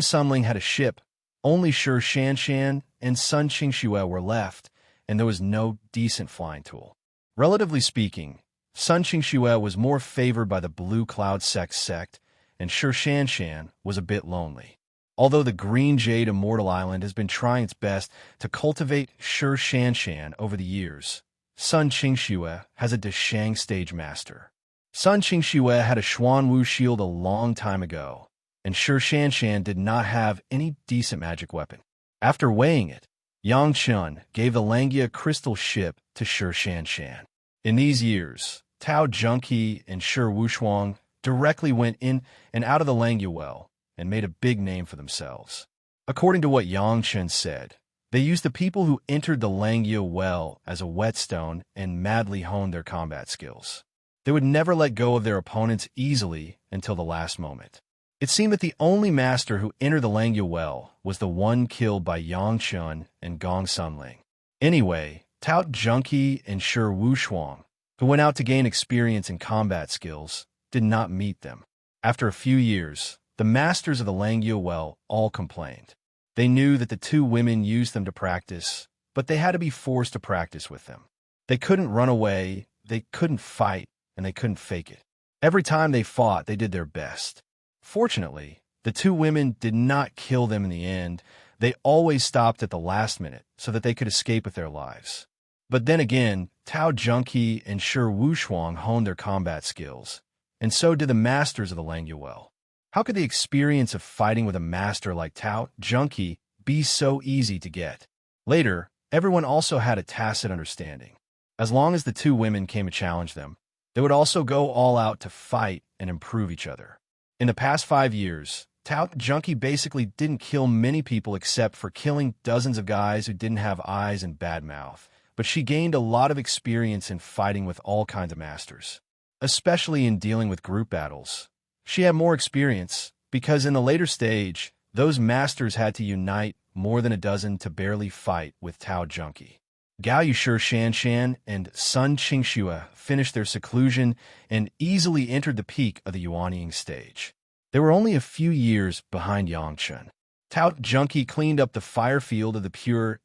Sunling had a ship, only Shi Shanshan and Sun Qingxue were left, and there was no decent flying tool. Relatively speaking, Sun Qingxue was more favored by the Blue Cloud sect, and Shi Shanshan was a bit lonely. Although the Green Jade Immortal Island has been trying its best to cultivate Shi Shanshan over the years, Sun Qingxue has a Deshang stage master. Sun Qingxue had a Xuanwu shield a long time ago, and Shi Shanshan did not have any decent magic weapon. After weighing it, Yang Chen gave the Langia crystal ship to Shi Shanshan. In these years, Tao Junkie and Shi Wushuang directly went in and out of the Langia well and made a big name for themselves. According to what Yang Chen said, they used the people who entered the Langia well as a whetstone and madly honed their combat skills. They would never let go of their opponents easily until the last moment. It seemed that the only master who entered the Langia well was the one killed by Yang Chen and Gong Sunling. Anyway, Tao Junkie and Shi Wushuang, who went out to gain experience in combat skills, did not meet them. After a few years, the masters of the Langia well all complained. They knew that the 2 women used them to practice, but they had to be forced to practice with them. They couldn't run away, they couldn't fight, and they couldn't fake it. Every time they fought, they did their best. Fortunately, the 2 women did not kill them in the end. They always stopped at the last minute so that they could escape with their lives. But then again, Tao Junkie and Shi Wushuang honed their combat skills, and so did the masters of the Langia well. How could the experience of fighting with a master like Tao Junkie be so easy to get? Later, everyone also had a tacit understanding. As long as the 2 women came to challenge them, they would also go all out to fight and improve each other. In the past 5 years, Tao Junkie basically didn't kill many people except for killing dozens of guys who didn't have eyes and bad mouth, but she gained a lot of experience in fighting with all kinds of masters, especially in dealing with group battles. She had more experience because in the later stage, those masters had to unite more than a dozen to barely fight with Tao Junkie. Gaoyu Shi Shanshan and Sun Qingxue finished their seclusion and easily entered the peak of the Yuanying stage. They were only a few years behind Yang Chen. Tao Junkie cleaned up the fire field of the pure,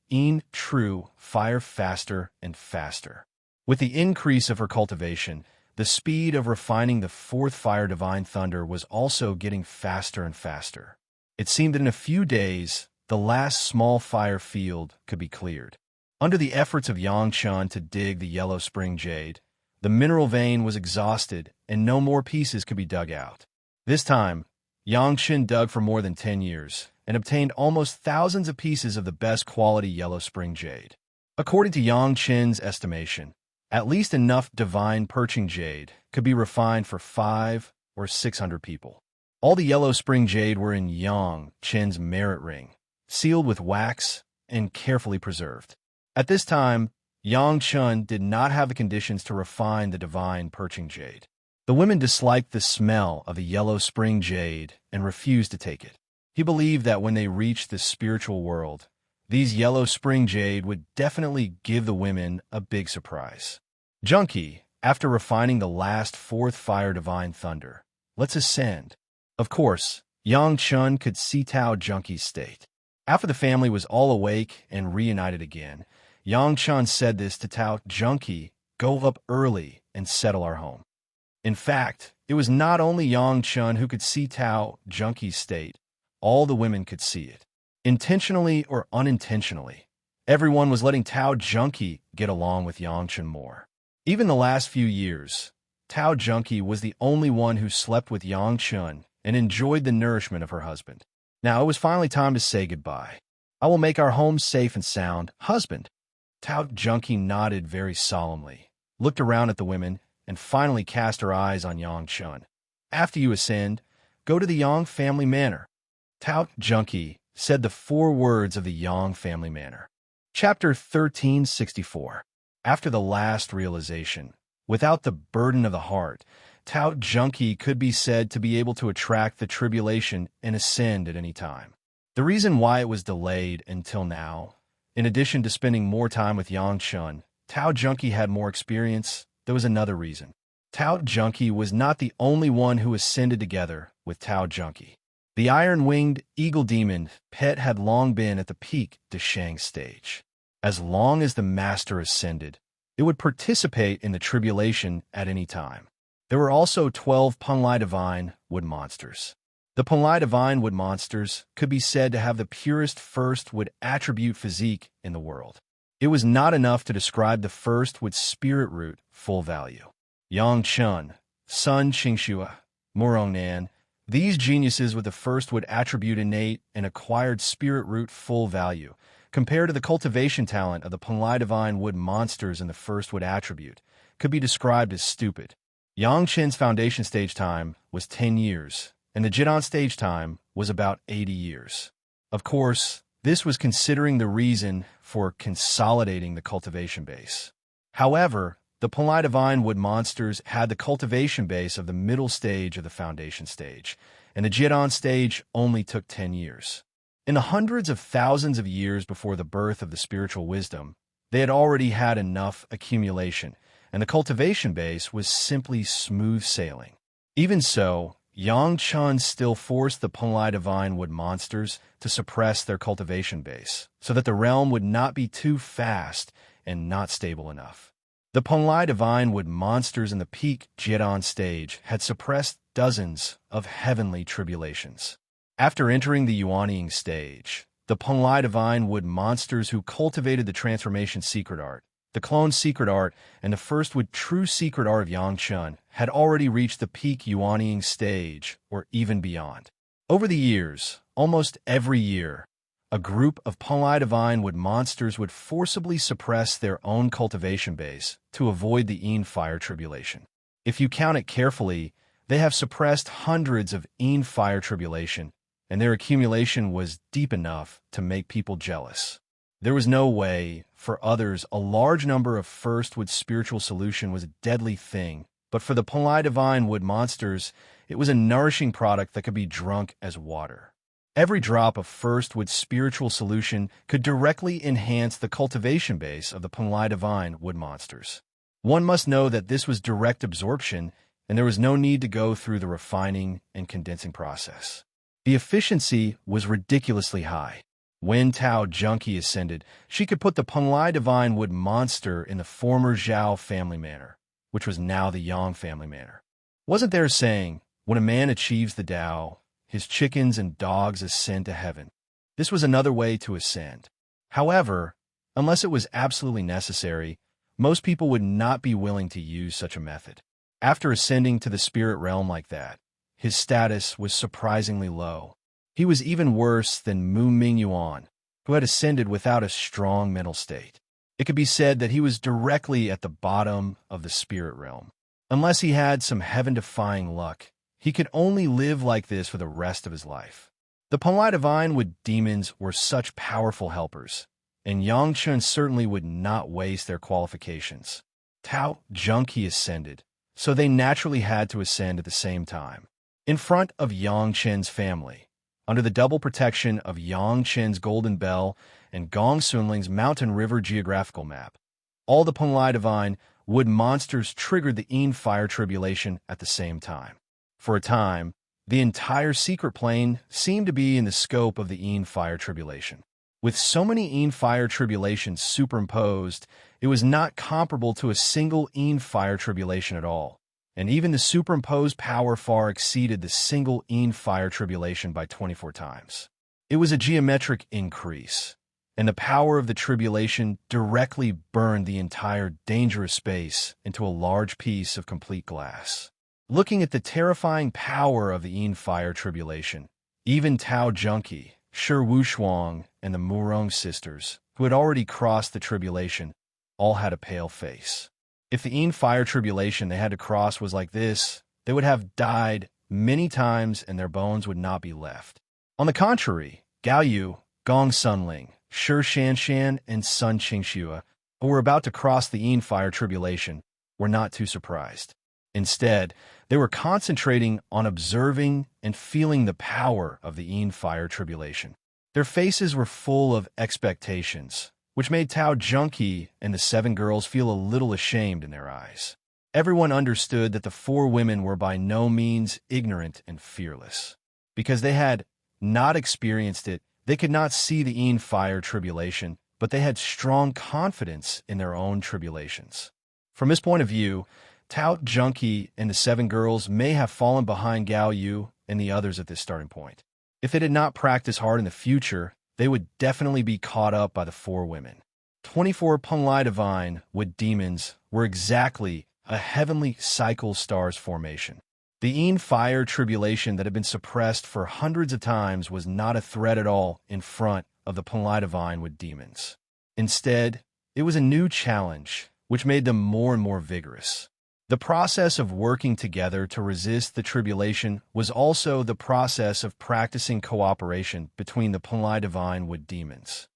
true fire faster and faster. With the increase of her cultivation, the speed of refining the 4th fire Divine Thunder was also getting faster and faster. It seemed that in a few days, the last small fire field could be cleared. Under the efforts of Yang Chen to dig the Yellow Spring Jade, the mineral vein was exhausted and no more pieces could be dug out. This time, Yang Chen dug for more than 10 years and obtained almost thousands of pieces of the best quality Yellow Spring Jade. According to Yang Chen's estimation, at least enough divine perching jade could be refined for 500 or 600 people. All the Yellow Spring Jade were in Yang Chen's merit ring, sealed with wax and carefully preserved. At this time, Yang Chun did not have the conditions to refine the divine perching jade. The women disliked the smell of the yellow spring jade and refused to take it. He believed that when they reached the spiritual world, these yellow spring jade would definitely give the women a big surprise. Junkie, after refining the last fourth fire divine thunder, let's ascend. Of course, Yang Chun could see Tao Junkie's state. After the family was all awake and reunited again, Yang Chun said this to Tao Junkie, "Go up early and settle our home." In fact, it was not only Yang Chun who could see Tao Junkie's state, all the women could see it. Intentionally or unintentionally, everyone was letting Tao Junkie get along with Yang Chun more. Even the last few years, Tao Junkie was the only one who slept with Yang Chun and enjoyed the nourishment of her husband. Now it was finally time to say goodbye. "I will make our home safe and sound, husband." Tao Junkie nodded very solemnly, looked around at the women, and finally cast her eyes on Yang Chun. "After you ascend, go to the Yang family manor." Tao Junkie said the 4 words of the Yang family manor. Chapter 1364. After the last realization, without the burden of the heart, Tao Junkie could be said to be able to attract the tribulation and ascend at any time. The reason why it was delayed until now, in addition to spending more time with Yang Chun, Tao Junkie had more experience. There was another reason. Tao Junkie was not the only one who ascended together with Tao Junkie. The iron-winged eagle demon pet had long been at the peak de Shang stage. As long as the master ascended, it would participate in the tribulation at any time. There were also 12 Penglai divine wood monsters. The Penglai divine wood monsters could be said to have the purest first wood attribute physique in the world. It was not enough to describe the first with spirit root full value. Yang Chun, Sun Qingxue, Morongnan, these geniuses with the first would attribute innate and acquired spirit root full value, compared to the cultivation talent of the Penglai divine wood monsters in the first wood attribute, could be described as stupid. Yang Chin's foundation stage time was 10 years, and the Jidon stage time was about 80 years. Of course, this was considering the reason for consolidating the cultivation base. However, the Penglai divine wood monsters had the cultivation base of the middle stage of the foundation stage, and the Jidon stage only took 10 years. In the hundreds of thousands of years before the birth of the spiritual wisdom, they had already had enough accumulation, and the cultivation base was simply smooth sailing. Even so, Yang Chun still forced the Penglai divine wood monsters to suppress their cultivation base, so that the realm would not be too fast and not stable enough. The Penglai divine wood monsters in the peak Jidon stage had suppressed dozens of heavenly tribulations. After entering the Yuanying stage, the Penglai divine wood monsters who cultivated the transformation secret art, the clone secret art, and the first wood true secret art of Yang Chun had already reached the peak Yuanying stage or even beyond. Over the years, almost every year, a group of Penglai divine wood monsters would forcibly suppress their own cultivation base to avoid the Yin fire tribulation. If you count it carefully, they have suppressed hundreds of Yin fire tribulation, and their accumulation was deep enough to make people jealous. There was no way, for others, a large number of first wood spiritual solution was a deadly thing, but for the Penglai divine wood monsters, it was a nourishing product that could be drunk as water. Every drop of first wood spiritual solution could directly enhance the cultivation base of the Penglai divine wood monsters. One must know that this was direct absorption, and there was no need to go through the refining and condensing process. The efficiency was ridiculously high. When Tao Junkie ascended, she could put the Penglai divine wood monster in the former Zhao family manor, which was now the Yang family manor. Wasn't there a saying, when a man achieves the Tao, his chickens and dogs ascend to heaven? This was another way to ascend. However, unless it was absolutely necessary, most people would not be willing to use such a method. After ascending to the spirit realm like that, his status was surprisingly low. He was even worse than Mu Mingyuan, who had ascended without a strong mental state. It could be said that he was directly at the bottom of the spirit realm. Unless he had some heaven-defying luck, he could only live like this for the rest of his life. The Penglai divine wood demons were such powerful helpers, and Yangchun certainly would not waste their qualifications. Tao Junqi ascended, so they naturally had to ascend at the same time. In front of Yangchen's family, under the double protection of Yangchen's Golden Bell and Gong Sunling's Mountain River geographical map, all the Penglai Divine wood monsters triggered the Yin Fire Tribulation at the same time. For a time, the entire secret plane seemed to be in the scope of the Yin Fire Tribulation. With so many Yin Fire Tribulations superimposed, it was not comparable to a single Yin Fire Tribulation at all, and even the superimposed power far exceeded the single Yin Fire Tribulation by 24 times. It was a geometric increase, and the power of the tribulation directly burned the entire dangerous space into a large piece of complete glass. Looking at the terrifying power of the Yin Fire Tribulation, even Tao Junqi, Shi Wushuang, and the Murong sisters, who had already crossed the tribulation, all had a pale face. If the Yin Fire Tribulation they had to cross was like this, they would have died many times and their bones would not be left. On the contrary, Gao Yu, Gong Sunling, Shi Shanshan, and Sun Qingxue, who were about to cross the Yin Fire Tribulation, were not too surprised. Instead, they were concentrating on observing and feeling the power of the Yin Fire Tribulation. Their faces were full of expectations, which made Tao Junqi and the 7 girls feel a little ashamed in their eyes. Everyone understood that the 4 women were by no means ignorant and fearless. Because they had not experienced it, they could not see the Yin Fire Tribulation, but they had strong confidence in their own tribulations. From this point of view, Tao Junqi and the 7 girls may have fallen behind Gao Yu and the others at this starting point. If they did not practice hard in the future, they would definitely be caught up by the 4 women. 24 Penglai Divine wood demons were exactly a heavenly cycle stars formation. The Yin Fire Tribulation that had been suppressed for hundreds of times was not a threat at all in front of the Penglai Divine wood demons. Instead, it was a new challenge, which made them more and more vigorous. The process of working together to resist the tribulation was also the process of practicing cooperation between the Penglai Divine wood demons.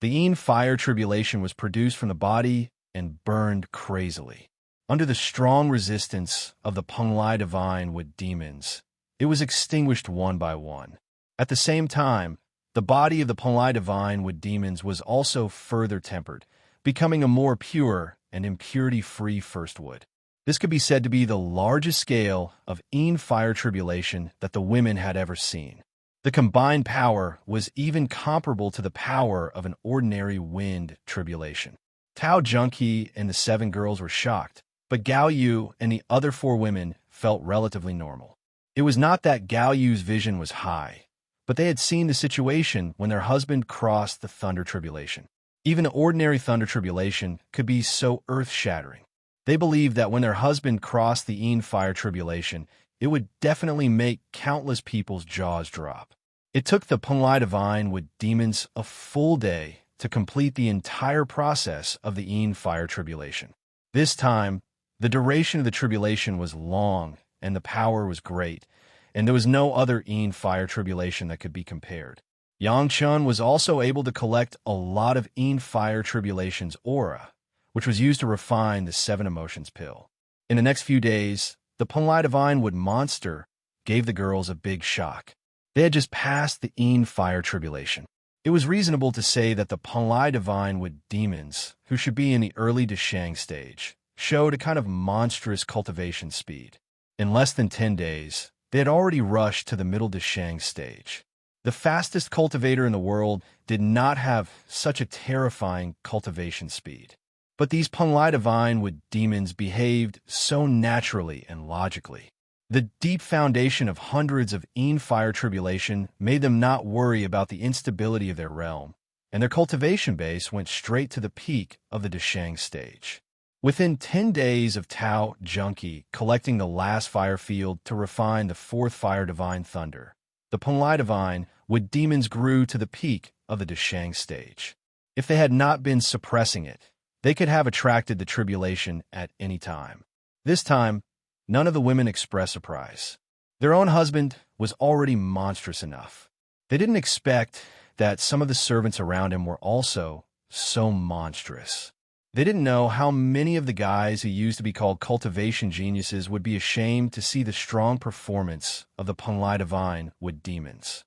The Yin Fire Tribulation was produced from the body and burned crazily. Under the strong resistance of the Penglai Divine wood demons, it was extinguished one by one. At the same time, the body of the Penglai Divine wood demons was also further tempered, becoming a more pure and impurity-free first wood. This could be said to be the largest scale of Yin Fire Tribulation that the women had ever seen. The combined power was even comparable to the power of an ordinary wind tribulation. Tao Junqi and the 7 girls were shocked, but Gao Yu and the other 4 women felt relatively normal. It was not that Gao Yu's vision was high, but they had seen the situation when their husband crossed the Thunder Tribulation. Even the ordinary Thunder Tribulation could be so earth-shattering. They believed that when their husband crossed the Yin Fire Tribulation, it would definitely make countless people's jaws drop. It took the Penglai Divine wood demons a full day to complete the entire process of the Yin Fire Tribulation. This time, the duration of the tribulation was long, and the power was great, and there was no other Yin Fire Tribulation that could be compared. Yangchun was also able to collect a lot of Yin Fire Tribulation's aura, which was used to refine the 7 Emotions pill. In the next few days, the Penglai Divine wood monster gave the girls a big shock. They had just passed the Yin Fire Tribulation. It was reasonable to say that the Penglai Divine wood demons, who should be in the early Deshang stage, showed a kind of monstrous cultivation speed. In less than 10 days, they had already rushed to the middle Deshang stage. The fastest cultivator in the world did not have such a terrifying cultivation speed. But these Penglai Divine wood demons behaved so naturally and logically. The deep foundation of hundreds of Yin Fire Tribulation made them not worry about the instability of their realm, and their cultivation base went straight to the peak of the Deshang stage. Within 10 days of Tao Junqi collecting the last fire field to refine the 4th Fire Divine Thunder, the Penglai Divine wood demons grew to the peak of the Deshang stage. If they had not been suppressing it, they could have attracted the tribulation at any time. This time, none of the women expressed surprise. Their own husband was already monstrous enough. They didn't expect that some of the servants around him were also so monstrous. They didn't know how many of the guys who used to be called cultivation geniuses would be ashamed to see the strong performance of the Panglai Divine with demons.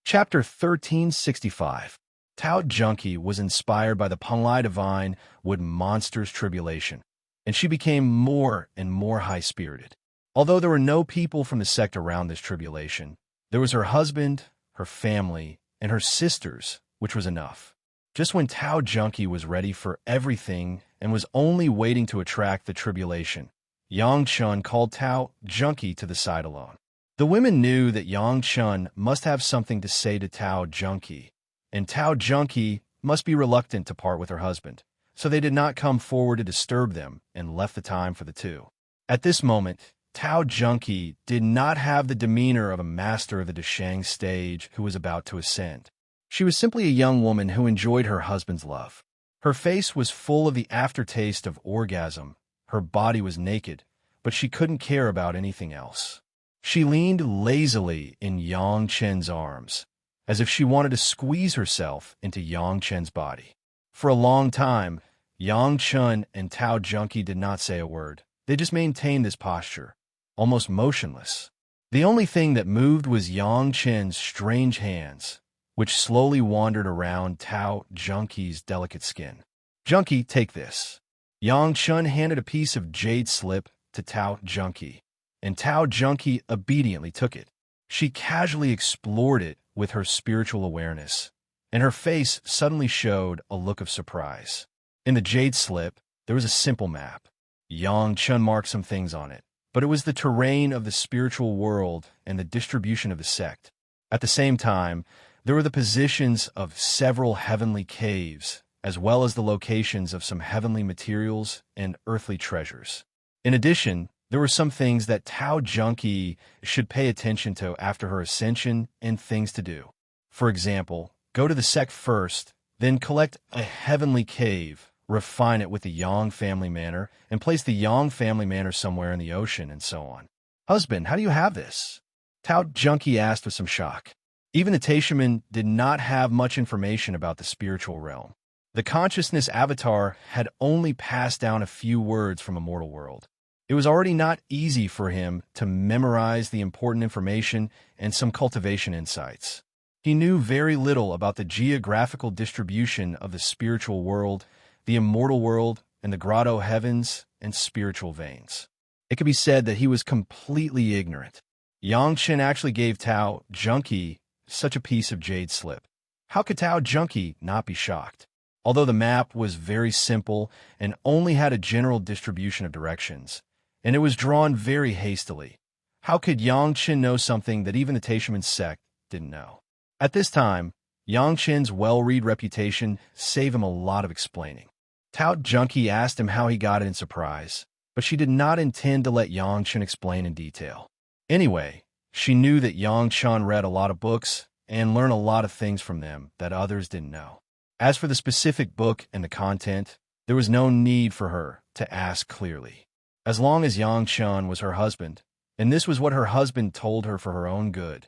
Chapter 1365. Tao Junkie was inspired by the Panglai Divine with monsters' tribulation, and she became more and more high-spirited. Although there were no people from the sect around this tribulation, there was her husband, her family, and her sisters, which was enough. Just when Tao Junkie was ready for everything and was only waiting to attract the tribulation, Yang Chun called Tao Junkie to the side alone. The women knew that Yang Chun must have something to say to Tao Junkie, and Tao Junkie must be reluctant to part with her husband, so they did not come forward to disturb them and left the time for the two. At this moment, Tao Junkie did not have the demeanor of a master of the Deshang stage who was about to ascend. She was simply a young woman who enjoyed her husband's love. Her face was full of the aftertaste of orgasm. Her body was naked, but she couldn't care about anything else. She leaned lazily in Yang Chen's arms, as if she wanted to squeeze herself into Yang Chen's body. For a long time, Yang Chen and Tao Junkie did not say a word. They just maintained this posture, almost motionless. The only thing that moved was Yang Chen's strange hands, which slowly wandered around Tao Junkie's delicate skin. "Junkie, take this." Yang Chun handed a piece of jade slip to Tao Junkie, and Tao Junkie obediently took it. She casually explored it with her spiritual awareness, and her face suddenly showed a look of surprise. In the jade slip, there was a simple map. Yang Chun marked some things on it, but it was the terrain of the spiritual world and the distribution of the sect. At the same time, there were the positions of several heavenly caves, as well as the locations of some heavenly materials and earthly treasures. In addition, there were some things that Tao Junkie should pay attention to after her ascension and things to do. For example, go to the sect first, then collect a heavenly cave, refine it with the Yang family manor, and place the Yang family manor somewhere in the ocean, and so on. "Husband, how do you have this?" Tao Junkie asked with some shock. Even the Taishaman did not have much information about the spiritual realm. The consciousness avatar had only passed down a few words from a mortal world. It was already not easy for him to memorize the important information and some cultivation insights. He knew very little about the geographical distribution of the spiritual world, the immortal world, and the grotto heavens and spiritual veins. It could be said that he was completely ignorant. Yang Chen actually gave Tao Junkie such a piece of jade slip. How could Tao Junkie not be shocked? Although the map was very simple and only had a general distribution of directions, and it was drawn very hastily, how could Yang Chen know something that even the Taishaman sect didn't know? At this time, Yang Chen's well-read reputation saved him a lot of explaining. Tao Junkie asked him how he got it in surprise, but she did not intend to let Yang Chen explain in detail. Anyway, she knew that Yang Chen read a lot of books and learned a lot of things from them that others didn't know. As for the specific book and the content, there was no need for her to ask clearly. As long as Yang Chen was her husband, and this was what her husband told her for her own good,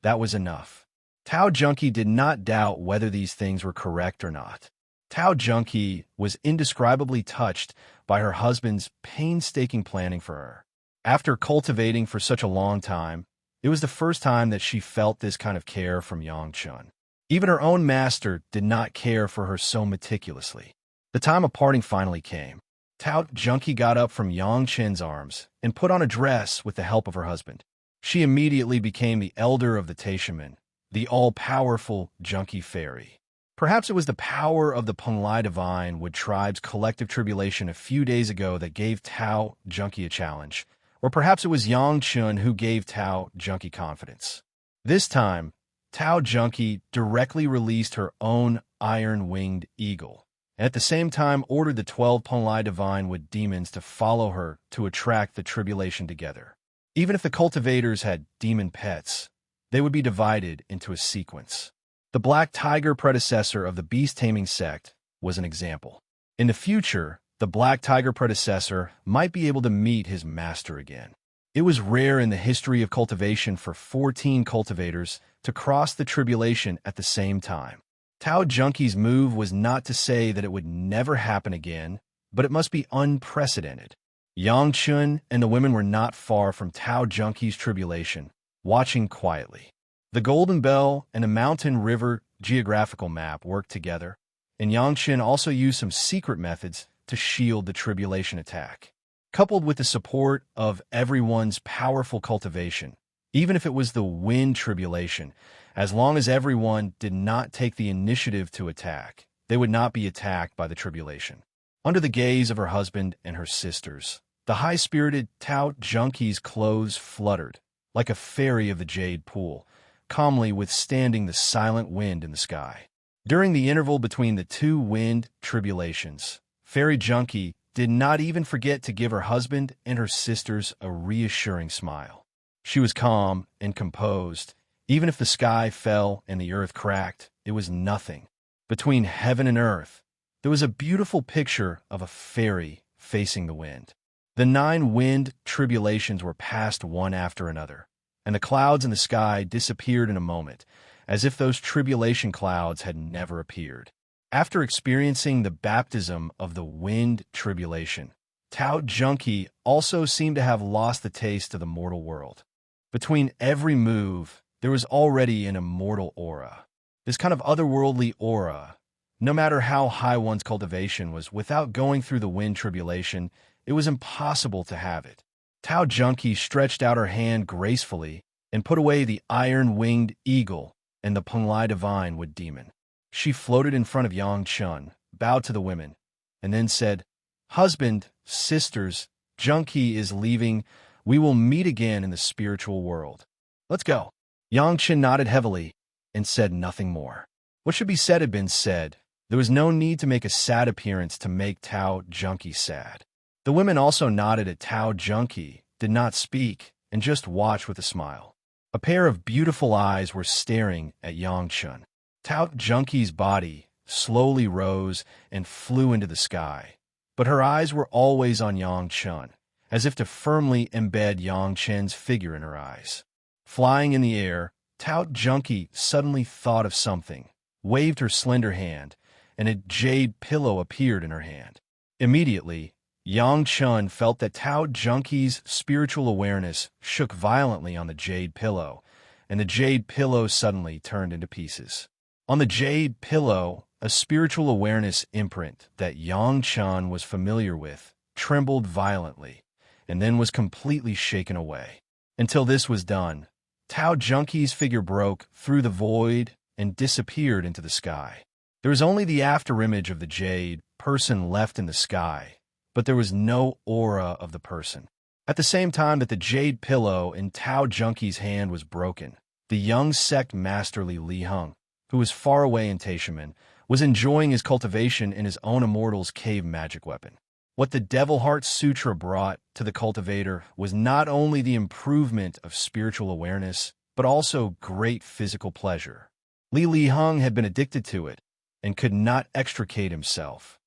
that was enough. Tao Junkie did not doubt whether these things were correct or not. Tao Junkie was indescribably touched by her husband's painstaking planning for her. After cultivating for such a long time, it was the first time that she felt this kind of care from Yang Chun. Even her own master did not care for her so meticulously. The time of parting finally came. Tao Junkie got up from Yang Chen's arms and put on a dress with the help of her husband. She immediately became the elder of the Taishaman, the all-powerful Junkie Fairy. Perhaps it was the power of the Panglai Divine with Tribe's collective tribulation a few days ago that gave Tao Junkie a challenge, or perhaps it was Yang Chun who gave Tao Junkie confidence. This time, Tao Junkie directly released her own iron-winged eagle, and at the same time ordered the 12 Panglai Divine with demons to follow her to attract the tribulation together. Even if the cultivators had demon pets, they would be divided into a sequence. The Black Tiger predecessor of the beast-taming sect was an example. In the future, the Black Tiger predecessor might be able to meet his master again. It was rare in the history of cultivation for 14 cultivators to cross the tribulation at the same time. Tao Junkie's move was not to say that it would never happen again, but it must be unprecedented. Yang Chun and the women were not far from Tao Junkie's tribulation, watching quietly. The Golden Bell and the Mountain River geographical map worked together, and Yang Chun also used some secret methods to shield the tribulation attack. Coupled with the support of everyone's powerful cultivation, even if it was the wind tribulation, as long as everyone did not take the initiative to attack, they would not be attacked by the tribulation. Under the gaze of her husband and her sisters, the high-spirited Tao Junkie's clothes fluttered, like a fairy of the jade pool, calmly withstanding the silent wind in the sky. During the interval between the two wind tribulations, Fairy Junkie did not even forget to give her husband and her sisters a reassuring smile. She was calm and composed. Even if the sky fell and the earth cracked, it was nothing. Between heaven and earth, there was a beautiful picture of a fairy facing the wind. The 9 wind tribulations were passed one after another, and the clouds in the sky disappeared in a moment, as if those tribulation clouds had never appeared. After experiencing the baptism of the wind tribulation, Tao Junkie also seemed to have lost the taste of the mortal world. Between every move, there was already an immortal aura. This kind of otherworldly aura, no matter how high one's cultivation was, without going through the wind tribulation, it was impossible to have it. Tao Junkie stretched out her hand gracefully and put away the iron-winged eagle and the Penglai divine wood demon. She floated in front of Yang Chun, bowed to the women, and then said, "Husband, sisters, Junkie is leaving. We will meet again in the spiritual world. Let's go." Yang Chun nodded heavily and said nothing more. What should be said had been said. There was no need to make a sad appearance to make Tao Junkie sad. The women also nodded at Tao Junkie, did not speak, and just watched with a smile. A pair of beautiful eyes were staring at Yang Chun. Tao Junkie's body slowly rose and flew into the sky, but her eyes were always on Yang Chun, as if to firmly embed Yang Chun's figure in her eyes. Flying in the air, Tao Junkie suddenly thought of something, waved her slender hand, and a jade pillow appeared in her hand. Immediately, Yang Chun felt that Tao Junkie's spiritual awareness shook violently on the jade pillow, and the jade pillow suddenly turned into pieces. On the jade pillow, a spiritual awareness imprint that Yang Chun was familiar with trembled violently, and then was completely shaken away. Until this was done, Tao Junkie's figure broke through the void and disappeared into the sky. There was only the afterimage of the jade person left in the sky, but there was no aura of the person. At the same time that the jade pillow in Tao Junkie's hand was broken, the young sect master Li Hung, who was far away in Taishaman, was enjoying his cultivation in his own Immortal's cave magic weapon. What the Devil Heart Sutra brought to the cultivator was not only the improvement of spiritual awareness, but also great physical pleasure. Li Hung had been addicted to it and could not extricate himself.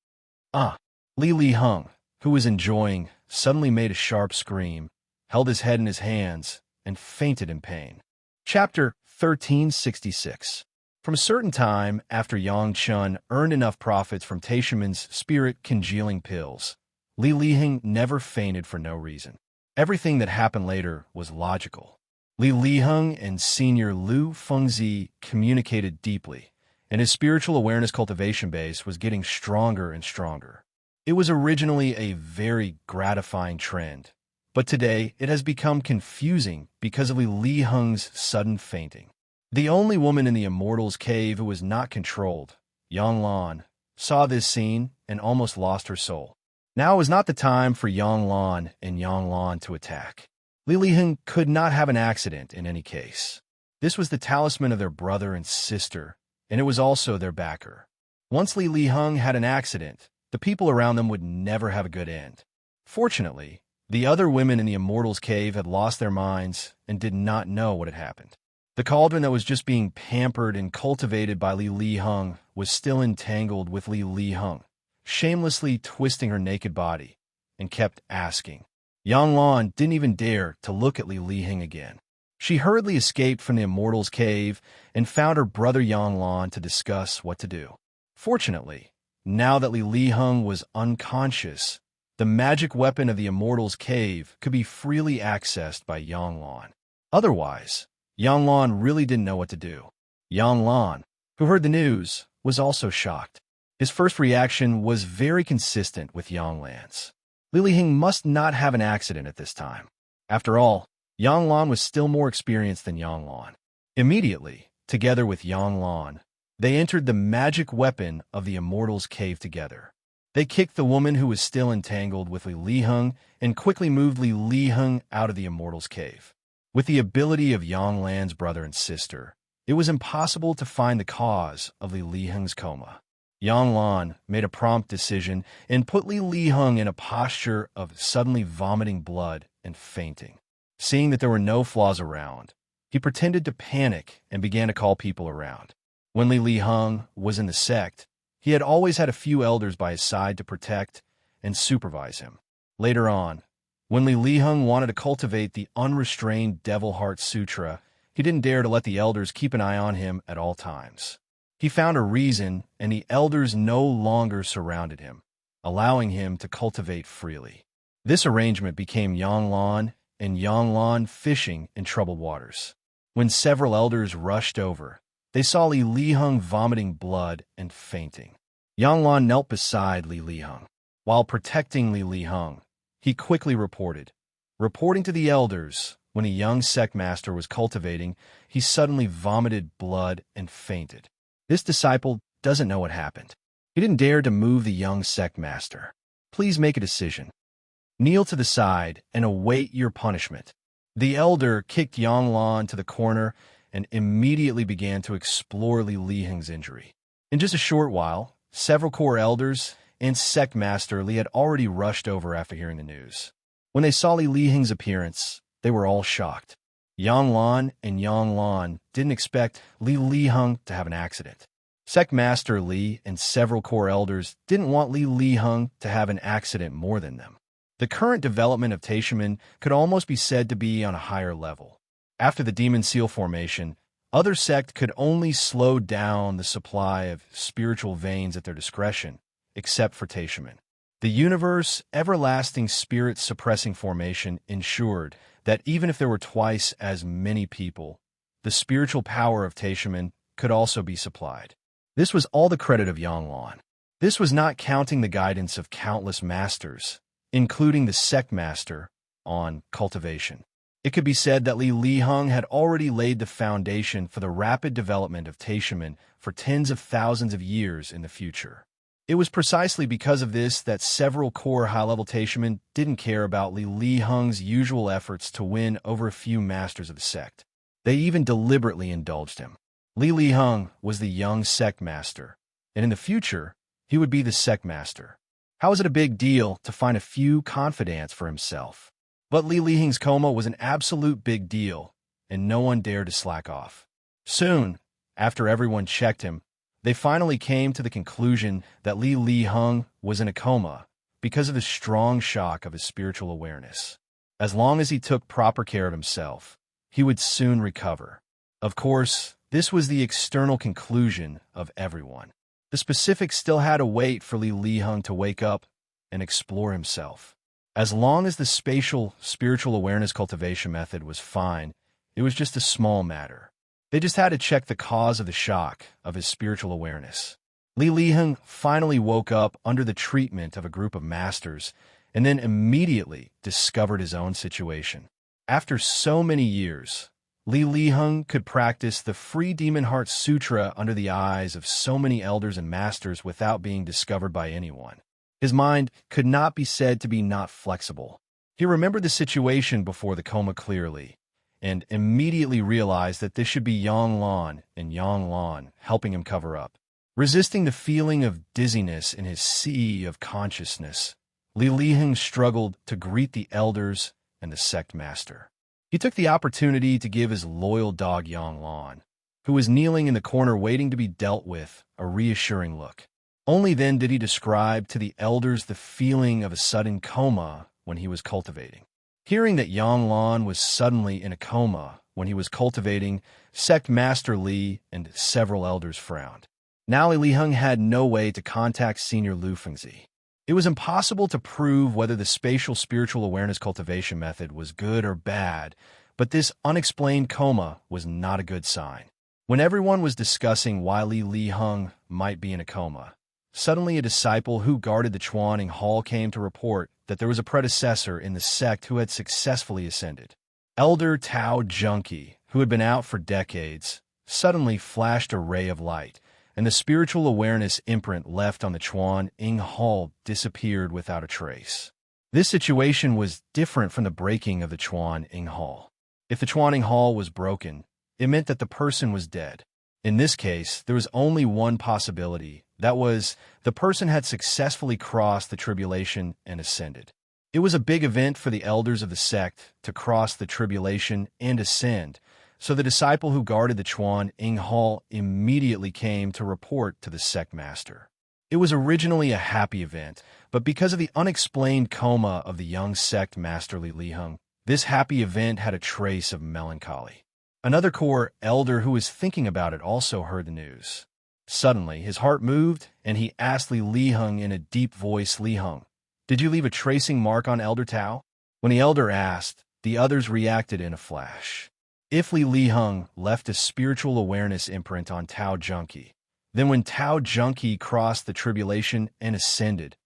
Li Hung, who was enjoying, suddenly made a sharp scream, held his head in his hands, and fainted in pain. Chapter 1366. From a certain time after Yang Chun earned enough profits from Taishaman's spirit-congealing pills, Li Hung never fainted for no reason. Everything that happened later was logical. Li Hung and Senior Lu Fengzi communicated deeply, and his spiritual awareness cultivation base was getting stronger and stronger. It was originally a very gratifying trend, but today it has become confusing because of Li Hung's sudden fainting. The only woman in the Immortal's cave who was not controlled, Yang Lan, saw this scene and almost lost her soul. Now was not the time for Yang Lan and Yang Lan to attack. Li Hung could not have an accident in any case. This was the talisman of their brother and sister, and it was also their backer. Once Li Hung had an accident, the people around them would never have a good end. Fortunately, the other women in the Immortal's cave had lost their minds and did not know what had happened. The cauldron that was just being pampered and cultivated by Li Hung was still entangled with Li Hung, shamelessly twisting her naked body, and kept asking. Yang Lan didn't even dare to look at Li Hung again. She hurriedly escaped from the Immortal's cave and found her brother Yanglan to discuss what to do. Fortunately, now that Li Liheng was unconscious, the magic weapon of the Immortal's cave could be freely accessed by Yanglan. Otherwise, Yanglan really didn't know what to do. Yanglan, who heard the news, was also shocked. His first reaction was very consistent with Yanglan's. Li Liheng must not have an accident at this time. After all, Yanglan was still more experienced than Yanglan. Immediately, together with Yanglan, they entered the magic weapon of the Immortal's cave together. They kicked the woman who was still entangled with Li Liheng and quickly moved Li Liheng out of the Immortal's cave. With the ability of Yanglan's brother and sister, it was impossible to find the cause of Li Liheng's coma. Yanglan made a prompt decision and put Li Liheng in a posture of suddenly vomiting blood and fainting. Seeing that there were no flaws around, he pretended to panic and began to call people around. When Li Liheng was in the sect, he had always had a few elders by his side to protect and supervise him. Later on, when Li Liheng wanted to cultivate the unrestrained Devil Heart Sutra, he didn't dare to let the elders keep an eye on him at all times. He found a reason, and the elders no longer surrounded him, allowing him to cultivate freely. This arrangement became Yanglan and Yanglan fishing in troubled waters. When several elders rushed over, they saw Li Liheng vomiting blood and fainting. Yanglan knelt beside Li Liheng. While protecting Li Liheng, he quickly reporting to the elders, when a young sect master was cultivating, he suddenly vomited blood and fainted. This disciple doesn't know what happened. He didn't dare to move the young sect master. Please make a decision. Kneel to the side and await your punishment. The elder kicked Yanglan to the corner and immediately began to explore Li Liheng's injury. In just a short while, several core elders and sect master Li had already rushed over after hearing the news. When they saw Li Liheng's appearance, they were all shocked. Yanglan and Yanglan didn't expect Li Liheng to have an accident. Sect master Li and several core elders didn't want Li Liheng to have an accident more than them. The current development of Taishaman could almost be said to be on a higher level. After the Demon Seal formation, other sects could only slow down the supply of spiritual veins at their discretion, except for Taishaman. The universe everlasting spirit suppressing formation ensured that even if there were twice as many people, the spiritual power of Taishaman could also be supplied. This was all the credit of Yanglan. This was not counting the guidance of countless masters, including the sect master, on cultivation. It could be said that Li Liheng had already laid the foundation for the rapid development of Taishaman for tens of thousands of years in the future. It was precisely because of this that several core high-level Taishaman didn't care about Li Liheng's usual efforts to win over a few masters of the sect. They even deliberately indulged him. Li Liheng was the young sect master, and in the future, he would be the sect master. How is it a big deal to find a few confidants for himself? But Li Liheng's coma was an absolute big deal, and no one dared to slack off. Soon, after everyone checked him, they finally came to the conclusion that Li Liheng was in a coma because of the strong shock of his spiritual awareness. As long as he took proper care of himself, he would soon recover. Of course, this was the external conclusion of everyone. The specifics still had to wait for Li Liheng to wake up and explore himself. As long as the spatial spiritual awareness cultivation method was fine, it was just a small matter. They just had to check the cause of the shock of his spiritual awareness. Li Liheng finally woke up under the treatment of a group of masters and then immediately discovered his own situation. After so many years, Li Liheng could practice the Free Demon Heart Sutra under the eyes of so many elders and masters without being discovered by anyone. His mind could not be said to be not flexible. He remembered the situation before the coma clearly, and immediately realized that this should be Yanglan and Yanglan helping him cover up. Resisting the feeling of dizziness in his sea of consciousness, Li Liheng struggled to greet the elders and the sect master. He took the opportunity to give his loyal dog Yanglan, who was kneeling in the corner waiting to be dealt with, a reassuring look. Only then did he describe to the elders the feeling of a sudden coma when he was cultivating. Hearing that Yanglan was suddenly in a coma when he was cultivating, Sect Master Li and several elders frowned. Now Li Heng had no way to contact Senior Lu Fengzi. It was impossible to prove whether the spatial spiritual awareness cultivation method was good or bad, but this unexplained coma was not a good sign. When everyone was discussing why Li Heng might be in a coma, suddenly a disciple who guarded the Chuaning Hall came to report that there was a predecessor in the sect who had successfully ascended. Elder Tao Junki, who had been out for decades, suddenly flashed a ray of light, and the spiritual awareness imprint left on the Chuaning Hall disappeared without a trace. This situation was different from the breaking of the Chuaning Hall. If the Chuaning Hall was broken, it meant that the person was dead. In this case, there was only one possibility. That was, the person had successfully crossed the tribulation and ascended. It was a big event for the elders of the sect to cross the tribulation and ascend, so the disciple who guarded the Chuaning Hall immediately came to report to the sect master. It was originally a happy event, but because of the unexplained coma of the young sect master Li Heng, this happy event had a trace of melancholy. Another core elder who was thinking about it also heard the news. Suddenly, his heart moved, and he asked Li Heng in a deep voice, "Li Heng, did you leave a tracing mark on Elder Tao?" When the elder asked, the others reacted in a flash. If Li Heng left a spiritual awareness imprint on Tao Junki, then when Tao Junki crossed the tribulation and ascended,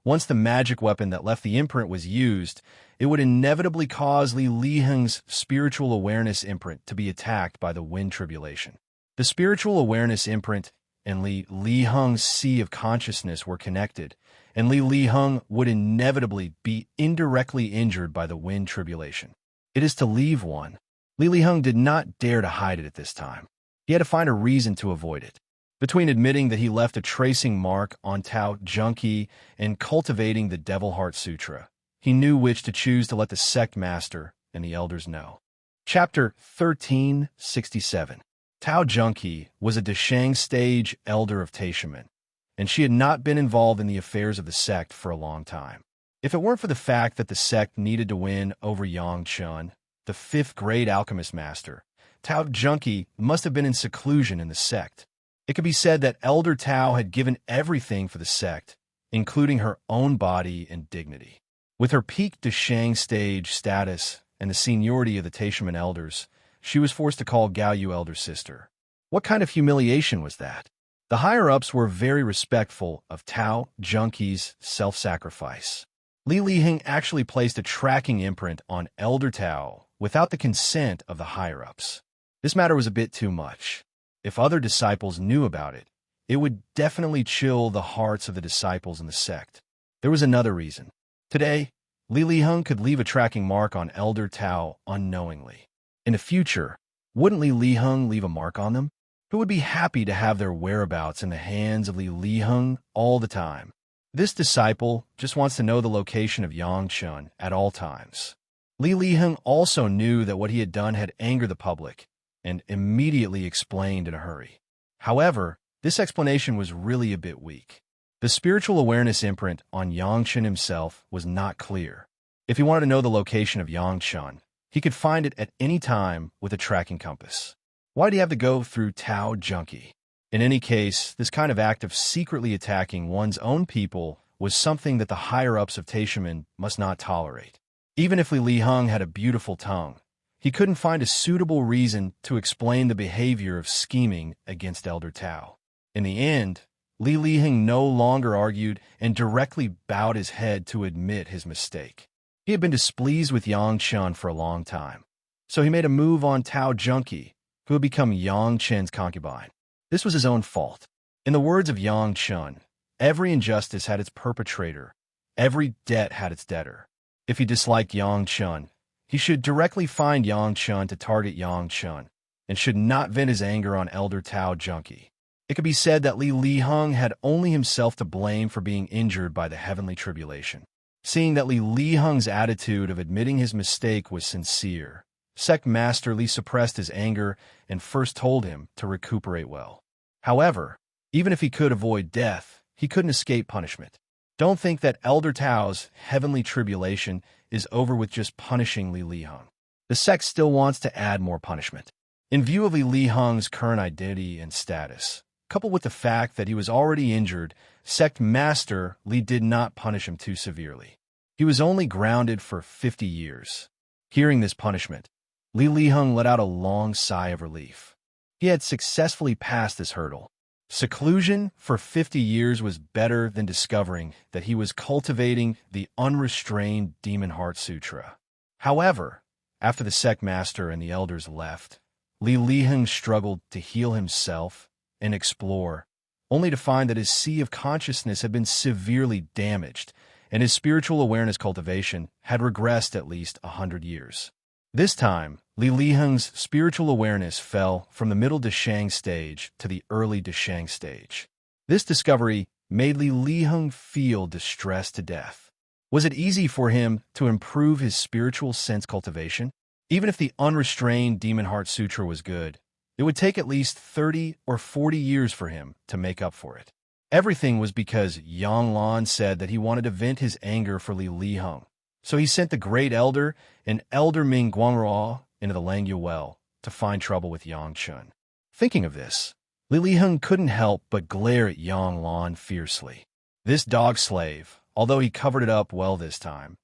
once the magic weapon that left the imprint was used, it would inevitably cause Li Heng's spiritual awareness imprint to be attacked by the wind tribulation. The spiritual awareness imprint and Li Heng's sea of consciousness were connected, and Li Heng would inevitably be indirectly injured by the wind tribulation. It is to leave one. Li Heng did not dare to hide it at this time. He had to find a reason to avoid it. Between admitting that he left a tracing mark on Tao Junki and cultivating the Devil Heart Sutra, he knew which to choose to let the sect master and the elders know. Chapter 1367. Tao Junki was a Deshang stage elder of Taishaman, and she had not been involved in the affairs of the sect for a long time. If it weren't for the fact that the sect needed to win over Yang Chun, the fifth-grade alchemist master, Tao Junki must have been in seclusion in the sect. It could be said that Elder Tao had given everything for the sect, including her own body and dignity. With her peak Deshang stage status and the seniority of the Taishaman elders, she was forced to call Gao Yu elder sister. What kind of humiliation was that? The higher-ups were very respectful of Tao Junki's self-sacrifice. Li Heng actually placed a tracking imprint on Elder Tao without the consent of the higher-ups. This matter was a bit too much. If other disciples knew about it, it would definitely chill the hearts of the disciples in the sect. There was another reason. Today, Li Heng could leave a tracking mark on Elder Tao unknowingly. In the future, wouldn't Li Heng leave a mark on them? Who would be happy to have their whereabouts in the hands of Li Heng all the time? This disciple just wants to know the location of Yang Chun at all times. Li Heng also knew that what he had done had angered the public, and immediately explained in a hurry. However, this explanation was really a bit weak. The spiritual awareness imprint on Yang Chun himself was not clear. If he wanted to know the location of Yang Chun, he could find it at any time with a tracking compass. Why do you have to go through Tao Junki? In any case, this kind of act of secretly attacking one's own people was something that the higher-ups of Taishaman must not tolerate. Even if Li Heng had a beautiful tongue, he couldn't find a suitable reason to explain the behavior of scheming against Elder Tao. In the end, Li Heng no longer argued and directly bowed his head to admit his mistake. He had been displeased with Yang Chun for a long time, so he made a move on Tao Junki, who had become Yang Chun's concubine. This was his own fault. In the words of Yang Chun, every injustice had its perpetrator, every debt had its debtor. If he disliked Yang Chun, he should directly find Yang Chun to target Yang Chun, and should not vent his anger on Elder Tao Junki. It could be said that Li Heng had only himself to blame for being injured by the heavenly tribulation. Seeing that Li Heng's attitude of admitting his mistake was sincere, Sect Master Li suppressed his anger and first told him to recuperate well. However, even if he could avoid death, he couldn't escape punishment. Don't think that Elder Tao's heavenly tribulation is over with just punishing Li Heng. the sect still wants to add more punishment. In view of Li Heng's current identity and status, coupled with the fact that he was already injured, sect master Li did not punish him too severely. He was only grounded for 50 years. Hearing this punishment, Li Heng let out a long sigh of relief. He had successfully passed this hurdle. Seclusion for 50 years was better than discovering that he was cultivating the unrestrained Demon Heart Sutra. However, after the sect master and the elders left, Li Heng struggled to heal himself and explore, only to find that his sea of consciousness had been severely damaged, and his spiritual awareness cultivation had regressed at least 100 years. This time, Li Heng's spiritual awareness fell from the middle Deshang stage to the early Deshang stage. This discovery made Li Heng feel distressed to death. Was it easy for him to improve his spiritual sense cultivation? Even if the unrestrained Demon Heart Sutra was good, it would take at least 30 or 40 years for him to make up for it. Everything was because Yang Lan said that he wanted to vent his anger for Li Heng. So he sent the Great Elder and Elder Ming Guangrao into the Langya Well to find trouble with Yang Chun. Thinking of this, Li Heng couldn't help but glare at Yang Lan fiercely. This dog slave, although he covered it up well this time,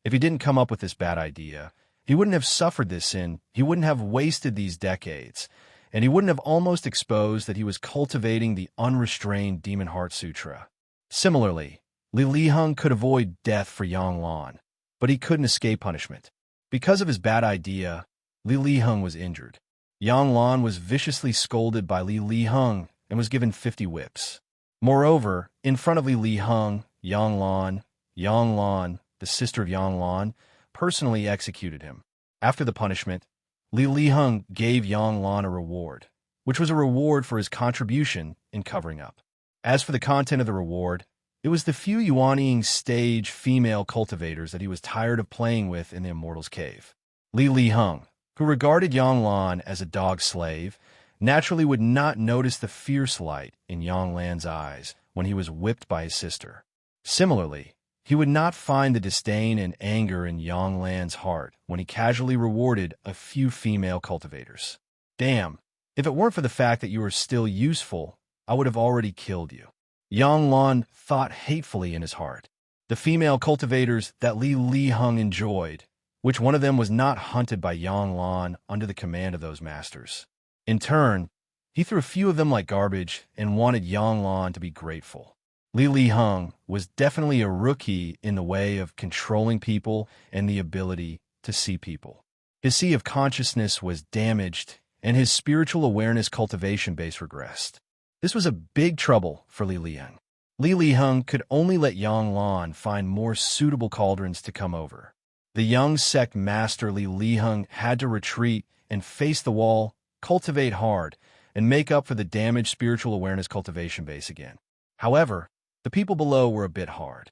if he didn't come up with this bad idea, he wouldn't have suffered this sin, he wouldn't have wasted these decades, and he wouldn't have almost exposed that he was cultivating the unrestrained Demon Heart Sutra. Similarly, Li Heng could avoid death for Yang Lan, but he couldn't escape punishment. Because of his bad idea, Li Heng was injured. Yang Lan was viciously scolded by Li Heng and was given 50 whips. Moreover, in front of Li Heng, Yang Lan, the sister of Yang Lan, personally executed him. After the punishment, Li Heng gave Yang Lan a reward, which was a reward for his contribution in covering up. As for the content of the reward, it was the few Yuanying stage female cultivators that he was tired of playing with in the Immortal's cave. Li Heng, who regarded Yang Lan as a dog slave, naturally would not notice the fierce light in Yang Lan's eyes when he was whipped by his sister. Similarly, he would not find the disdain and anger in Yang Lan's heart when he casually rewarded a few female cultivators. Damn, if it weren't for the fact that you were still useful, I would have already killed you. Yang Lan thought hatefully in his heart. The female cultivators that Li Heng enjoyed, which one of them was not hunted by Yang Lan under the command of those masters. In turn, he threw a few of them like garbage and wanted Yang Lan to be grateful. Li Heng was definitely a rookie in the way of controlling people and the ability to see people. His sea of consciousness was damaged, and his spiritual awareness cultivation base regressed. This was a big trouble for Li Heng. Li Heng could only let Yang Lan find more suitable cauldrons to come over. The young sect master Li Heng had to retreat and face the wall, cultivate hard, and make up for the damaged spiritual awareness cultivation base again. However, the people below were a bit hard.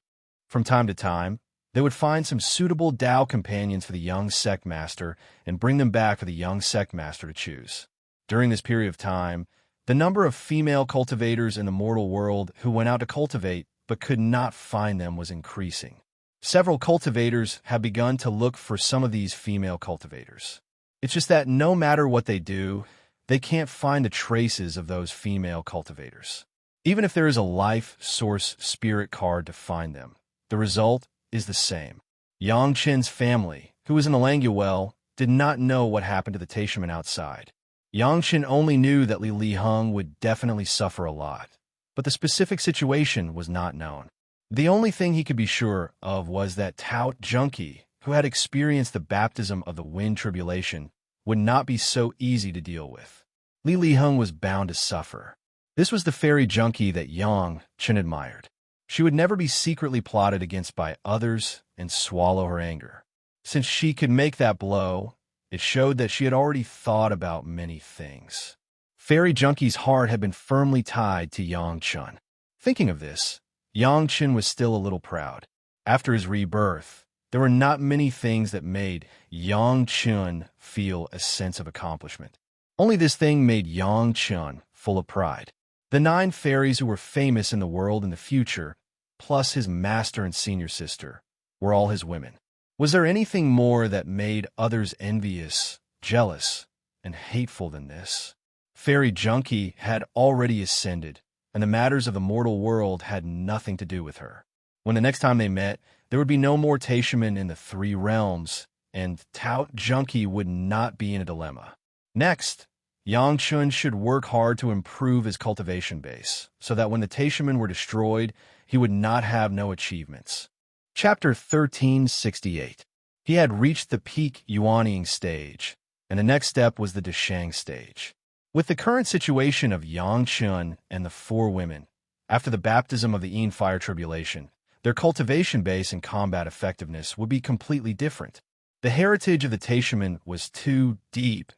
From time to time, they would find some suitable Tao companions for the young sect master and bring them back for the young sect master to choose. During this period of time, the number of female cultivators in the mortal world who went out to cultivate but could not find them was increasing. Several cultivators have begun to look for some of these female cultivators. It's just that no matter what they do, they can't find the traces of those female cultivators. Even if there is a life source spirit card to find them, the result is the same. Yang Chen's family, who was in the Langya Well, did not know what happened to the Taishaman outside. Yang Chen only knew that Li Heng would definitely suffer a lot, but the specific situation was not known. The only thing he could be sure of was that Tao Junkie, who had experienced the baptism of the wind tribulation, would not be so easy to deal with. Li Heng was bound to suffer. This was the fairy junkie that Yang Chen admired. She would never be secretly plotted against by others and swallow her anger. Since she could make that blow, it showed that she had already thought about many things. Fairy Junkie's heart had been firmly tied to Yang Chen. Thinking of this, Yang Chen was still a little proud. After his rebirth, there were not many things that made Yang Chen feel a sense of accomplishment. Only this thing made Yang Chen full of pride. The 9 fairies who were famous in the world in the future, plus his master and senior sister, were all his women. Was there anything more that made others envious, jealous, and hateful than this? Fairy Junkie had already ascended, and the matters of the mortal world had nothing to do with her. When the next time they met, there would be no more Taishaman in the three realms, and Tout Junkie would not be in a dilemma. Next, Yangchun should work hard to improve his cultivation base, so that when the Taishaman were destroyed, he would not have no achievements. Chapter 1368. He had reached the peak yuanying stage, and the next step was the Deshang stage. With the current situation of Yangchun and the four women, after the baptism of the Yin Fire Tribulation, their cultivation base and combat effectiveness would be completely different. The heritage of the Taishaman was too deep,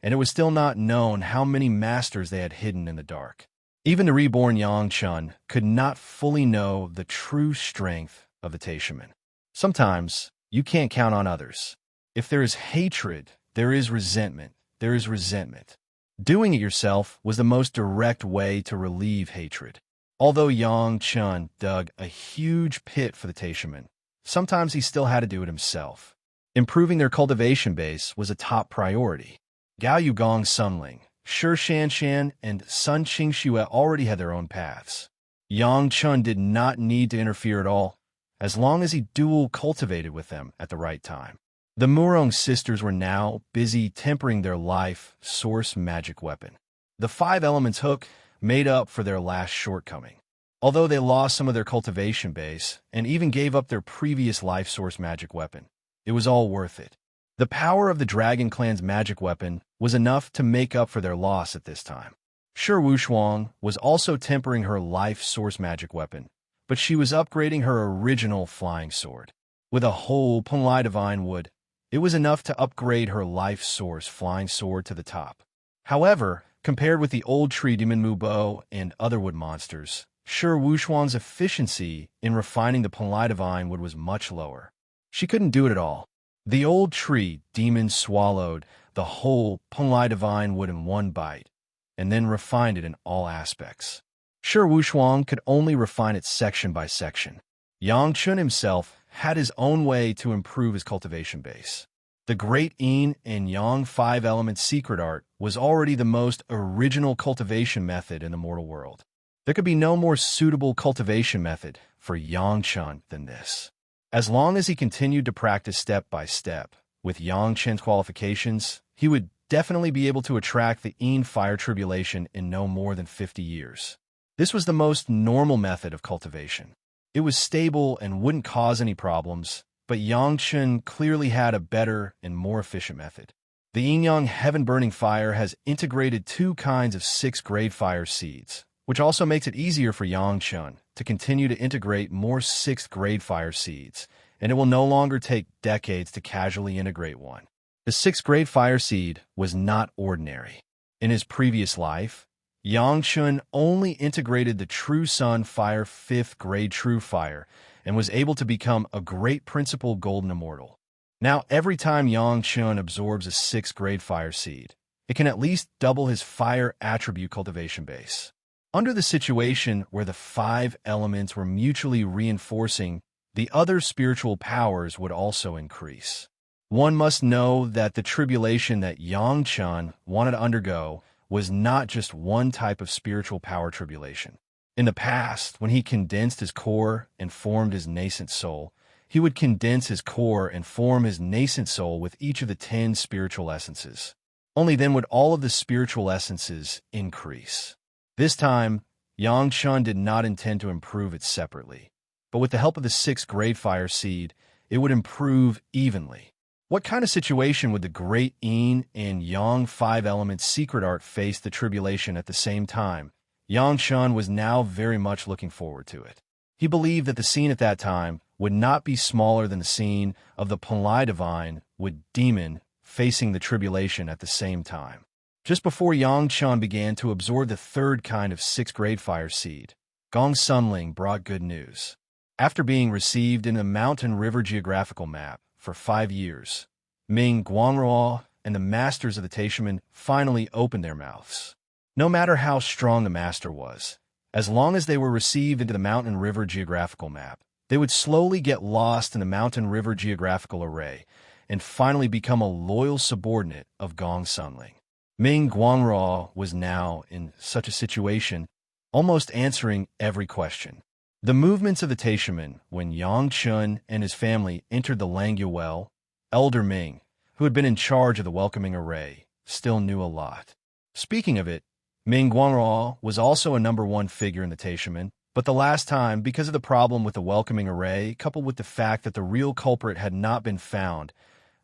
and it was still not known how many masters they had hidden in the dark. Even the reborn Yangchun could not fully know the true strength of the Taishaman. Sometimes, you can't count on others. If there is hatred, there is resentment. There is resentment. Doing it yourself was the most direct way to relieve hatred. Although Yangchun dug a huge pit for the Taishaman, sometimes he still had to do it himself. Improving their cultivation base was a top priority. Gao Yugong Sunling, Shi Shanshan, and Sun Qingxue already had their own paths. Yangchun did not need to interfere at all, as long as he dual cultivated with them at the right time. The Murong sisters were now busy tempering their life source magic weapon. The 5 elements hook made up for their last shortcoming. Although they lost some of their cultivation base and even gave up their previous life source magic weapon, it was all worth it. The power of the Dragon Clan's magic weapon was enough to make up for their loss at this time. Shi Wushuang was also tempering her life source magic weapon, but she was upgrading her original flying sword. With a whole Punlai Divine Wood, it was enough to upgrade her life source flying sword to the top. However, compared with the old tree Demon Mu Bo and other wood monsters, Shi Wushuang's efficiency in refining the Punlai Divine Wood was much lower. She couldn't do it at all. The old tree demon swallowed the whole Punlai Divine Wood in one bite, and then refined it in all aspects. Shi Wushuang could only refine it section by section. Yangchun himself had his own way to improve his cultivation base. The Great Yin and Yang 5-element secret art was already the most original cultivation method in the mortal world. There could be no more suitable cultivation method for Yangchun than this. As long as he continued to practice step by step, with Yangchun's qualifications, he would definitely be able to attract the Yin Fire Tribulation in no more than 50 years. This was the most normal method of cultivation. It was stable and wouldn't cause any problems, but Yangchun clearly had a better and more efficient method. The Yin-Yang Heaven-Burning Fire has integrated 2 kinds of 6-grade fire seeds, which also makes it easier for Yangchun to continue to integrate more 6th-grade fire seeds, and it will no longer take decades to casually integrate one. The 6th-grade fire seed was not ordinary. In his previous life, Yangchun only integrated the True Sun Fire 5th-grade True Fire and was able to become a Great Principal Golden Immortal. Now, every time Yangchun absorbs a 6th-grade fire seed, it can at least double his fire attribute cultivation base. Under the situation where the 5 elements were mutually reinforcing, the other spiritual powers would also increase. One must know that the tribulation that Yangchun wanted to undergo was not just one type of spiritual power tribulation. In the past, when he condensed his core and formed his nascent soul, he would condense his core and form his nascent soul with each of the 10 spiritual essences. Only then would all of the spiritual essences increase. This time, Yangchun did not intend to improve it separately, but with the help of the 6th-grade fire seed, it would improve evenly. What kind of situation would the Great Yin and Yang 5-element secret art face the tribulation at the same time? Yangchun was now very much looking forward to it. He believed that the scene at that time would not be smaller than the scene of the Punlai Divine with Demon facing the tribulation at the same time. Just before Yangchun began to absorb the 3rd kind of 6th-grade fire seed, Gong Sunling brought good news. After being received in the Mountain River geographical map for 5 years, Ming Guangrao and the masters of the Taishaman finally opened their mouths. No matter how strong the master was, as long as they were received into the Mountain River geographical map, They would slowly get lost in the mountain-river geographical array and finally become a loyal subordinate of Gong Sunling. Ming Guangrao was now in such a situation, almost answering every question. The movements of the Taishaman when Yang Chun and his family entered the Langya well, Elder Ming, who had been in charge of the welcoming array, still knew a lot. Speaking of it, Ming Guangrao was also a #1 figure in the Taishaman, but the last time, because of the problem with the welcoming array, coupled with the fact that the real culprit had not been found,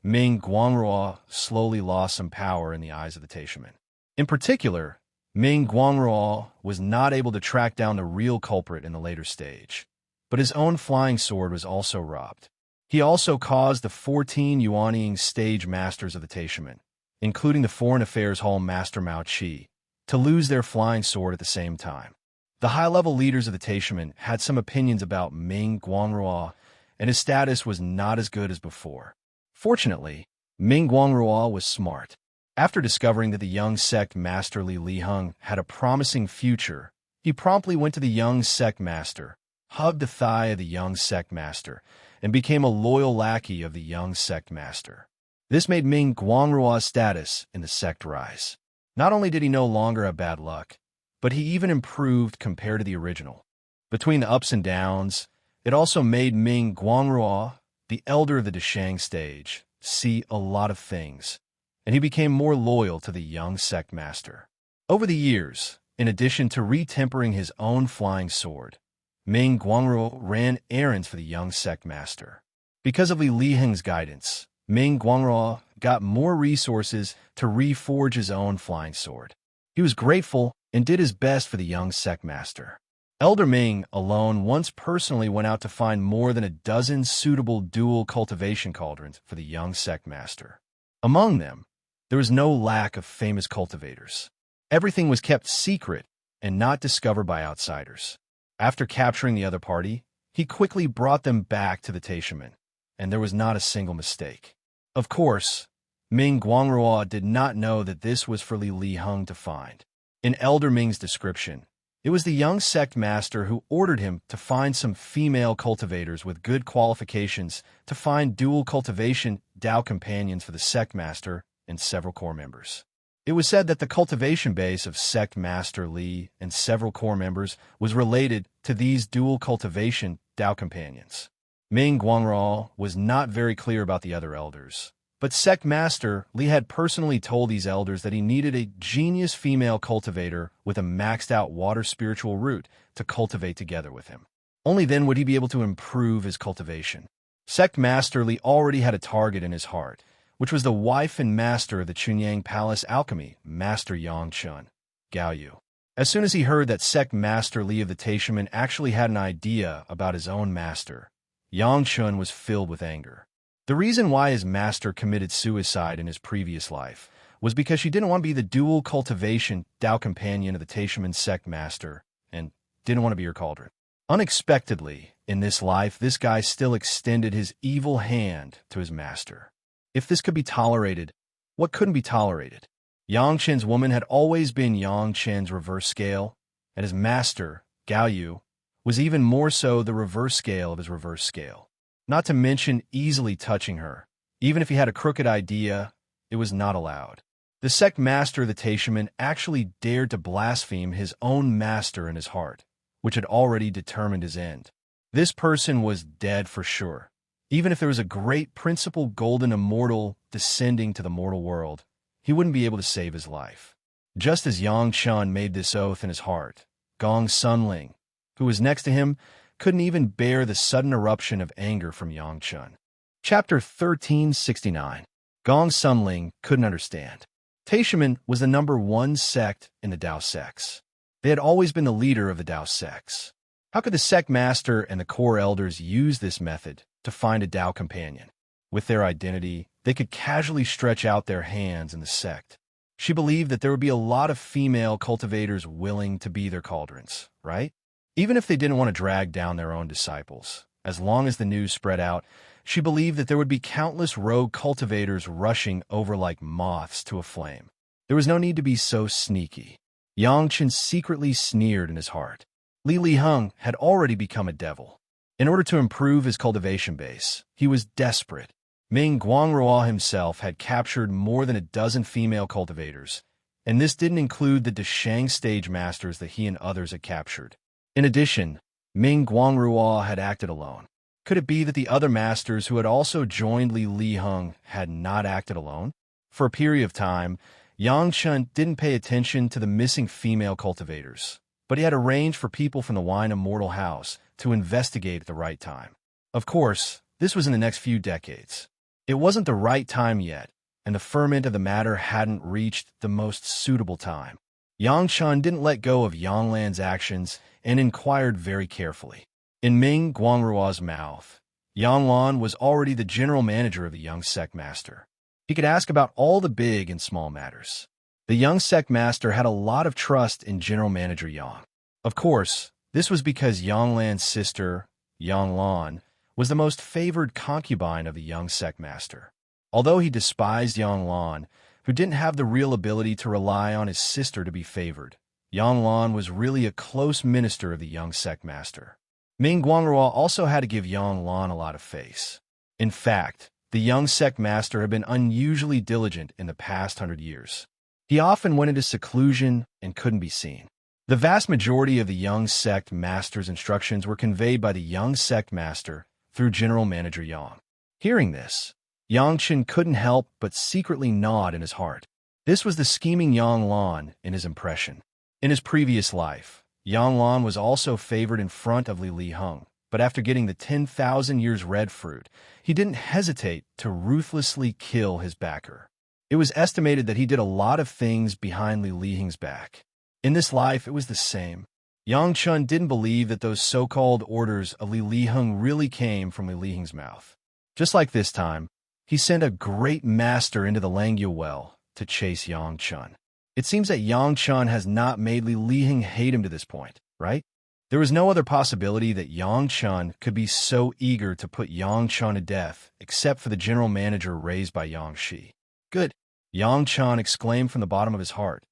Ming Guangrao slowly lost some power in the eyes of the Taishaman. In particular, Ming Guangrao was not able to track down the real culprit in the later stage, but his own flying sword was also robbed. He also caused the 14 Yuanying stage masters of the Taishaman, including the Foreign Affairs Hall Master Mao Qi, to lose their flying sword at the same time. The high-level leaders of the Taishaman had some opinions about Ming Guangrao, and his status was not as good as before. Fortunately, Ming Guangrao was smart. After discovering that the young sect master Li Heng had a promising future, he promptly went to the young sect master, hugged the thigh of the young sect master, and became a loyal lackey of the young sect master. This made Ming Guangrao's status in the sect rise. Not only did he no longer have bad luck, but he even improved compared to the original. Between the ups and downs, it also made Ming Guangrao, the elder of the Deshang stage, see a lot of things, and he became more loyal to the young sect master. Over the years, in addition to retempering his own flying sword, Ming Guangrao ran errands for the young sect master. Because of Li Heng's guidance, Ming Guangrao got more resources to reforge his own flying sword. He was grateful and did his best for the young sect master. Elder Ming alone once personally went out to find more than a dozen suitable dual cultivation cauldrons for the young sect master. Among them, there was no lack of famous cultivators. Everything was kept secret and not discovered by outsiders. After capturing the other party, he quickly brought them back to the Taishaman, and there was not a single mistake. Of course, Ming Guangrao did not know that this was for Li Heng to find. In Elder Ming's description, it was the young sect master who ordered him to find some female cultivators with good qualifications to find dual cultivation Dao companions for the sect master and several core members. It was said that the cultivation base of sect master Li and several core members was related to these dual cultivation Dao companions. Ming Guangrao was not very clear about the other elders, but sect master Li had personally told these elders that he needed a genius female cultivator with a maxed-out water spiritual root to cultivate together with him. Only then would he be able to improve his cultivation. Sect master Li already had a target in his heart, which was the wife and master of the Chunyang Palace alchemy, Master Yang Chun, Gao Yu. As soon as he heard that sect master Li of the Taishaman actually had an idea about his own master, Yang Chun was filled with anger. The reason why his master committed suicide in his previous life was because she didn't want to be the dual cultivation Dao companion of the Taishaman sect master and didn't want to be her cauldron. Unexpectedly, in this life, this guy still extended his evil hand to his master. If this could be tolerated, what couldn't be tolerated? Yang Chen's woman had always been Yang Chen's reverse scale, and his master, Gao Yu, was even more so the reverse scale of his reverse scale. Not to mention easily touching her. Even if he had a crooked idea, it was not allowed. The sect master of the Taishaman actually dared to blaspheme his own master in his heart, which had already determined his end. This person was dead for sure. Even if there was a great principal golden immortal descending to the mortal world, he wouldn't be able to save his life. Just as Yang Chun made this oath in his heart, Gong Sunling, who was next to him, couldn't even bear the sudden eruption of anger from Yang Chun. Chapter 1369. Gong Sunling couldn't understand. Taishaman was the #1 sect in the Dao sects. They had always been the leader of the Dao sects. How could the sect master and the core elders use this method to find a Dao companion? With their identity, they could casually stretch out their hands in the sect. She believed that there would be a lot of female cultivators willing to be their cauldrons, right? Even if they didn't want to drag down their own disciples, as long as the news spread out, she believed that there would be countless rogue cultivators rushing over like moths to a flame. There was no need to be so sneaky. Yang Chen secretly sneered in his heart. Li Heng had already become a devil. In order to improve his cultivation base, he was desperate. Ming Guangrua himself had captured more than a dozen female cultivators, and this didn't include the Deshang stage masters that he and others had captured. In addition, Ming Guangrua had acted alone. Could it be that the other masters who had also joined Li Liheng had not acted alone? For a period of time, Yang Chun didn't pay attention to the missing female cultivators, but he had arranged for people from the Wine Immortal house to investigate at the right time. Of course, this was in the next few decades. It wasn't the right time yet, and the ferment of the matter hadn't reached the most suitable time. Yang Chun didn't let go of Yang Lan's actions and inquired very carefully. In Ming Guangrua's mouth, Yang Lan was already the general manager of the young sect master. He could ask about all the big and small matters. The young sect master had a lot of trust in General Manager Yang. Of course, this was because Yang Lan's sister, Yang Lan, was the most favored concubine of the young sect master. Although he despised Yang Lan, who didn't have the real ability to rely on his sister to be favored, Yang Lan was really a close minister of the young sect master. Ming Guangrua also had to give Yang Lan a lot of face. In fact, the young sect master had been unusually diligent in the past 100 years. He often went into seclusion and couldn't be seen. The vast majority of the young sect master's instructions were conveyed by the young sect master through General Manager Yang. Hearing this, Yang Chen couldn't help but secretly nod in his heart. This was the scheming Yang Lan in his impression. In his previous life, Yang Lan was also favored in front of Li Liheng, but after getting the 10,000 years red fruit, he didn't hesitate to ruthlessly kill his backer. It was estimated that he did a lot of things behind Li Liheng's back. In this life, it was the same. Yang Chun didn't believe that those so-called orders of Li Liheng really came from Li Liheng's mouth. Just like this time, he sent a great master into the Langyue well to chase Yang Chun. It seems that Yang Chun has not made Li Liheng hate him to this point, right? There was no other possibility that Yang Chun could be so eager to put Yang Chun to death except for the general manager raised by Yang Shi. Good, Yang Chun exclaimed from the bottom of his heart.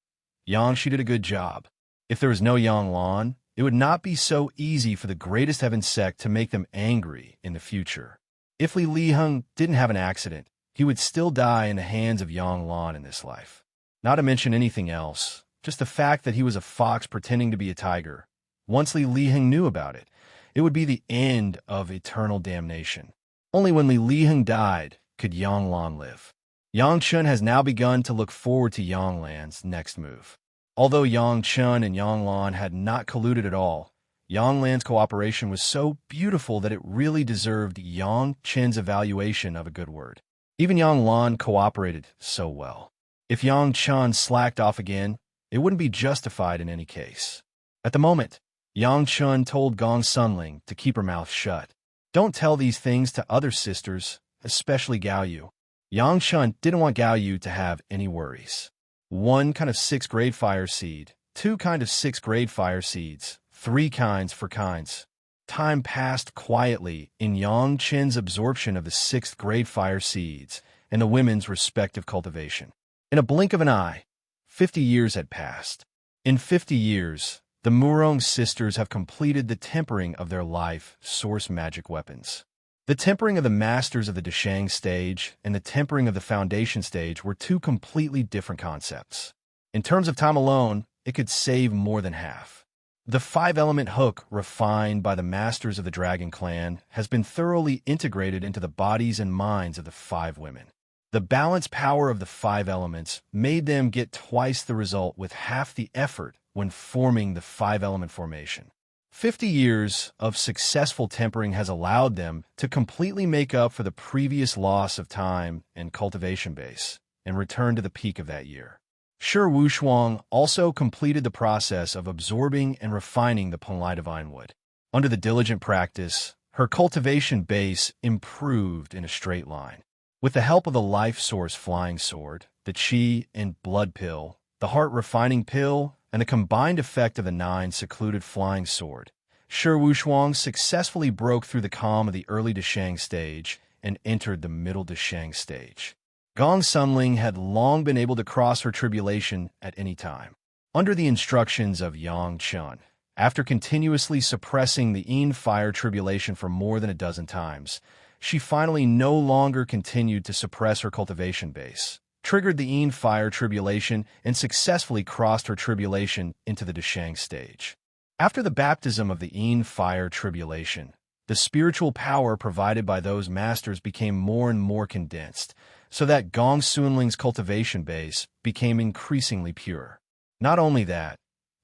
Yang Shi did a good job. If there was no Yang Lan, it would not be so easy for the greatest heaven sect to make them angry in the future. If Li Liheng didn't have an accident, he would still die in the hands of Yang Lan in this life. Not to mention anything else, just the fact that he was a fox pretending to be a tiger. Once Li Liheng knew about it, it would be the end of eternal damnation. Only when Li Liheng died could Yang Lan live. Yang Chun has now begun to look forward to Yang Lan's next move. Although Yang Chun and Yang Lan had not colluded at all, Yang Lan's cooperation was so beautiful that it really deserved Yang Chen's evaluation of a good word. Even Yang Lan cooperated so well. If Yang Chun slacked off again, it wouldn't be justified in any case. At the moment, Yang Chun told Gong Sunling to keep her mouth shut. Don't tell these things to other sisters, especially Gao Yu. Yang Chun didn't want Gao Yu to have any worries. 1 kind of 6th grade fire seed, 2 kind of 6th grade fire seeds, 3 kinds for kinds. Time passed quietly in Yang Chen's absorption of the 6th grade fire seeds and the women's respective cultivation. In a blink of an eye, 50 years had passed. In 50 years, the Murong sisters have completed the tempering of their life source magic weapons. The tempering of the masters of the Deshang stage and the tempering of the foundation stage were 2 completely different concepts. In terms of time alone, it could save more than half. The 5-element hook refined by the masters of the Dragon Clan has been thoroughly integrated into the bodies and minds of the 5 women. The balanced power of the 5 elements made them get twice the result with half the effort when forming the 5-element formation. 50 years of successful tempering has allowed them to completely make up for the previous loss of time and cultivation base and return to the peak of that year. Shi Wushuang also completed the process of absorbing and refining the Penlai Divine Wood. Under the diligent practice, her cultivation base improved in a straight line. With the help of the life source flying sword, the Qi and blood pill, the heart refining pill, and the combined effect of the 9 secluded flying sword, Shi Wushuang successfully broke through the calm of the early Deshang stage and entered the middle Deshang stage. Gong Sunling had long been able to cross her tribulation at any time. Under the instructions of Yang Chun, After continuously suppressing the Yin fire tribulation for more than a dozen times, she finally no longer continued to suppress her cultivation base, triggered the Yin fire tribulation, and successfully crossed her tribulation into the Dashang stage. After the baptism of the Yin fire tribulation, the spiritual power provided by those masters became more and more condensed, so that Gong Sunling's cultivation base became increasingly pure. Not only that,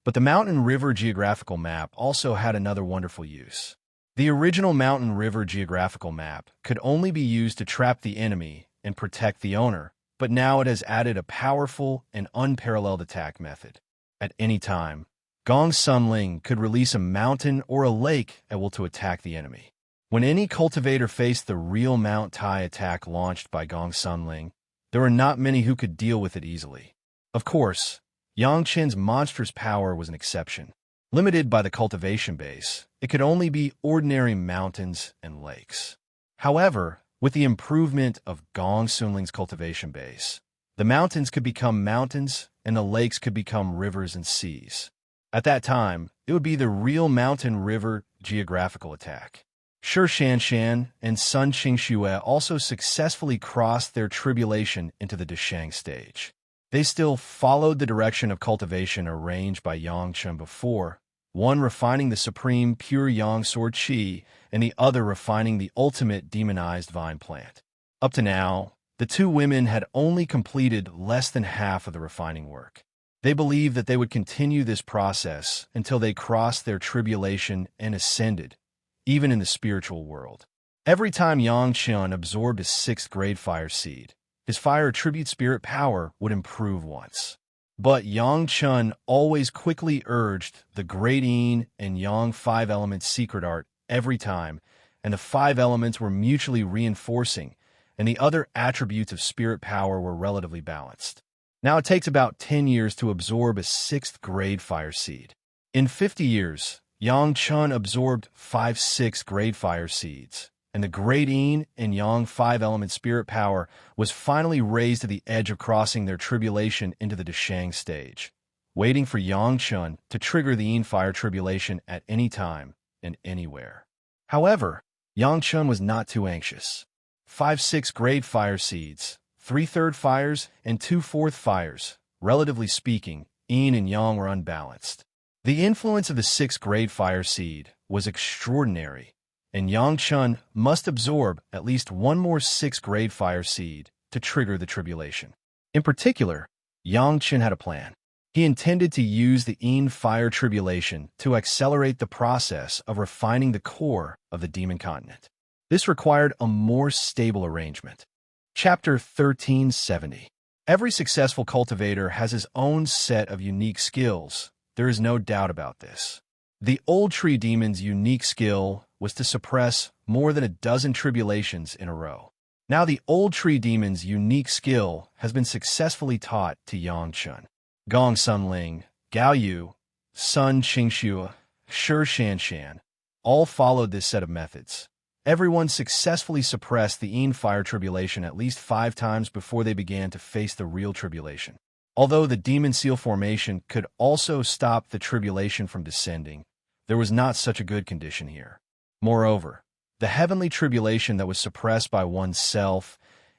but the mountain river geographical map also had another wonderful use. The original mountain river geographical map could only be used to trap the enemy and protect the owner, but now it has added a powerful and unparalleled attack method. At any time, Gong Sunling could release a mountain or a lake at will to attack the enemy. When any cultivator faced the real Mount Tai attack launched by Gong Sunling, there were not many who could deal with it easily. Of course, Yang Qin's monstrous power was an exception. Limited by the cultivation base, it could only be ordinary mountains and lakes. However, with the improvement of Gong Sunling's cultivation base, the mountains could become mountains and the lakes could become rivers and seas. At that time, it would be the real mountain river geographical attack. Shi Shanshan and Sun Qingxue also successfully crossed their tribulation into the Dashang stage. They still followed the direction of cultivation arranged by Yang Chen before, one refining the supreme pure Yang sword qi and the other refining the ultimate demonized vine plant. Up to now, the two women had only completed less than half of the refining work. They believed that they would continue this process until they crossed their tribulation and ascended, even in the spiritual world. Every time Yang Chen absorbed a 6th grade fire seed, his fire attribute spirit power would improve once. But Yang Chen always quickly urged the Great Yin and Yang 5 elements secret art every time, and the 5 elements were mutually reinforcing, and the other attributes of spirit power were relatively balanced. Now it takes about 10 years to absorb a 6th grade fire seed. In 50 years, Yang Chen absorbed 5 6th grade fire seeds, and the Great Yin and Yang 5 element spirit power was finally raised to the edge of crossing their tribulation into the Dashang stage, waiting for Yang Chen to trigger the Yin fire tribulation at any time and anywhere. However, Yang Chen was not too anxious. 5 6th grade fire seeds, 3 3rd fires, and 2 4th fires, relatively speaking, Yin and Yang were unbalanced. The influence of the 6th grade fire seed was extraordinary, and Yang Chen must absorb at least one more 6th grade fire seed to trigger the tribulation. In particular, Yang Chen had a plan. He intended to use the Yin fire tribulation to accelerate the process of refining the core of the demon continent. This required a more stable arrangement. Chapter 1370. Every successful cultivator has his own set of unique skills. There is no doubt about this. The old tree demon's unique skill was to suppress more than a dozen tribulations in a row. Now the old tree demon's unique skill has been successfully taught to Yang Chen. Gong Sunling, Gao Yu, Sun Qingxue, Shi Shanshan all followed this set of methods. Everyone successfully suppressed the Yin fire tribulation at least 5 times before they began to face the real tribulation. Although the demon seal formation could also stop the tribulation from descending, there was not such a good condition here. Moreover, the heavenly tribulation that was suppressed by oneself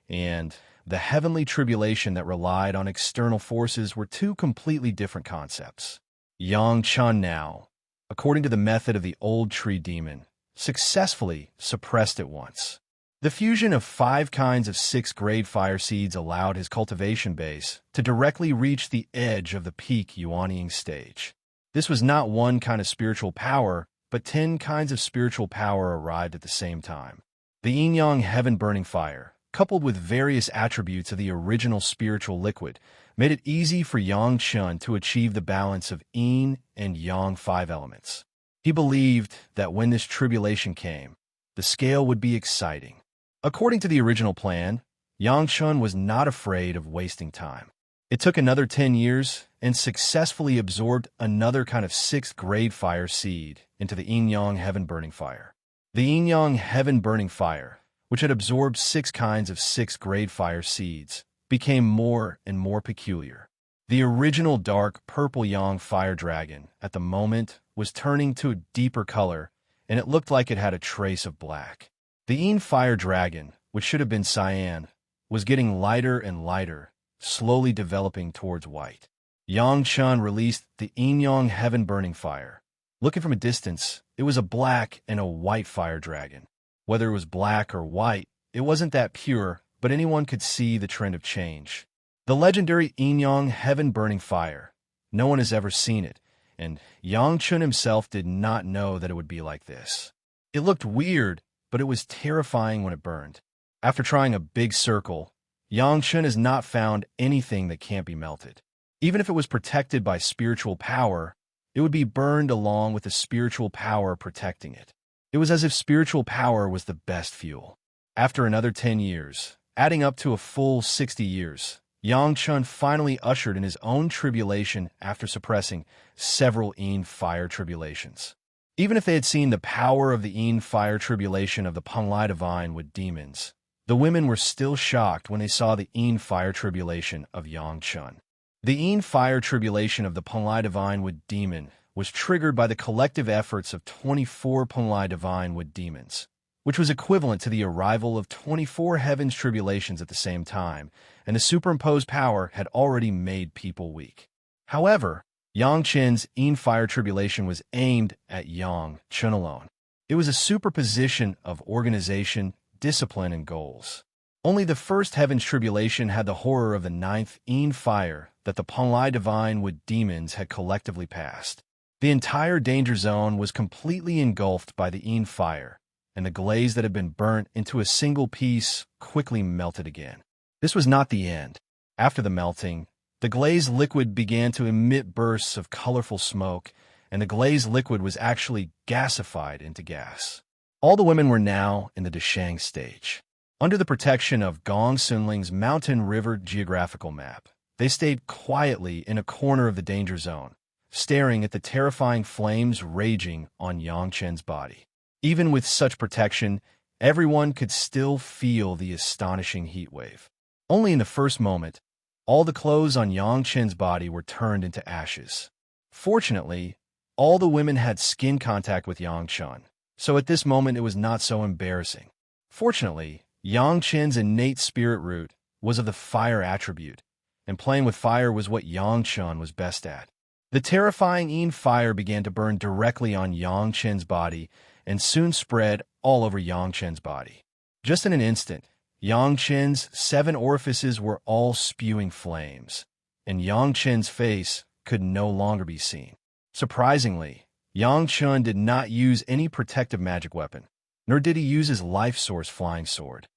and the heavenly tribulation that relied on external forces were 2 completely different concepts. Yang Chen now, according to the method of the old tree demon, successfully suppressed it once. The fusion of 5 kinds of 6th grade fire seeds allowed his cultivation base to directly reach the edge of the peak yuanying stage. This was not one kind of spiritual power, but 10 kinds of spiritual power arrived at the same time. The yin-yang heaven-burning fire, coupled with various attributes of the original spiritual liquid, made it easy for Yang Chen to achieve the balance of yin and yang 5 elements. He believed that when this tribulation came, the scale would be exciting. According to the original plan, Yang Chen was not afraid of wasting time. It took another 10 years and successfully absorbed another kind of 6th grade fire seed into the yin-yang heaven-burning fire. The yin-yang heaven-burning fire, which had absorbed 6 kinds of 6th grade fire seeds, became more and more peculiar. The original dark purple yang fire dragon, at the moment, was turning to a deeper color, and it looked like it had a trace of black. The Yin fire dragon, which should have been cyan, was getting lighter and lighter, slowly developing towards white. Yang Chun released the Yin Yang heaven-burning fire. Looking from a distance, it was a black and a white fire dragon. Whether it was black or white, it wasn't that pure, but anyone could see the trend of change. The legendary Yin Yang heaven-burning fire. No one has ever seen it, and Yang Chun himself did not know that it would be like this. It looked weird, but it was terrifying when it burned. After trying a big circle, Yang Chun has not found anything that can't be melted. Even if it was protected by spiritual power, it would be burned along with the spiritual power protecting it. It was as if spiritual power was the best fuel. After another 10 years, adding up to a full 60 years, Yang Chun finally ushered in his own tribulation after suppressing several Yin fire tribulations. Even if they had seen the power of the Yin fire tribulation of the Panlai Divine with demons, the women were still shocked when they saw the Yin fire tribulation of Yang Chun. The Yin fire tribulation of the Panlai Divine with demon was triggered by the collective efforts of 24 Panlai Divine with demons, which was equivalent to the arrival of 24 heavens tribulations at the same time, and the superimposed power had already made people weak. However, Yang Chun's Yin fire tribulation was aimed at Yang Chun alone. It was a superposition of organization, discipline, and goals. Only the first heaven's tribulation had the horror of the ninth Yin fire that the Panlai Divine with demons had collectively passed. The entire danger zone was completely engulfed by the Yin fire, and the glaze that had been burnt into a single piece quickly melted again. This was not the end. After the melting, the glazed liquid began to emit bursts of colorful smoke, and the glazed liquid was actually gasified into gas. All the women were now in the Dashang stage. Under the protection of Gong Sunling's mountain river geographical map, they stayed quietly in a corner of the danger zone, staring at the terrifying flames raging on Yang Chen's body. Even with such protection, everyone could still feel the astonishing heat wave. Only in the first moment, all the clothes on Yang Chen's body were turned into ashes. Fortunately, all the women had skin contact with Yang Chen, so at this moment it was not so embarrassing. Fortunately, Yang Chen's innate spirit root was of the fire attribute, and playing with fire was what Yang Chen was best at. The terrifying Yin fire began to burn directly on Yang Chen's body and soon spread all over Yang Chen's body. Just in an instant, Yang Chen's 7 orifices were all spewing flames, and Yang Chen's face could no longer be seen. Surprisingly, Yang Chen did not use any protective magic weapon, nor did he use his life source flying sword,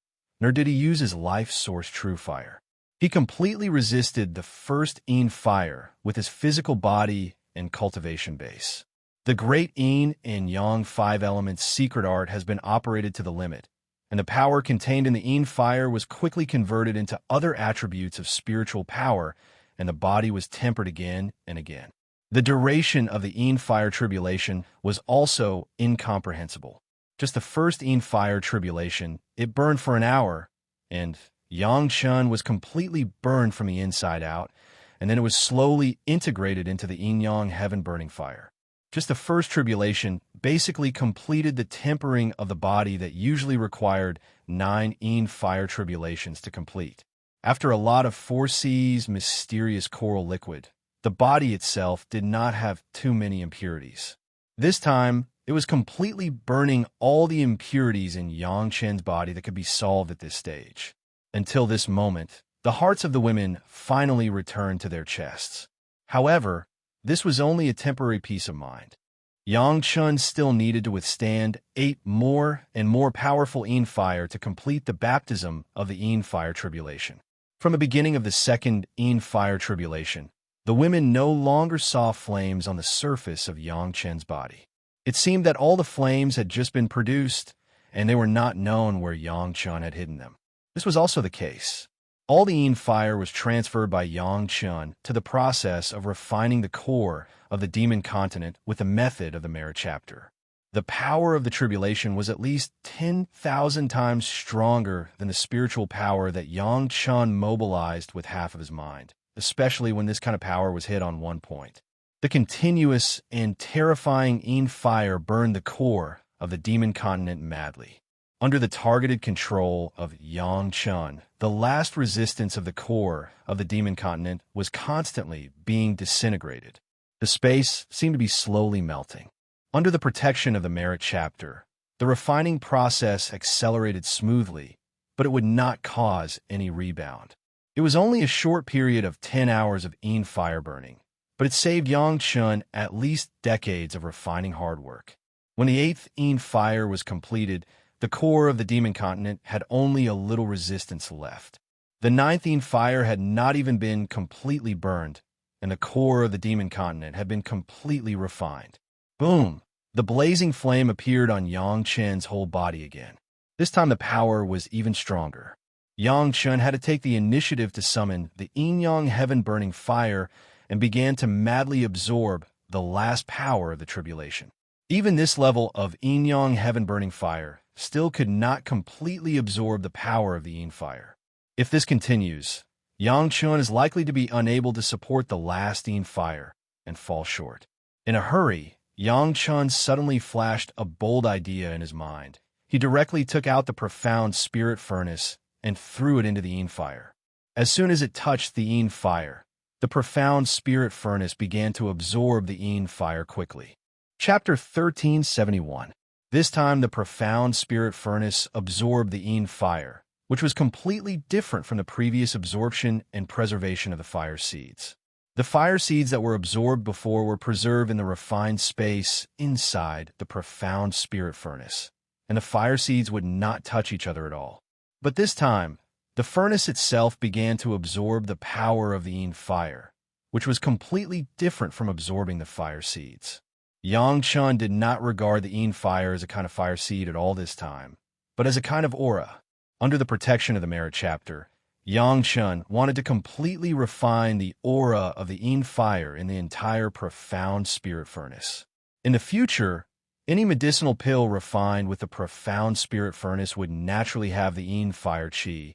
nor did he use his life source true fire. He completely resisted the first Yin fire with his physical body and cultivation base. The great Yin and Yang 5 elements secret art has been operated to the limit, and the power contained in the Yin fire was quickly converted into other attributes of spiritual power, and the body was tempered again and again. The duration of the Yin fire tribulation was also incomprehensible. Just the first Yin fire tribulation, it burned for an hour, and Yang Chun was completely burned from the inside out, and then it was slowly integrated into the Yin Yang heaven-burning fire. Just the first tribulation basically completed the tempering of the body that usually required 9 Yin fire tribulations to complete. After a lot of 4C's mysterious coral liquid, the body itself did not have too many impurities. This time, it was completely burning all the impurities in Yang Chen's body that could be solved at this stage. Until this moment, the hearts of the women finally returned to their chests. However, this was only a temporary peace of mind. Yang Chun still needed to withstand 8 more and more powerful Yin fire to complete the baptism of the Yin fire tribulation. From the beginning of the second Yin fire tribulation, the women no longer saw flames on the surface of Yang Chen's body. It seemed that all the flames had just been produced, and they were not known where Yang Chun had hidden them. This was also the case. All the Yin fire was transferred by Yang Chun to the process of refining the core of the demon continent with the method of the merit chapter. The power of the tribulation was at least 10,000 times stronger than the spiritual power that Yang Chun mobilized with half of his mind, especially when this kind of power was hit on one point. The continuous and terrifying Yin fire burned the core of the demon continent madly. Under the targeted control of Yang Chun, the last resistance of the core of the demon continent was constantly being disintegrated. The space seemed to be slowly melting. Under the protection of the merit chapter, the refining process accelerated smoothly, but it would not cause any rebound. It was only a short period of 10 hours of Yin fire burning, but it saved Yang Chun at least decades of refining hard work. When the 8th Yin fire was completed, the core of the demon continent had only a little resistance left. The 9th Yin fire had not even been completely burned, and the core of the demon continent had been completely refined. Boom! The blazing flame appeared on Yang Chun's whole body again. This time the power was even stronger. Yang Chun had to take the initiative to summon the Yin-Yang heaven-burning fire and began to madly absorb the last power of the tribulation. Even this level of Yin-Yang heaven-burning fire still could not completely absorb the power of the Yin fire. If this continues, Yang Chun is likely to be unable to support the last Yin fire and fall short. In a hurry, Yang Chun suddenly flashed a bold idea in his mind. He directly took out the profound spirit furnace and threw it into the Yin fire. As soon as it touched the Yin fire, the profound spirit furnace began to absorb the Yin fire quickly. Chapter 1371. This time the profound spirit furnace absorbed the Yin fire, which was completely different from the previous absorption and preservation of the fire seeds. The fire seeds that were absorbed before were preserved in the refined space inside the profound spirit furnace, and the fire seeds would not touch each other at all. But this time, the furnace itself began to absorb the power of the Yin fire, which was completely different from absorbing the fire seeds. Yang Chun did not regard the Yin fire as a kind of fire seed at all this time, but as a kind of aura. Under the protection of the merit chapter, Yang Chun wanted to completely refine the aura of the Yin fire in the entire profound spirit furnace. In the future, any medicinal pill refined with the profound spirit furnace would naturally have the Yin fire chi,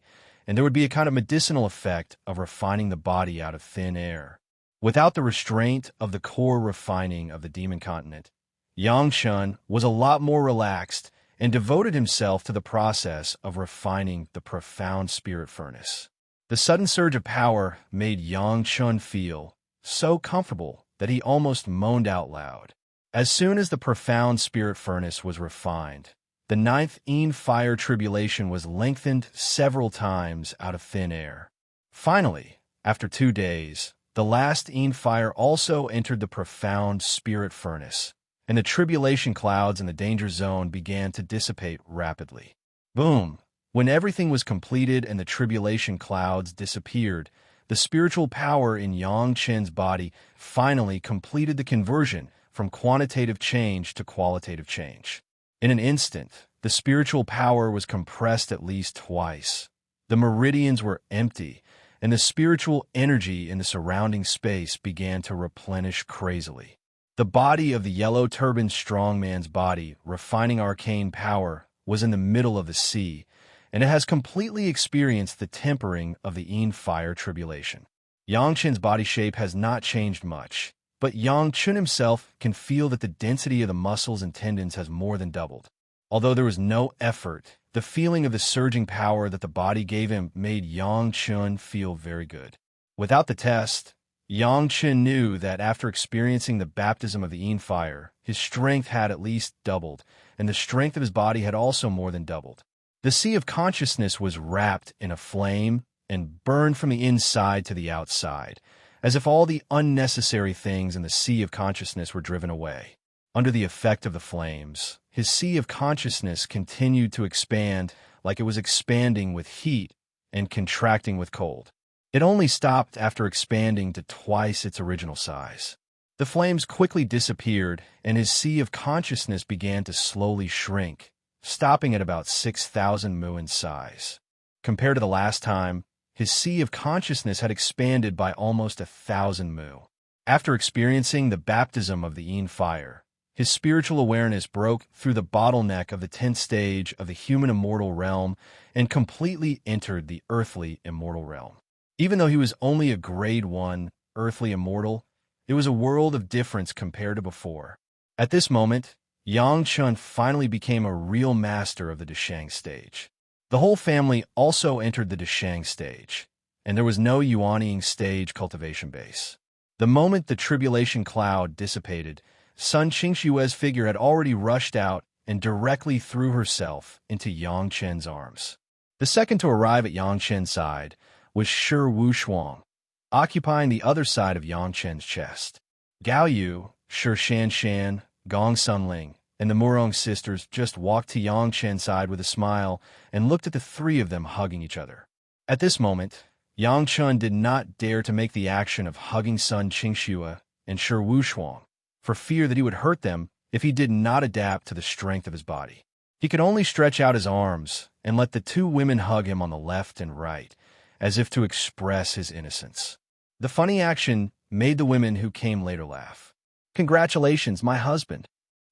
and there would be a kind of medicinal effect of refining the body out of thin air. Without the restraint of the core refining of the demon continent, Yang Chun was a lot more relaxed and devoted himself to the process of refining the profound spirit furnace. The sudden surge of power made Yang Chun feel so comfortable that he almost moaned out loud. As soon as the profound spirit furnace was refined, the 9th Yin fire tribulation was lengthened several times out of thin air. Finally, after 2 days, the last Yin fire also entered the profound spirit furnace, and the tribulation clouds in the danger zone began to dissipate rapidly. Boom! When everything was completed and the tribulation clouds disappeared, the spiritual power in Yang Chun's body finally completed the conversion from quantitative change to qualitative change. In an instant, the spiritual power was compressed at least twice. The meridians were empty, and the spiritual energy in the surrounding space began to replenish crazily. The body of the yellow-turbaned strongman's body, refining arcane power, was in the middle of the sea, and it has completely experienced the tempering of the Yin fire tribulation. Yang Chun's body shape has not changed much, but Yang Chun himself can feel that the density of the muscles and tendons has more than doubled. Although there was no effort, the feeling of the surging power that the body gave him made Yang Chun feel very good. Without the test, Yang Chun knew that after experiencing the baptism of the Yin fire, his strength had at least doubled, and the strength of his body had also more than doubled. The sea of consciousness was wrapped in a flame and burned from the inside to the outside, as if all the unnecessary things in the sea of consciousness were driven away. Under the effect of the flames, his sea of consciousness continued to expand like it was expanding with heat and contracting with cold. It only stopped after expanding to twice its original size. The flames quickly disappeared, and his sea of consciousness began to slowly shrink, stopping at about 6,000 mu in size. Compared to the last time, his sea of consciousness had expanded by almost 1,000 mu. After experiencing the baptism of the Yin fire, his spiritual awareness broke through the bottleneck of the 10th stage of the human immortal realm and completely entered the earthly immortal realm. Even though he was only a grade 1 earthly immortal, It was a world of difference compared to before. At this moment, Yang Chun finally became a real master of the Dashang stage. The whole family also entered the Dashang stage, and there was no yuanying stage cultivation base. The moment the tribulation cloud dissipated, Sun Qingshue's figure had already rushed out and directly threw herself into Yang Chen's arms. The second to arrive at Yang Chen's side was Shi Wushuang, occupying the other side of Yang Chen's chest. Gao Yu, Shi Shanshan, Gong Sunling, and the Murong sisters just walked to Yang Chen's side with a smile and looked at the three of them hugging each other. At this moment, Yang Chun did not dare to make the action of hugging Sun Qingxue and Shi Wushuang, for fear that he would hurt them if he did not adapt to the strength of his body. He could only stretch out his arms and let the two women hug him on the left and right, as if to express his innocence. The funny action made the women who came later laugh. "Congratulations, my husband."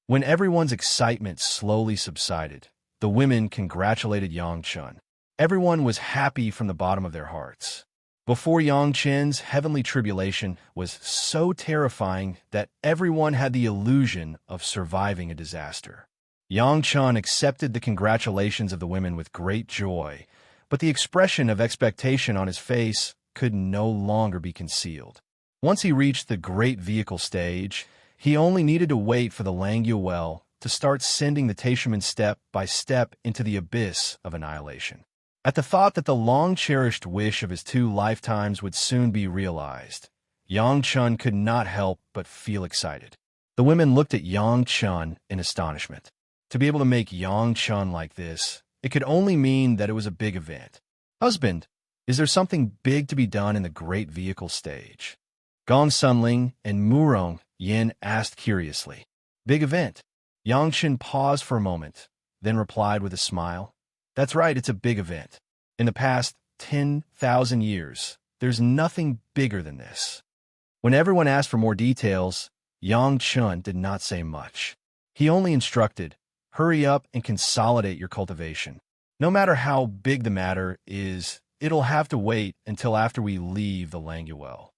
When everyone's excitement slowly subsided, the women congratulated Yang Chun. Everyone was happy from the bottom of their hearts. Before Yang Chen's heavenly tribulation was so terrifying that everyone had the illusion of surviving a disaster. Yang Chun accepted the congratulations of the women with great joy, but the expression of expectation on his face could no longer be concealed. Once he reached the great vehicle stage, he only needed to wait for the Languel to start sending the Taishaman step by step into the abyss of annihilation. At the thought that the long-cherished wish of his 2 lifetimes would soon be realized, Yang Chun could not help but feel excited. The women looked at Yang Chun in astonishment. To be able to make Yang Chun like this, it could only mean that it was a big event. "Husband, is there something big to be done in the great vehicle stage?" Gong Sunling and Murong Yin asked curiously. "Big event?" Yang Chun paused for a moment, then replied with a smile. "That's right, it's a big event. In the past 10,000 years, there's nothing bigger than this." When everyone asked for more details, Yang Chun did not say much. He only instructed, "Hurry up and consolidate your cultivation. No matter how big the matter is, it'll have to wait until after we leave the Languel."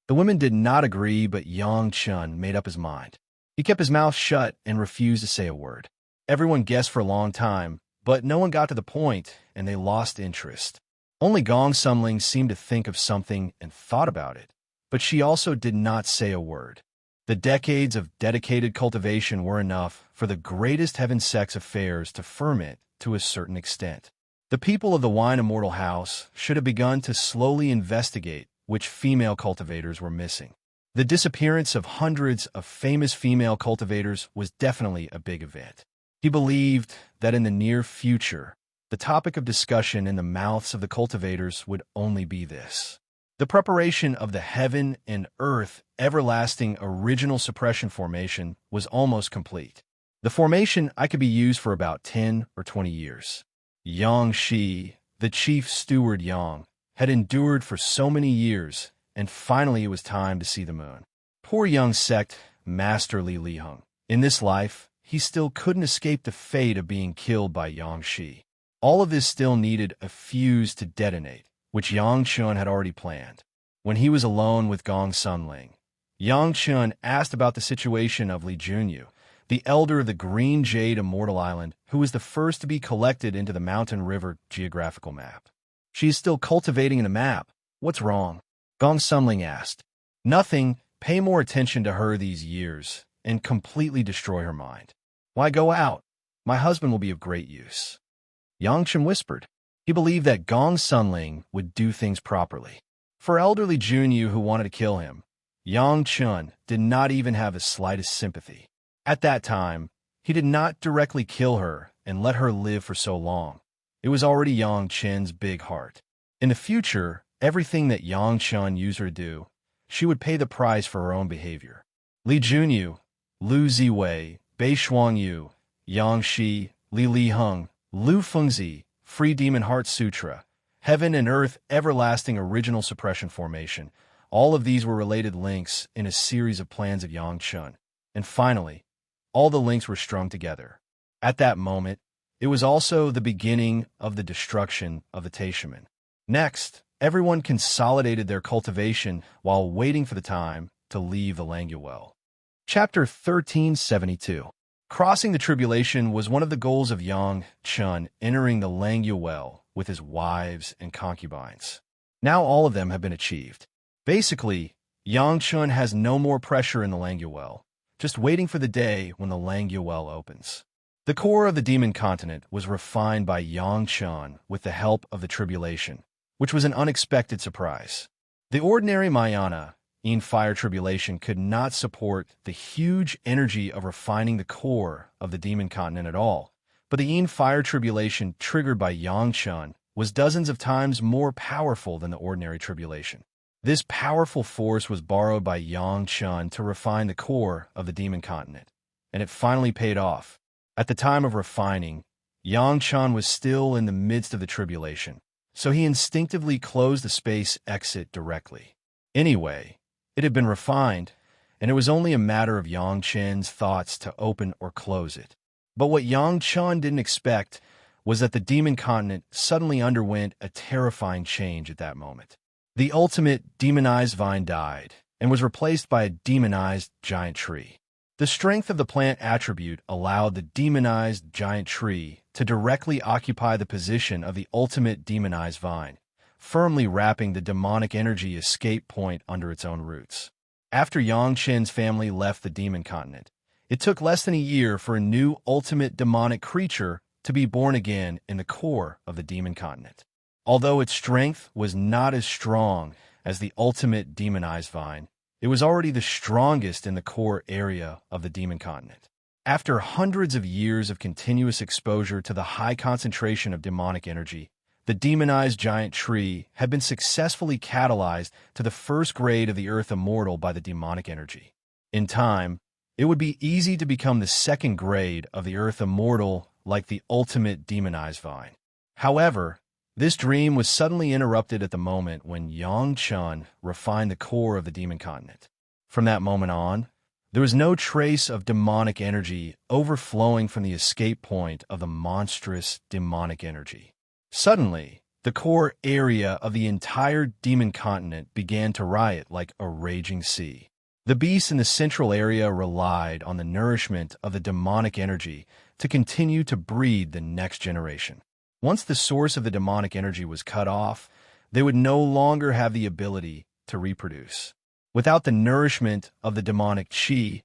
The women did not agree, but Yang Chun made up his mind. He kept his mouth shut and refused to say a word. Everyone guessed for a long time, but no one got to the point, and they lost interest. Only Gong Sumling seemed to think of something and thought about it, but she also did not say a word. The decades of dedicated cultivation were enough for the greatest heaven sex affairs to ferment to a certain extent. The people of the Wine Immortal house should have begun to slowly investigate which female cultivators were missing. The disappearance of hundreds of famous female cultivators was definitely a big event. He believed that in the near future, the topic of discussion in the mouths of the cultivators would only be this: the preparation of the heaven and earth everlasting original suppression formation was almost complete. The formation could be used for about 10 or 20 years. Yang Shi, the chief steward Yang, had endured for so many years, and finally it was time to see the moon. Poor young sect, Master Li Liheng. In this life, he still couldn't escape the fate of being killed by Yang Shi. All of this still needed a fuse to detonate, which Yang Chun had already planned. When he was alone with Gong Sunling, Yang Chun asked about the situation of Li Junyu, the elder of the Green Jade Immortal Island, who was the first to be collected into the Mountain River geographical map. "She is still cultivating in the map. What's wrong?" Gong Sunling asked. "Nothing. Pay more attention to her these years and completely destroy her mind." "Why go out? My husband will be of great use." Yang Chun whispered. He believed that Gong Sunling would do things properly. For elderly Junyu who wanted to kill him, Yang Chun did not even have the slightest sympathy. At that time, he did not directly kill her and let her live for so long. It was already Yang Chen's big heart. In the future, everything that Yang Chun used her to do, she would pay the price for her own behavior. Li Junyu, Lu Ziwei, Bei Shuangyu, Yang Shi, Li Liheng, Lu Fengzi, Free Demon Heart Sutra, Heaven and Earth Everlasting Original Suppression Formation, all of these were related links in a series of plans of Yang Chun. And finally, all the links were strung together. At that moment, it was also the beginning of the destruction of the Taishaman. Next, everyone consolidated their cultivation while waiting for the time to leave the Languel. Chapter 1372. Crossing the tribulation was one of the goals of Yang Chun entering the Languel with his wives and concubines. Now all of them have been achieved. Basically, Yang Chun has no more pressure in the Languel, just waiting for the day when the Languel opens. The core of the demon continent was refined by Yang Chun with the help of the tribulation, which was an unexpected surprise. The ordinary Mayana in fire tribulation could not support the huge energy of refining the core of the demon continent at all, but the Yin fire tribulation triggered by Yang Chun was dozens of times more powerful than the ordinary tribulation. This powerful force was borrowed by Yang Chun to refine the core of the demon continent, and it finally paid off. At the time of refining, Yang Chun was still in the midst of the tribulation, so he instinctively closed the space exit directly. Anyway, it had been refined, and it was only a matter of Yang Chun's thoughts to open or close it. But what Yang Chun didn't expect was that the demon continent suddenly underwent a terrifying change at that moment. The ultimate demonized vine died and was replaced by a demonized giant tree. The strength of the plant attribute allowed the demonized giant tree to directly occupy the position of the ultimate demonized vine, firmly wrapping the demonic energy escape point under its own roots. After Yang Chun's family left the demon continent, it took less than a year for a new ultimate demonic creature to be born again in the core of the demon continent. Although its strength was not as strong as the ultimate demonized vine, it was already the strongest in the core area of the demon continent. After hundreds of years of continuous exposure to the high concentration of demonic energy, the demonized giant tree had been successfully catalyzed to the first grade of the earth immortal by the demonic energy. In time, it would be easy to become the second grade of the earth immortal like the ultimate demonized vine. However, this dream was suddenly interrupted at the moment when Yang Chun refined the core of the demon continent. From that moment on, there was no trace of demonic energy overflowing from the escape point of the monstrous demonic energy. Suddenly, the core area of the entire demon continent began to riot like a raging sea. The beasts in the central area relied on the nourishment of the demonic energy to continue to breed the next generation. Once the source of the demonic energy was cut off, they would no longer have the ability to reproduce. Without the nourishment of the demonic chi,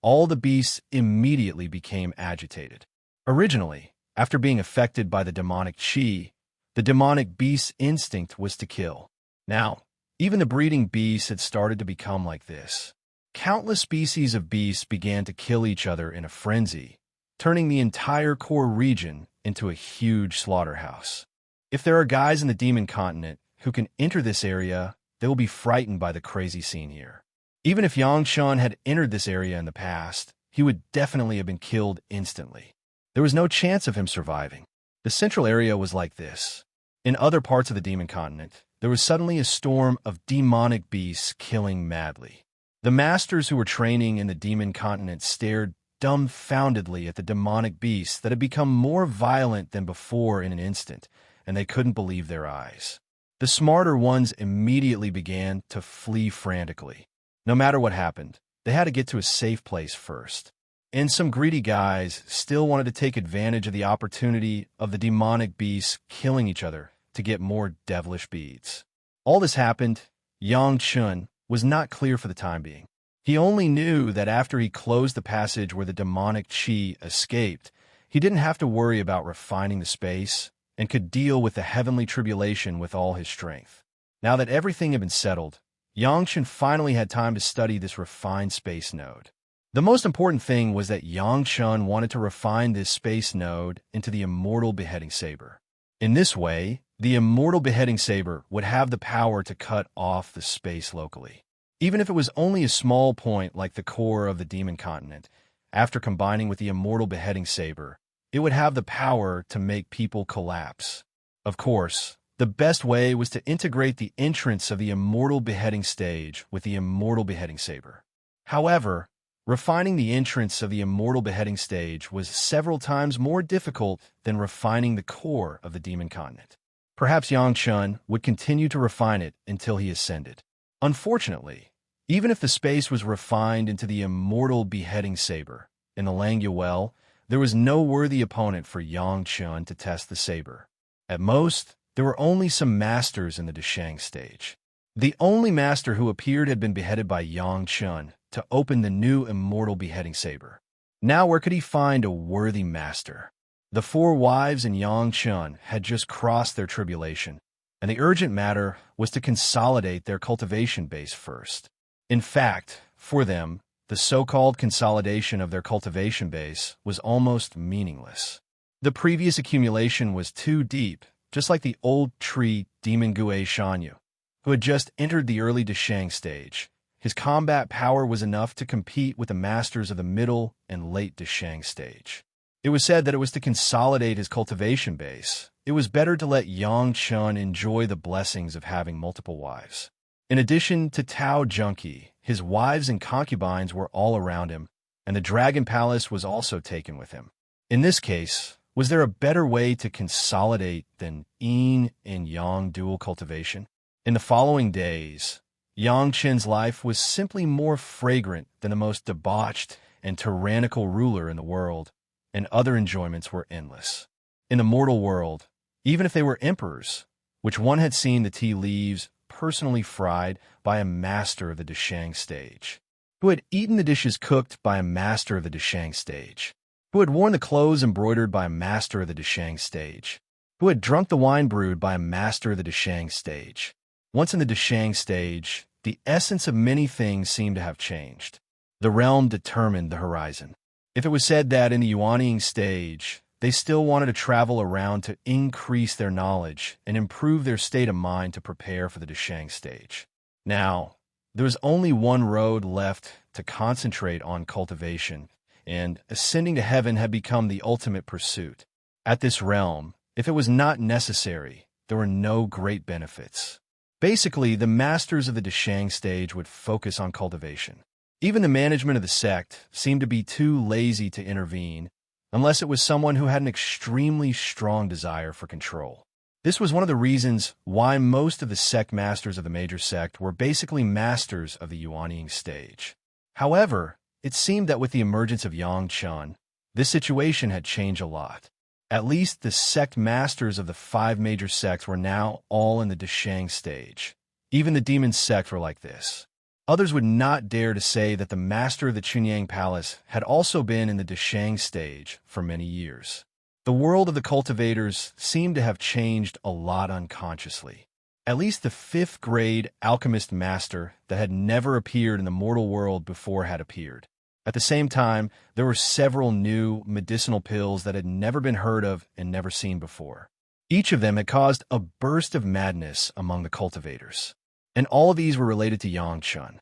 all the beasts immediately became agitated. Originally, after being affected by the demonic chi, the demonic beast's instinct was to kill. Now, even the breeding beasts had started to become like this. Countless species of beasts began to kill each other in a frenzy, turning the entire core region into a huge slaughterhouse. If there are guys in the demon continent who can enter this area, they will be frightened by the crazy scene here. Even if Yang Chun had entered this area in the past, he would definitely have been killed instantly. There was no chance of him surviving. The central area was like this. In other parts of the demon continent, there was suddenly a storm of demonic beasts killing madly. The masters who were training in the demon continent stared dumbfoundedly at the demonic beasts that had become more violent than before in an instant, and they couldn't believe their eyes. The smarter ones immediately began to flee frantically. No matter what happened, they had to get to a safe place first. And some greedy guys still wanted to take advantage of the opportunity of the demonic beasts killing each other to get more devilish beads. All this happened, Yang Chun was not clear for the time being. He only knew that after he closed the passage where the demonic chi escaped, he didn't have to worry about refining the space and could deal with the heavenly tribulation with all his strength. Now that everything had been settled, Yang Chun finally had time to study this refined space node. The most important thing was that Yang Chun wanted to refine this space node into the Immortal Beheading Saber. In this way, the Immortal Beheading Saber would have the power to cut off the space locally. Even if it was only a small point like the core of the demon continent, after combining with the Immortal Beheading Saber, it would have the power to make people collapse. Of course, the best way was to integrate the entrance of the Immortal Beheading Stage with the Immortal Beheading Saber. However, refining the entrance of the Immortal Beheading Stage was several times more difficult than refining the core of the demon continent. Perhaps Yang Chun would continue to refine it until he ascended. Unfortunately, Even if the space was refined into the immortal beheading saber in the Langya well, there was no worthy opponent for Yang Chun to test the saber. At most, there were only some masters in the Deshang stage. The only master who appeared had been beheaded by Yang Chun to open the new immortal beheading saber. Now where could he find a worthy master? The four wives and Yang Chun had just crossed their tribulation, and the urgent matter was to consolidate their cultivation base first. In fact, for them, the so-called consolidation of their cultivation base was almost meaningless. The previous accumulation was too deep, just like the old tree demon Gue Shanyu, who had just entered the early Deshang stage. His combat power was enough to compete with the masters of the middle and late Deshang stage. It was said that it was to consolidate his cultivation base. It was better to let Yang Chun enjoy the blessings of having multiple wives. In addition to Tao Junki, his wives and concubines were all around him, and the Dragon Palace was also taken with him. In this case, was there a better way to consolidate than yin and yang dual cultivation? In the following days, Yang Chen's life was simply more fragrant than the most debauched and tyrannical ruler in the world, and other enjoyments were endless. In the mortal world, even if they were emperors, which one had seen the tea leaves personally fried by a master of the Deshang stage, who had eaten the dishes cooked by a master of the Deshang stage, who had worn the clothes embroidered by a master of the Deshang stage, who had drunk the wine brewed by a master of the Deshang stage. Once in the Deshang stage, the essence of many things seemed to have changed. The realm determined the horizon. If it was said that in the Yuanying stage, they still wanted to travel around to increase their knowledge and improve their state of mind to prepare for the Deshang stage. Now, there was only one road left to concentrate on cultivation, and ascending to heaven had become the ultimate pursuit. At this realm, if it was not necessary, there were no great benefits. Basically, the masters of the Deshang stage would focus on cultivation. Even the management of the sect seemed to be too lazy to intervene, unless it was someone who had an extremely strong desire for control. This was one of the reasons why most of the sect masters of the major sect were basically masters of the Yuanying stage. However, it seemed that with the emergence of Yang Chun, this situation had changed a lot. At least the sect masters of the 5 major sects were now all in the Deshang stage. Even the demon sect were like this. Others would not dare to say that the master of the Chunyang Palace had also been in the Deshang stage for many years. The world of the cultivators seemed to have changed a lot unconsciously. At least the 5th grade alchemist master that had never appeared in the mortal world before had appeared. At the same time, there were several new medicinal pills that had never been heard of and never seen before. Each of them had caused a burst of madness among the cultivators. And all of these were related to Yang Chun.